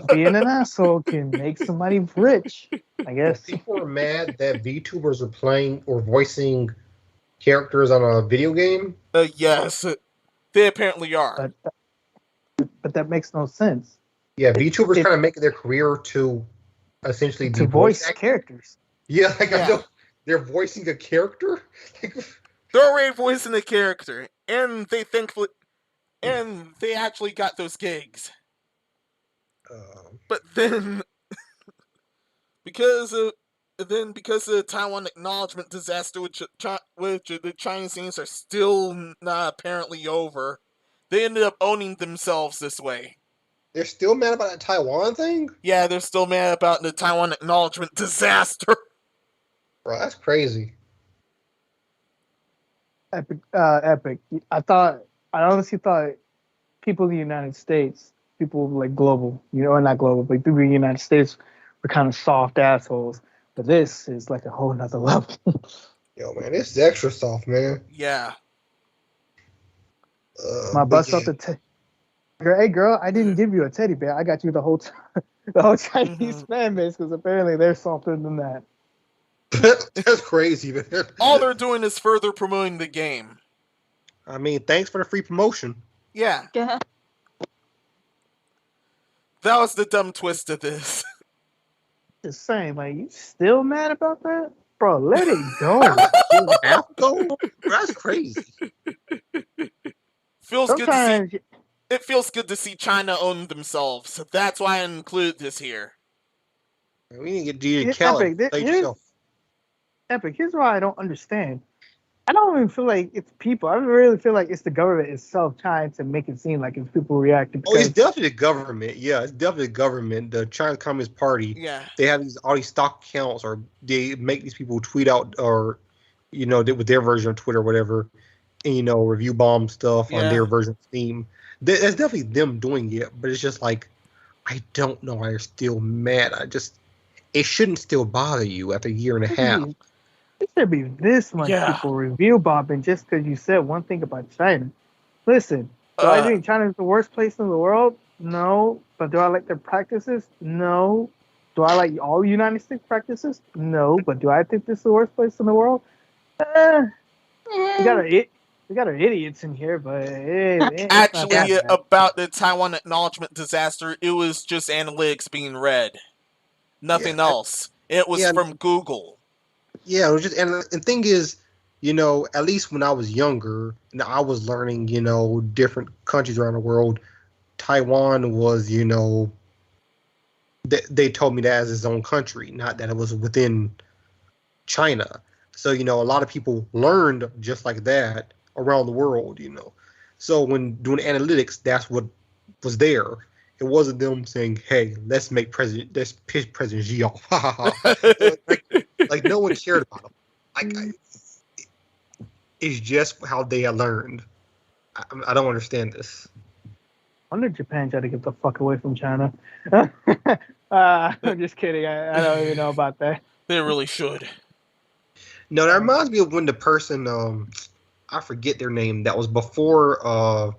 being an asshole can make somebody rich, I guess. People are mad that VTubers are playing or voicing characters on a video game. Yes, they apparently are. But that makes no sense. Yeah, VTubers kind of making their career to essentially to voice characters. Yeah, I know they're voicing a character. They're already voicing a character, and they actually got those gigs. But then, because of the Taiwan acknowledgement disaster, which the Chinese things are still not apparently over, they ended up owning themselves this way. They're still mad about that Taiwan thing? Yeah, they're still mad about the Taiwan acknowledgement disaster. Bro, that's crazy. Epic. I honestly thought people in the United States, people like global, or not global, but people in the United States were kind of soft assholes. But this is like a whole nother level. Yo, man, this is extra soft, man. Yeah. My bust out the hey, girl, I didn't give you a teddy bear. I got you the whole Chinese fan base, because apparently they're softer than that. That's crazy, man. All they're doing is further promoting the game. I mean, thanks for the free promotion. Yeah. Yeah. That was the dumb twist of this. Just saying, like, you still mad about that? Bro, let it go. That's crazy. It feels good to see China own themselves. So that's why I include this here. We need to get you to Kelly. Epic, here's why I don't understand. I don't even feel like it's people. I really feel like it's the government itself trying to make it seem like it's people reacting. Oh, it's definitely the government. Yeah, it's definitely the government. The China Communist Party. Yeah. They have all these stock accounts, or they make these people tweet out, or with their version of Twitter or whatever, and review bomb stuff on their version of Steam. That's definitely them doing it, but it's just like, I don't know why you're still mad. It shouldn't still bother you after a year and a half. It should be this much people review bombing just because you said one thing about China. Listen, do I think China is the worst place in the world? No. But do I like their practices? No. Do I like all United States practices? No. But do I think this is the worst place in the world? We got our idiots in here, but actually, about the Taiwan acknowledgement disaster, it was just analytics being read. Nothing else. It was from Google. Yeah, it was just, and the thing is, at least when I was younger, and I was learning, different countries around the world, Taiwan was, they told me that as its own country, not that it was within China. So, a lot of people learned just like that around the world, So when doing analytics, that's what was there. It wasn't them saying, "Hey, let's piss President Xi off." like no one cared about him. It's just how they had learned. I don't understand this. I wonder if Japan tried to get the fuck away from China. I'm just kidding. I don't even know about that. They really should. No, that reminds me of when the person, I forget their name, that was before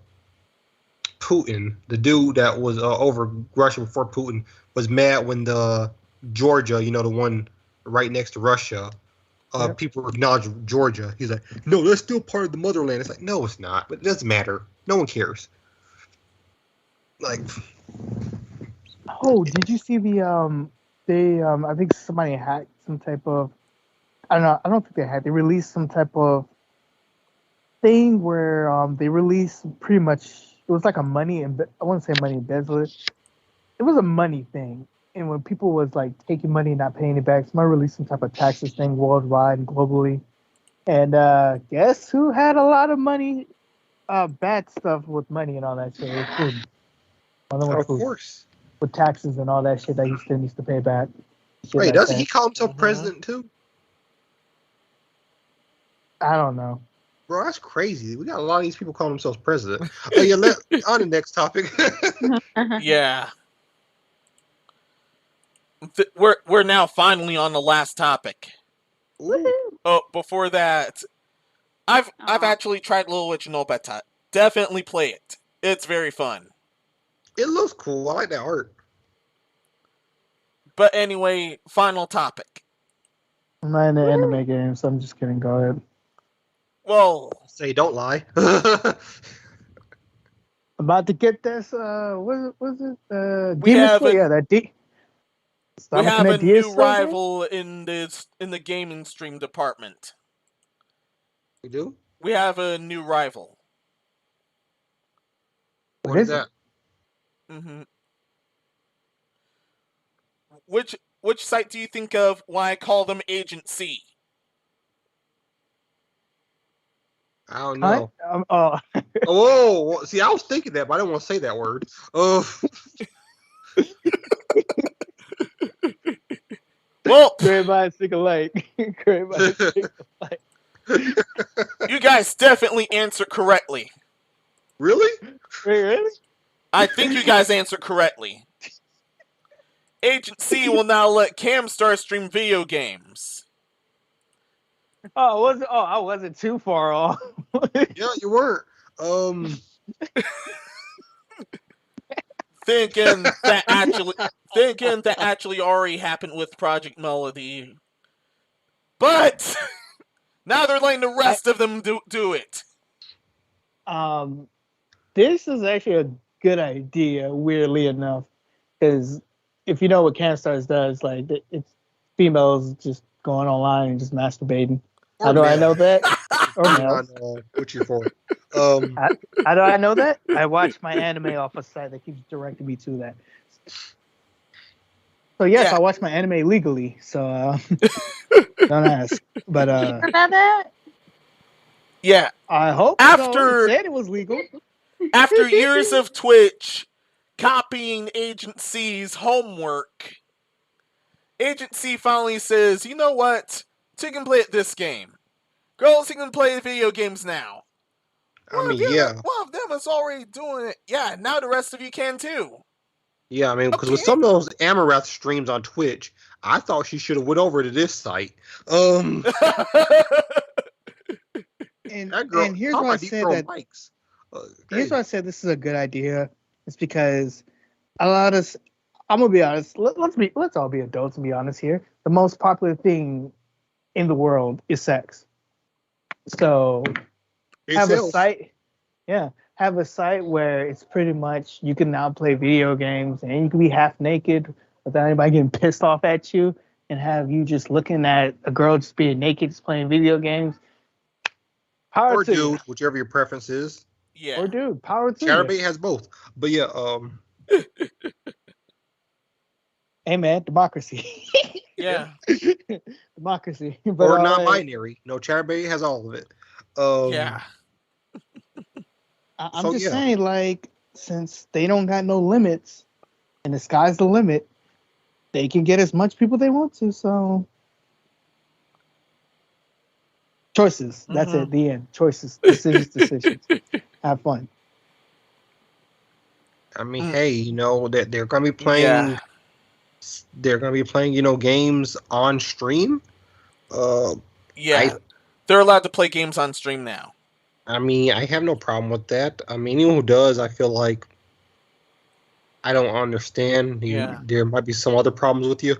Putin, the dude that was over Russia before Putin, was mad when the Georgia, the one right next to Russia, people acknowledge Georgia. He's like, no, that's still part of the motherland. It's like, no, it's not. But it doesn't matter. No one cares. Like, oh, did you see the they I think somebody hacked some type of, I don't know, I don't think they hacked. They released some type of thing where they released pretty much, it was like a money and I wouldn't say money embezzler. It was a money thing. And when people was like taking money and not paying it back, somebody released some type of taxes thing worldwide and globally. And guess who had a lot of money, bad stuff with money and all that shit? It was Putin. of course. With taxes and all that shit that he still needs to pay back. Wait, like doesn't that. he call himself president too? I don't know. Bro, that's crazy. We got a lot of these people calling themselves president. Oh yeah, on the next topic. Yeah. We're now finally on the last topic. Ooh. Oh, before that, I've actually tried Little Witch No Beta. Definitely play it. It's very fun. It looks cool. I like that art. But anyway, final topic. I'm not in the anime game, so I'm just kidding. Go ahead. Well, say don't lie. About to get this. What was it? We Demon have Slayer. a- That D. we have a Demon new Slayer? rival in the gaming stream department. You do? We have a new rival. What is that? Mm-hmm. Which site do you think of when I call them Agent C? I don't know. Oh. Oh, see, I was thinking that, but I didn't want to say that word. Well, Great minds think alike. Great minds think alike. you guys definitely answered correctly. Really? Wait, really? I think you guys answered correctly. Agent C will now let Camstar stream video games. Oh, I wasn't too far off. Yeah, you weren't. Thinking that actually already happened with Project Melody. But now they're letting the rest of them do it. This is actually a good idea, weirdly enough, because if you know what CanStars does, like it's females just going online and just masturbating. How do I know that? Or males. What you for? How do I know that? I watch my anime off a site that keeps directing me to that. So yes, I watch my anime legally. So don't ask. But about that? Yeah. I hope so. It said it was legal. After years of Twitch copying Agent C's homework, Agent C finally says, you know what? So you can play this game. Girls, you can play video games now. I mean, yeah. One of them is already doing it. Yeah, now the rest of you can too. Yeah, I mean, because with some of those Amarath streams on Twitch, I thought she should have went over to this site. And here's why I said that. Here's why I said this is a good idea. It's because a lot of us, I'm gonna be honest. Let's all be adults and be honest here. The most popular thing in the world is sex. So have a site where it's pretty much you can now play video games and you can be half naked without anybody getting pissed off at you, and have you just looking at a girl just being naked just playing video games. Or dude, whichever your preference is. Yeah. Or dude, power to Chatterbait has both. But yeah, hey man, democracy. Yeah. Democracy. But, or non-binary. No, Chatterbait has all of it. Yeah. I'm just saying, like, since they don't got no limits and the sky's the limit, they can get as much people they want to, so choices. That's it, the end. Choices, decisions. Have fun. I mean, hey, you know, that they're gonna be playing they're gonna be playing, you know, games on stream. They're allowed to play games on stream now. I mean, I have no problem with that. I mean, anyone who does, I feel like I don't understand. There might be some other problems with you.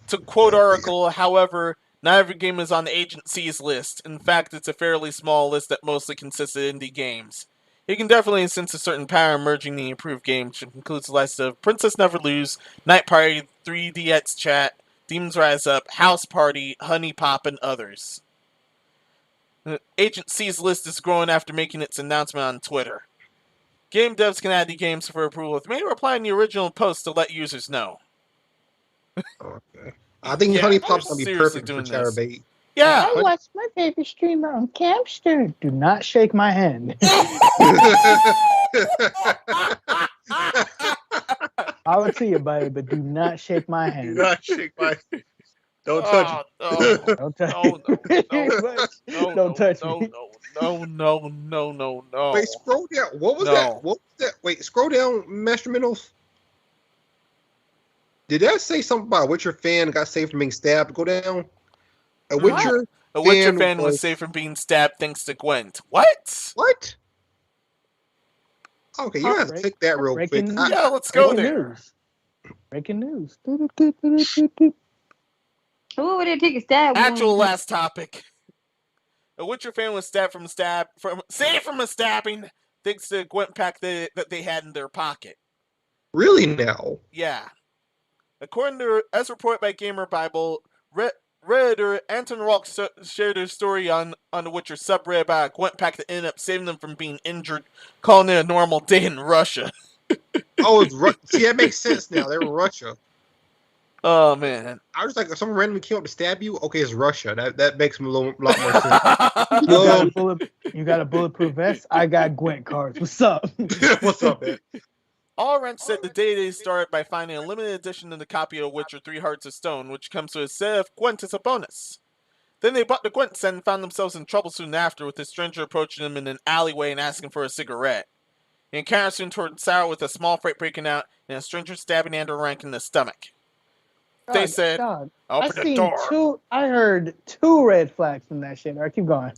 To quote Oracle, however, not every game is on the agency's list. In fact, it's a fairly small list that mostly consists of indie games. You can definitely sense a certain pattern emerging in the improved game, which includes the likes of Princess Never Lose, Night Party, 3DX Chat, Demons Rise Up, House Party, Honey Pop, and others. The agency's list is growing after making its announcement on Twitter. Game devs can add the games for approval with me replying the original post to let users know. Okay. I think Yeah, Honey they're Pop's gonna be seriously perfect for doing this. Chatterbait. Yeah. I watched my favorite streamer on Campster. Do not shake my hand. I will see you, buddy, but do not shake my Do hand. not shake my. Don't touch Oh, Don't touch no, me. Don't touch me. No. Wait, scroll down. What was No. that? What was that? Wait, scroll down, Master Minnows. Did that say something about a Witcher fan got saved from being stabbed? Go down. A Witcher A Witcher fan fan was saved from being stabbed thanks to Gwent. What? What? Okay, you have to take that real quick. Yeah, let's go there. Breaking news. Who would they take a stab? Actual last topic. A Witcher fan was saved from a stabbing thanks to a Gwent pack that they had in their pocket. Really now? Yeah. According to, as reported by Gamer Bible, Redditor Anton Rock shared his story on the Witcher subreddit about a Gwent pack that ended up saving them from being injured, calling it a normal day in Russia. Oh, see, that makes sense now. They were Russia. Oh, man. I was like, if someone randomly came up to stab you, okay, it's Russia. That makes a lot more sense. You got a bulletproof vest? I got Gwent cards. What's up? What's up, man? All Wrench said the day started by finding a limited edition of the copy of Witcher 3 Hearts of Stone, which comes with a set of Gwent as a bonus. Then they bought the Gwent set and found themselves in trouble soon after, with a stranger approaching them in an alleyway and asking for a cigarette. The encounter soon turned sour with a small fight breaking out and a stranger stabbing Andrew Rank in the stomach. They said, Dog, open the door. I heard 2 red flags from that shit. All right, keep going.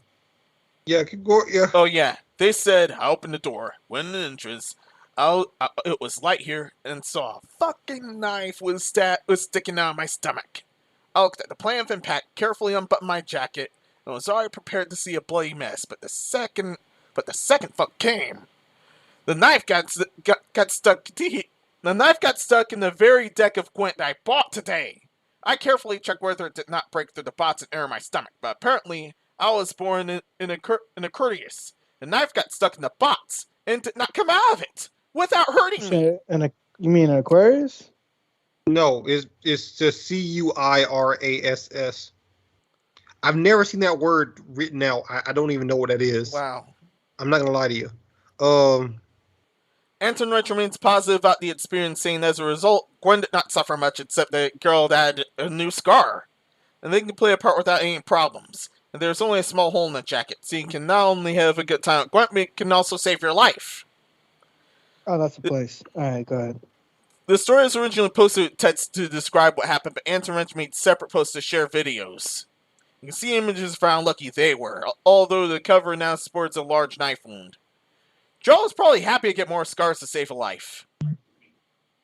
Yeah, keep going. Yeah. Oh, yeah. They said, I opened the door. Went in the entrance. It was light here and saw a fucking knife was sticking out of my stomach. I looked at the plan of impact, carefully unbuttoned my jacket, and was already prepared to see a bloody mess. But the second fuck came. The knife got stuck. The knife got stuck in the very deck of Gwent I bought today. I carefully checked whether it did not break through the bots and enter my stomach, but apparently I was born in a courteous. The knife got stuck in the bots and did not come out of it without hurting me. You mean an Aquarius? No, it's just CUIRASS. I've never seen that word written out. I don't even know what that is. Wow. I'm not gonna lie to you. Anton Wrench remains positive about the experience, saying as a result, Gwen did not suffer much except the girl that had a new scar. And they can play a part without any problems. And there's only a small hole in the jacket, so you can not only have a good time at Gwent, but it can also save your life. Oh, that's the place. Alright, go ahead. The story was originally posted with text to describe what happened, but Anton Wrench made separate posts to share videos. You can see images of how lucky they were, although the cover now sports a large knife wound. Joel is probably happy to get more scars to save a life.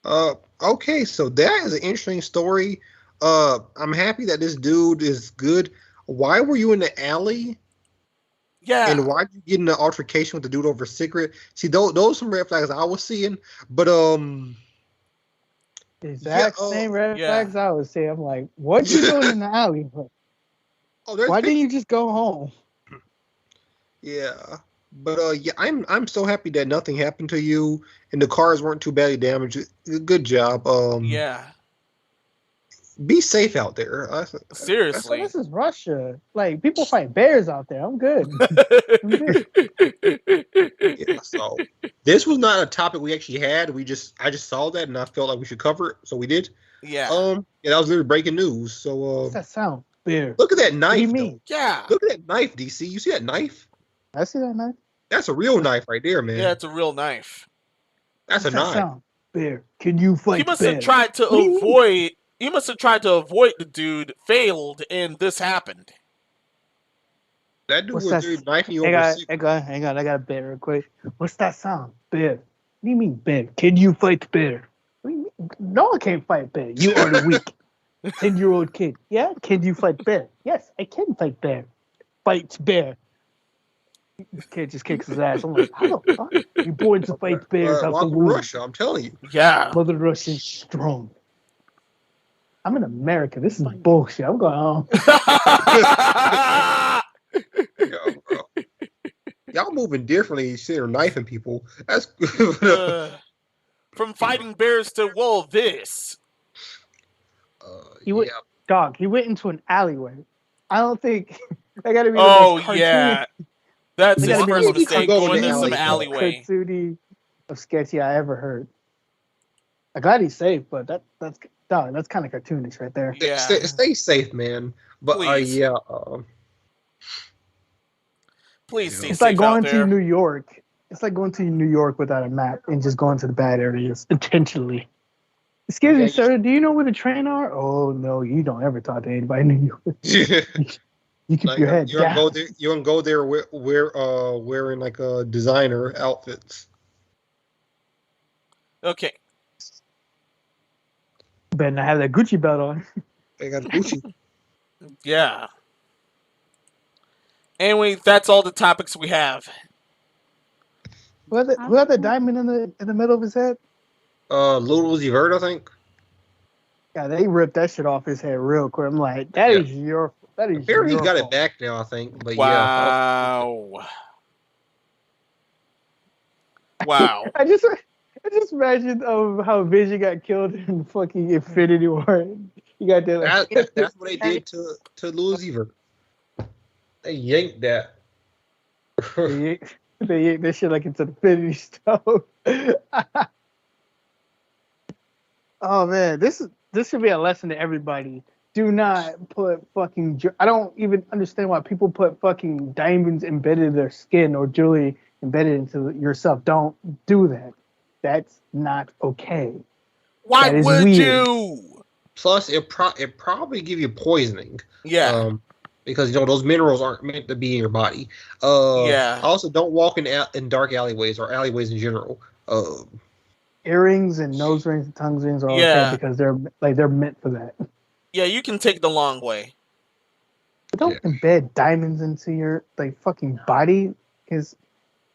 Okay, so that is an interesting story. I'm happy that this dude is good. Why were you in the alley? Yeah. And why did you get in an altercation with the dude over a cigarette? See, those are some red flags I was seeing, but exact same red flags I was seeing. I'm like, what you doing in the alley? Why didn't you just go home? Yeah. But yeah, I'm so happy that nothing happened to you and the cars weren't too badly damaged. Good job. Yeah. Be safe out there. Seriously. This is Russia. Like, people fight bears out there. I'm good. Yeah, so this was not a topic we actually had. I just saw that and I felt like we should cover it, so we did. Yeah. Yeah, that was literally breaking news. So what's that sound? Bear. Look at that knife. What do you mean? Yeah. Look at that knife, DC. You see that knife? I see that knife. That's a real knife right there, man. Yeah, it's a real knife. That's a knife. Sound? Bear. Can you fight? He must have tried to avoid. He must have tried to avoid the dude, failed, and this happened. That dude What's was that? there knifing you Hang over on, secret. hang on. I got a bear real quick. What's that sound? Bear. What do you mean bear? Can you fight bear? What do you mean? No, I can't fight bear. You are the weak 10-year-old kid. Yeah, can you fight bear? Yes, I can fight bear. Fights bear. This kid just kicks his ass. I'm like, how the fuck? You born to fight bears out the Welcome to womb. Russia, I'm telling you. Yeah. Mother Russia's strong. I'm in America. This is bullshit. I'm going home. Yo, bro. Y'all moving differently. Instead of knifing people. That's From fighting bears to this. He went, yeah. dog. He went into an alleyway. I don't think that got to be the Oh most cartoony. yeah, that's They his gotta be first the most mistake. go Going in to the some alley. alleyway. Cartoony of sketchy I ever heard. I'm glad he's safe, but that's dog. That's kind of cartoonish right there. Yeah. Stay safe, man. But Please. yeah. Please stay It's safe like going out there. to New York. It's like going to New York without a map and just going to the bad areas intentionally. Excuse me, sir. Do you know where the train are? Oh no, you don't ever talk to anybody in New York. You keep your head down. You don't go there wearing like designer outfits. Okay. Better not have that Gucci belt on. They got Gucci. Yeah. Anyway, that's all the topics we have. Who had the diamond in the middle of his head? Lil Uzi Vert, I think. Yeah, they ripped that shit off his head real quick. I'm like, that is your Apparently he got it back now, I think. But wow. Wow. I just imagine how Vision got killed in fucking Infinity War. You got that. That's what they did to Lil Uzi Vert. They yanked that. They yanked that shit like it's an Infinity Stone. Oh man, this should be a lesson to everybody. Do not put fucking. I don't even understand why people put fucking diamonds embedded in their skin or jewelry embedded into yourself. Don't do that. That's not okay. Why That is would weird. you? Plus, it probably give you poisoning. Yeah. Because those minerals aren't meant to be in your body. Yeah. Also, don't walk in dark alleyways or alleyways in general. Earrings and nose rings and tongue rings are Yeah. okay because they're meant for that. Yeah, you can take the long way. But don't embed diamonds into your fucking body. Because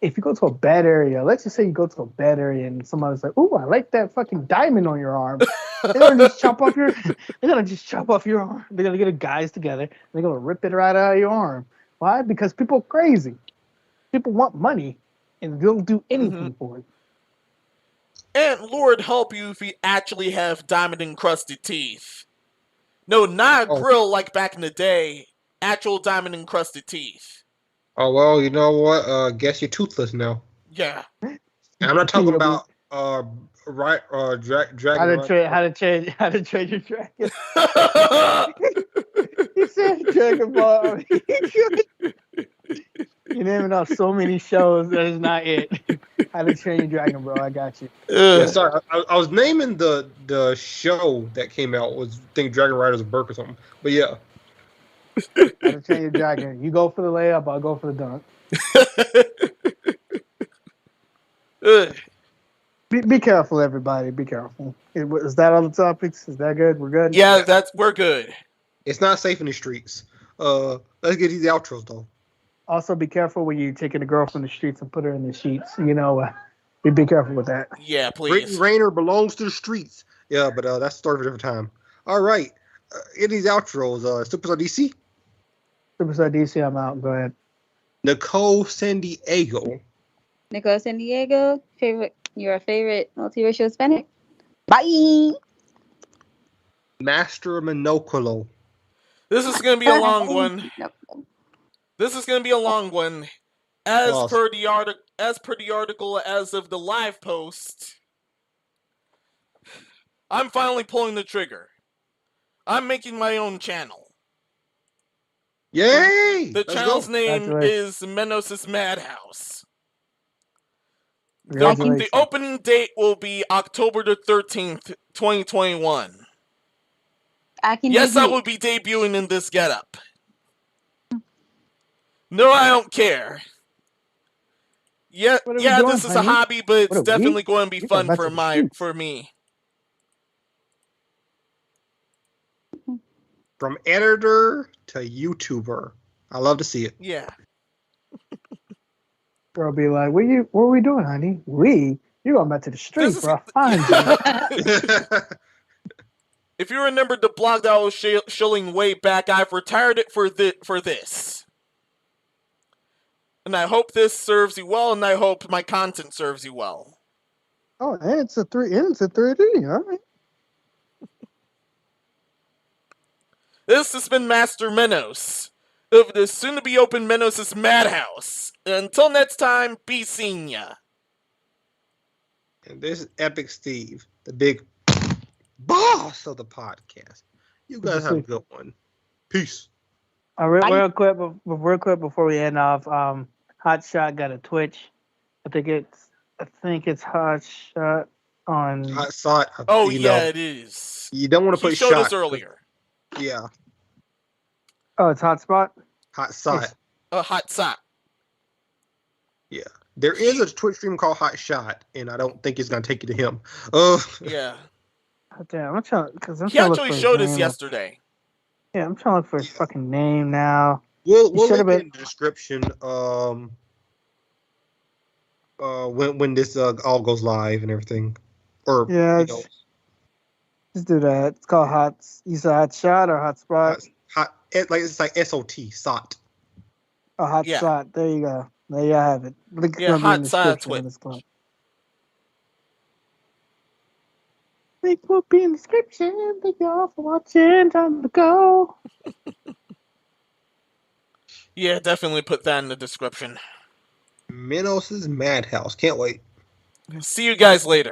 if you go to a bad area, let's just say you go to a bad area and somebody's like, "Ooh, I like that fucking diamond on your arm." They're gonna just chop off your. They're gonna just chop off your arm. They're gonna get the guys together. And they're gonna rip it right out of your arm. Why? Because people are crazy. People want money, and they'll do anything for it. And Lord help you if you actually have diamond encrusted teeth. No, not a grill like back in the day. Actual diamond encrusted teeth. Oh well, you know what? Guess you're toothless now. Yeah. And I'm not talking about dragon. How to change your dragon. He said Dragon Ball. You're naming off so many shows that is not it. How to Train Your Dragon, bro. I got you. Yeah, sorry. I was naming the show that came out was Dragon Riders of Berk or something. But yeah. How to Train Your Dragon. You go for the layup, I'll go for the dunk. Be careful, everybody. Be careful. Is that all the topics? Is that good? We're good? Yeah, we're good. It's not safe in the streets. Let's get these outros, though. Also, be careful when you're taking a girl from the streets and put her in the sheets. You know, be careful with that. Yeah, please. Brittany Rayner belongs to the streets. Yeah, but that's a story for a different time. All right. In these outros, Superstar DC. Superstar DC, I'm out. Go ahead. Nicole San Diego. Nicole San Diego, your favorite multiracial Hispanic. Bye. Master Monocolo. This is going to be a long one. This is going to be a long one. As per the article, as of the live post, I'm finally pulling the trigger. I'm making my own channel. Yay! The channel's name is Menos Madhouse. The opening date will be October the 13th, 2021. I will be debuting in this getup. No, I don't care. Yeah, What are we yeah, doing, this is a honey? hobby, but What it's are we? definitely going to be You're going fun back for to the streets. for me. From editor to YouTuber. I love to see it. Yeah. Girl be like, what are we doing, honey? You're going back to the streets, is- bro. Find you. If you remember the blog that I was shilling way back, I've retired it for this. And I hope this serves you well, and I hope my content serves you well. Oh, and it's a 3D. All right. This has been Master Menos of the soon-to-be open Menos' Madhouse. Until next time, be seeing ya. And this is Epic Steve, the big boss of the podcast. You guys have a good one. Peace. Real quick before we end off, Hot Shot got a Twitch. I think it's Hot Shot on. Hot Shot. Oh yeah, it is. You don't want to put showed shot, us earlier. Yeah. Oh, it's Hotspot. Hot Shot. Hot Shot. Yeah. There is a Twitch stream called Hot Shot, and I don't think it's gonna take you to him. Yeah. Damn, I'm trying He actually showed us yesterday. Yeah, I'm trying to look for his fucking name now. We'll link it in the description. When this all goes live and everything, or yeah, just do that. It's called Hot. You said Hot Shot or Hotspot? It's like SOT, SOT. Oh, Hot Shot. There you go. There you have it. Link Hot Shot Twitch. Link will be in the description. Thank you all for watching. Time to go. Yeah, definitely put that in the description. Menos' Madhouse. Can't wait. See you guys later.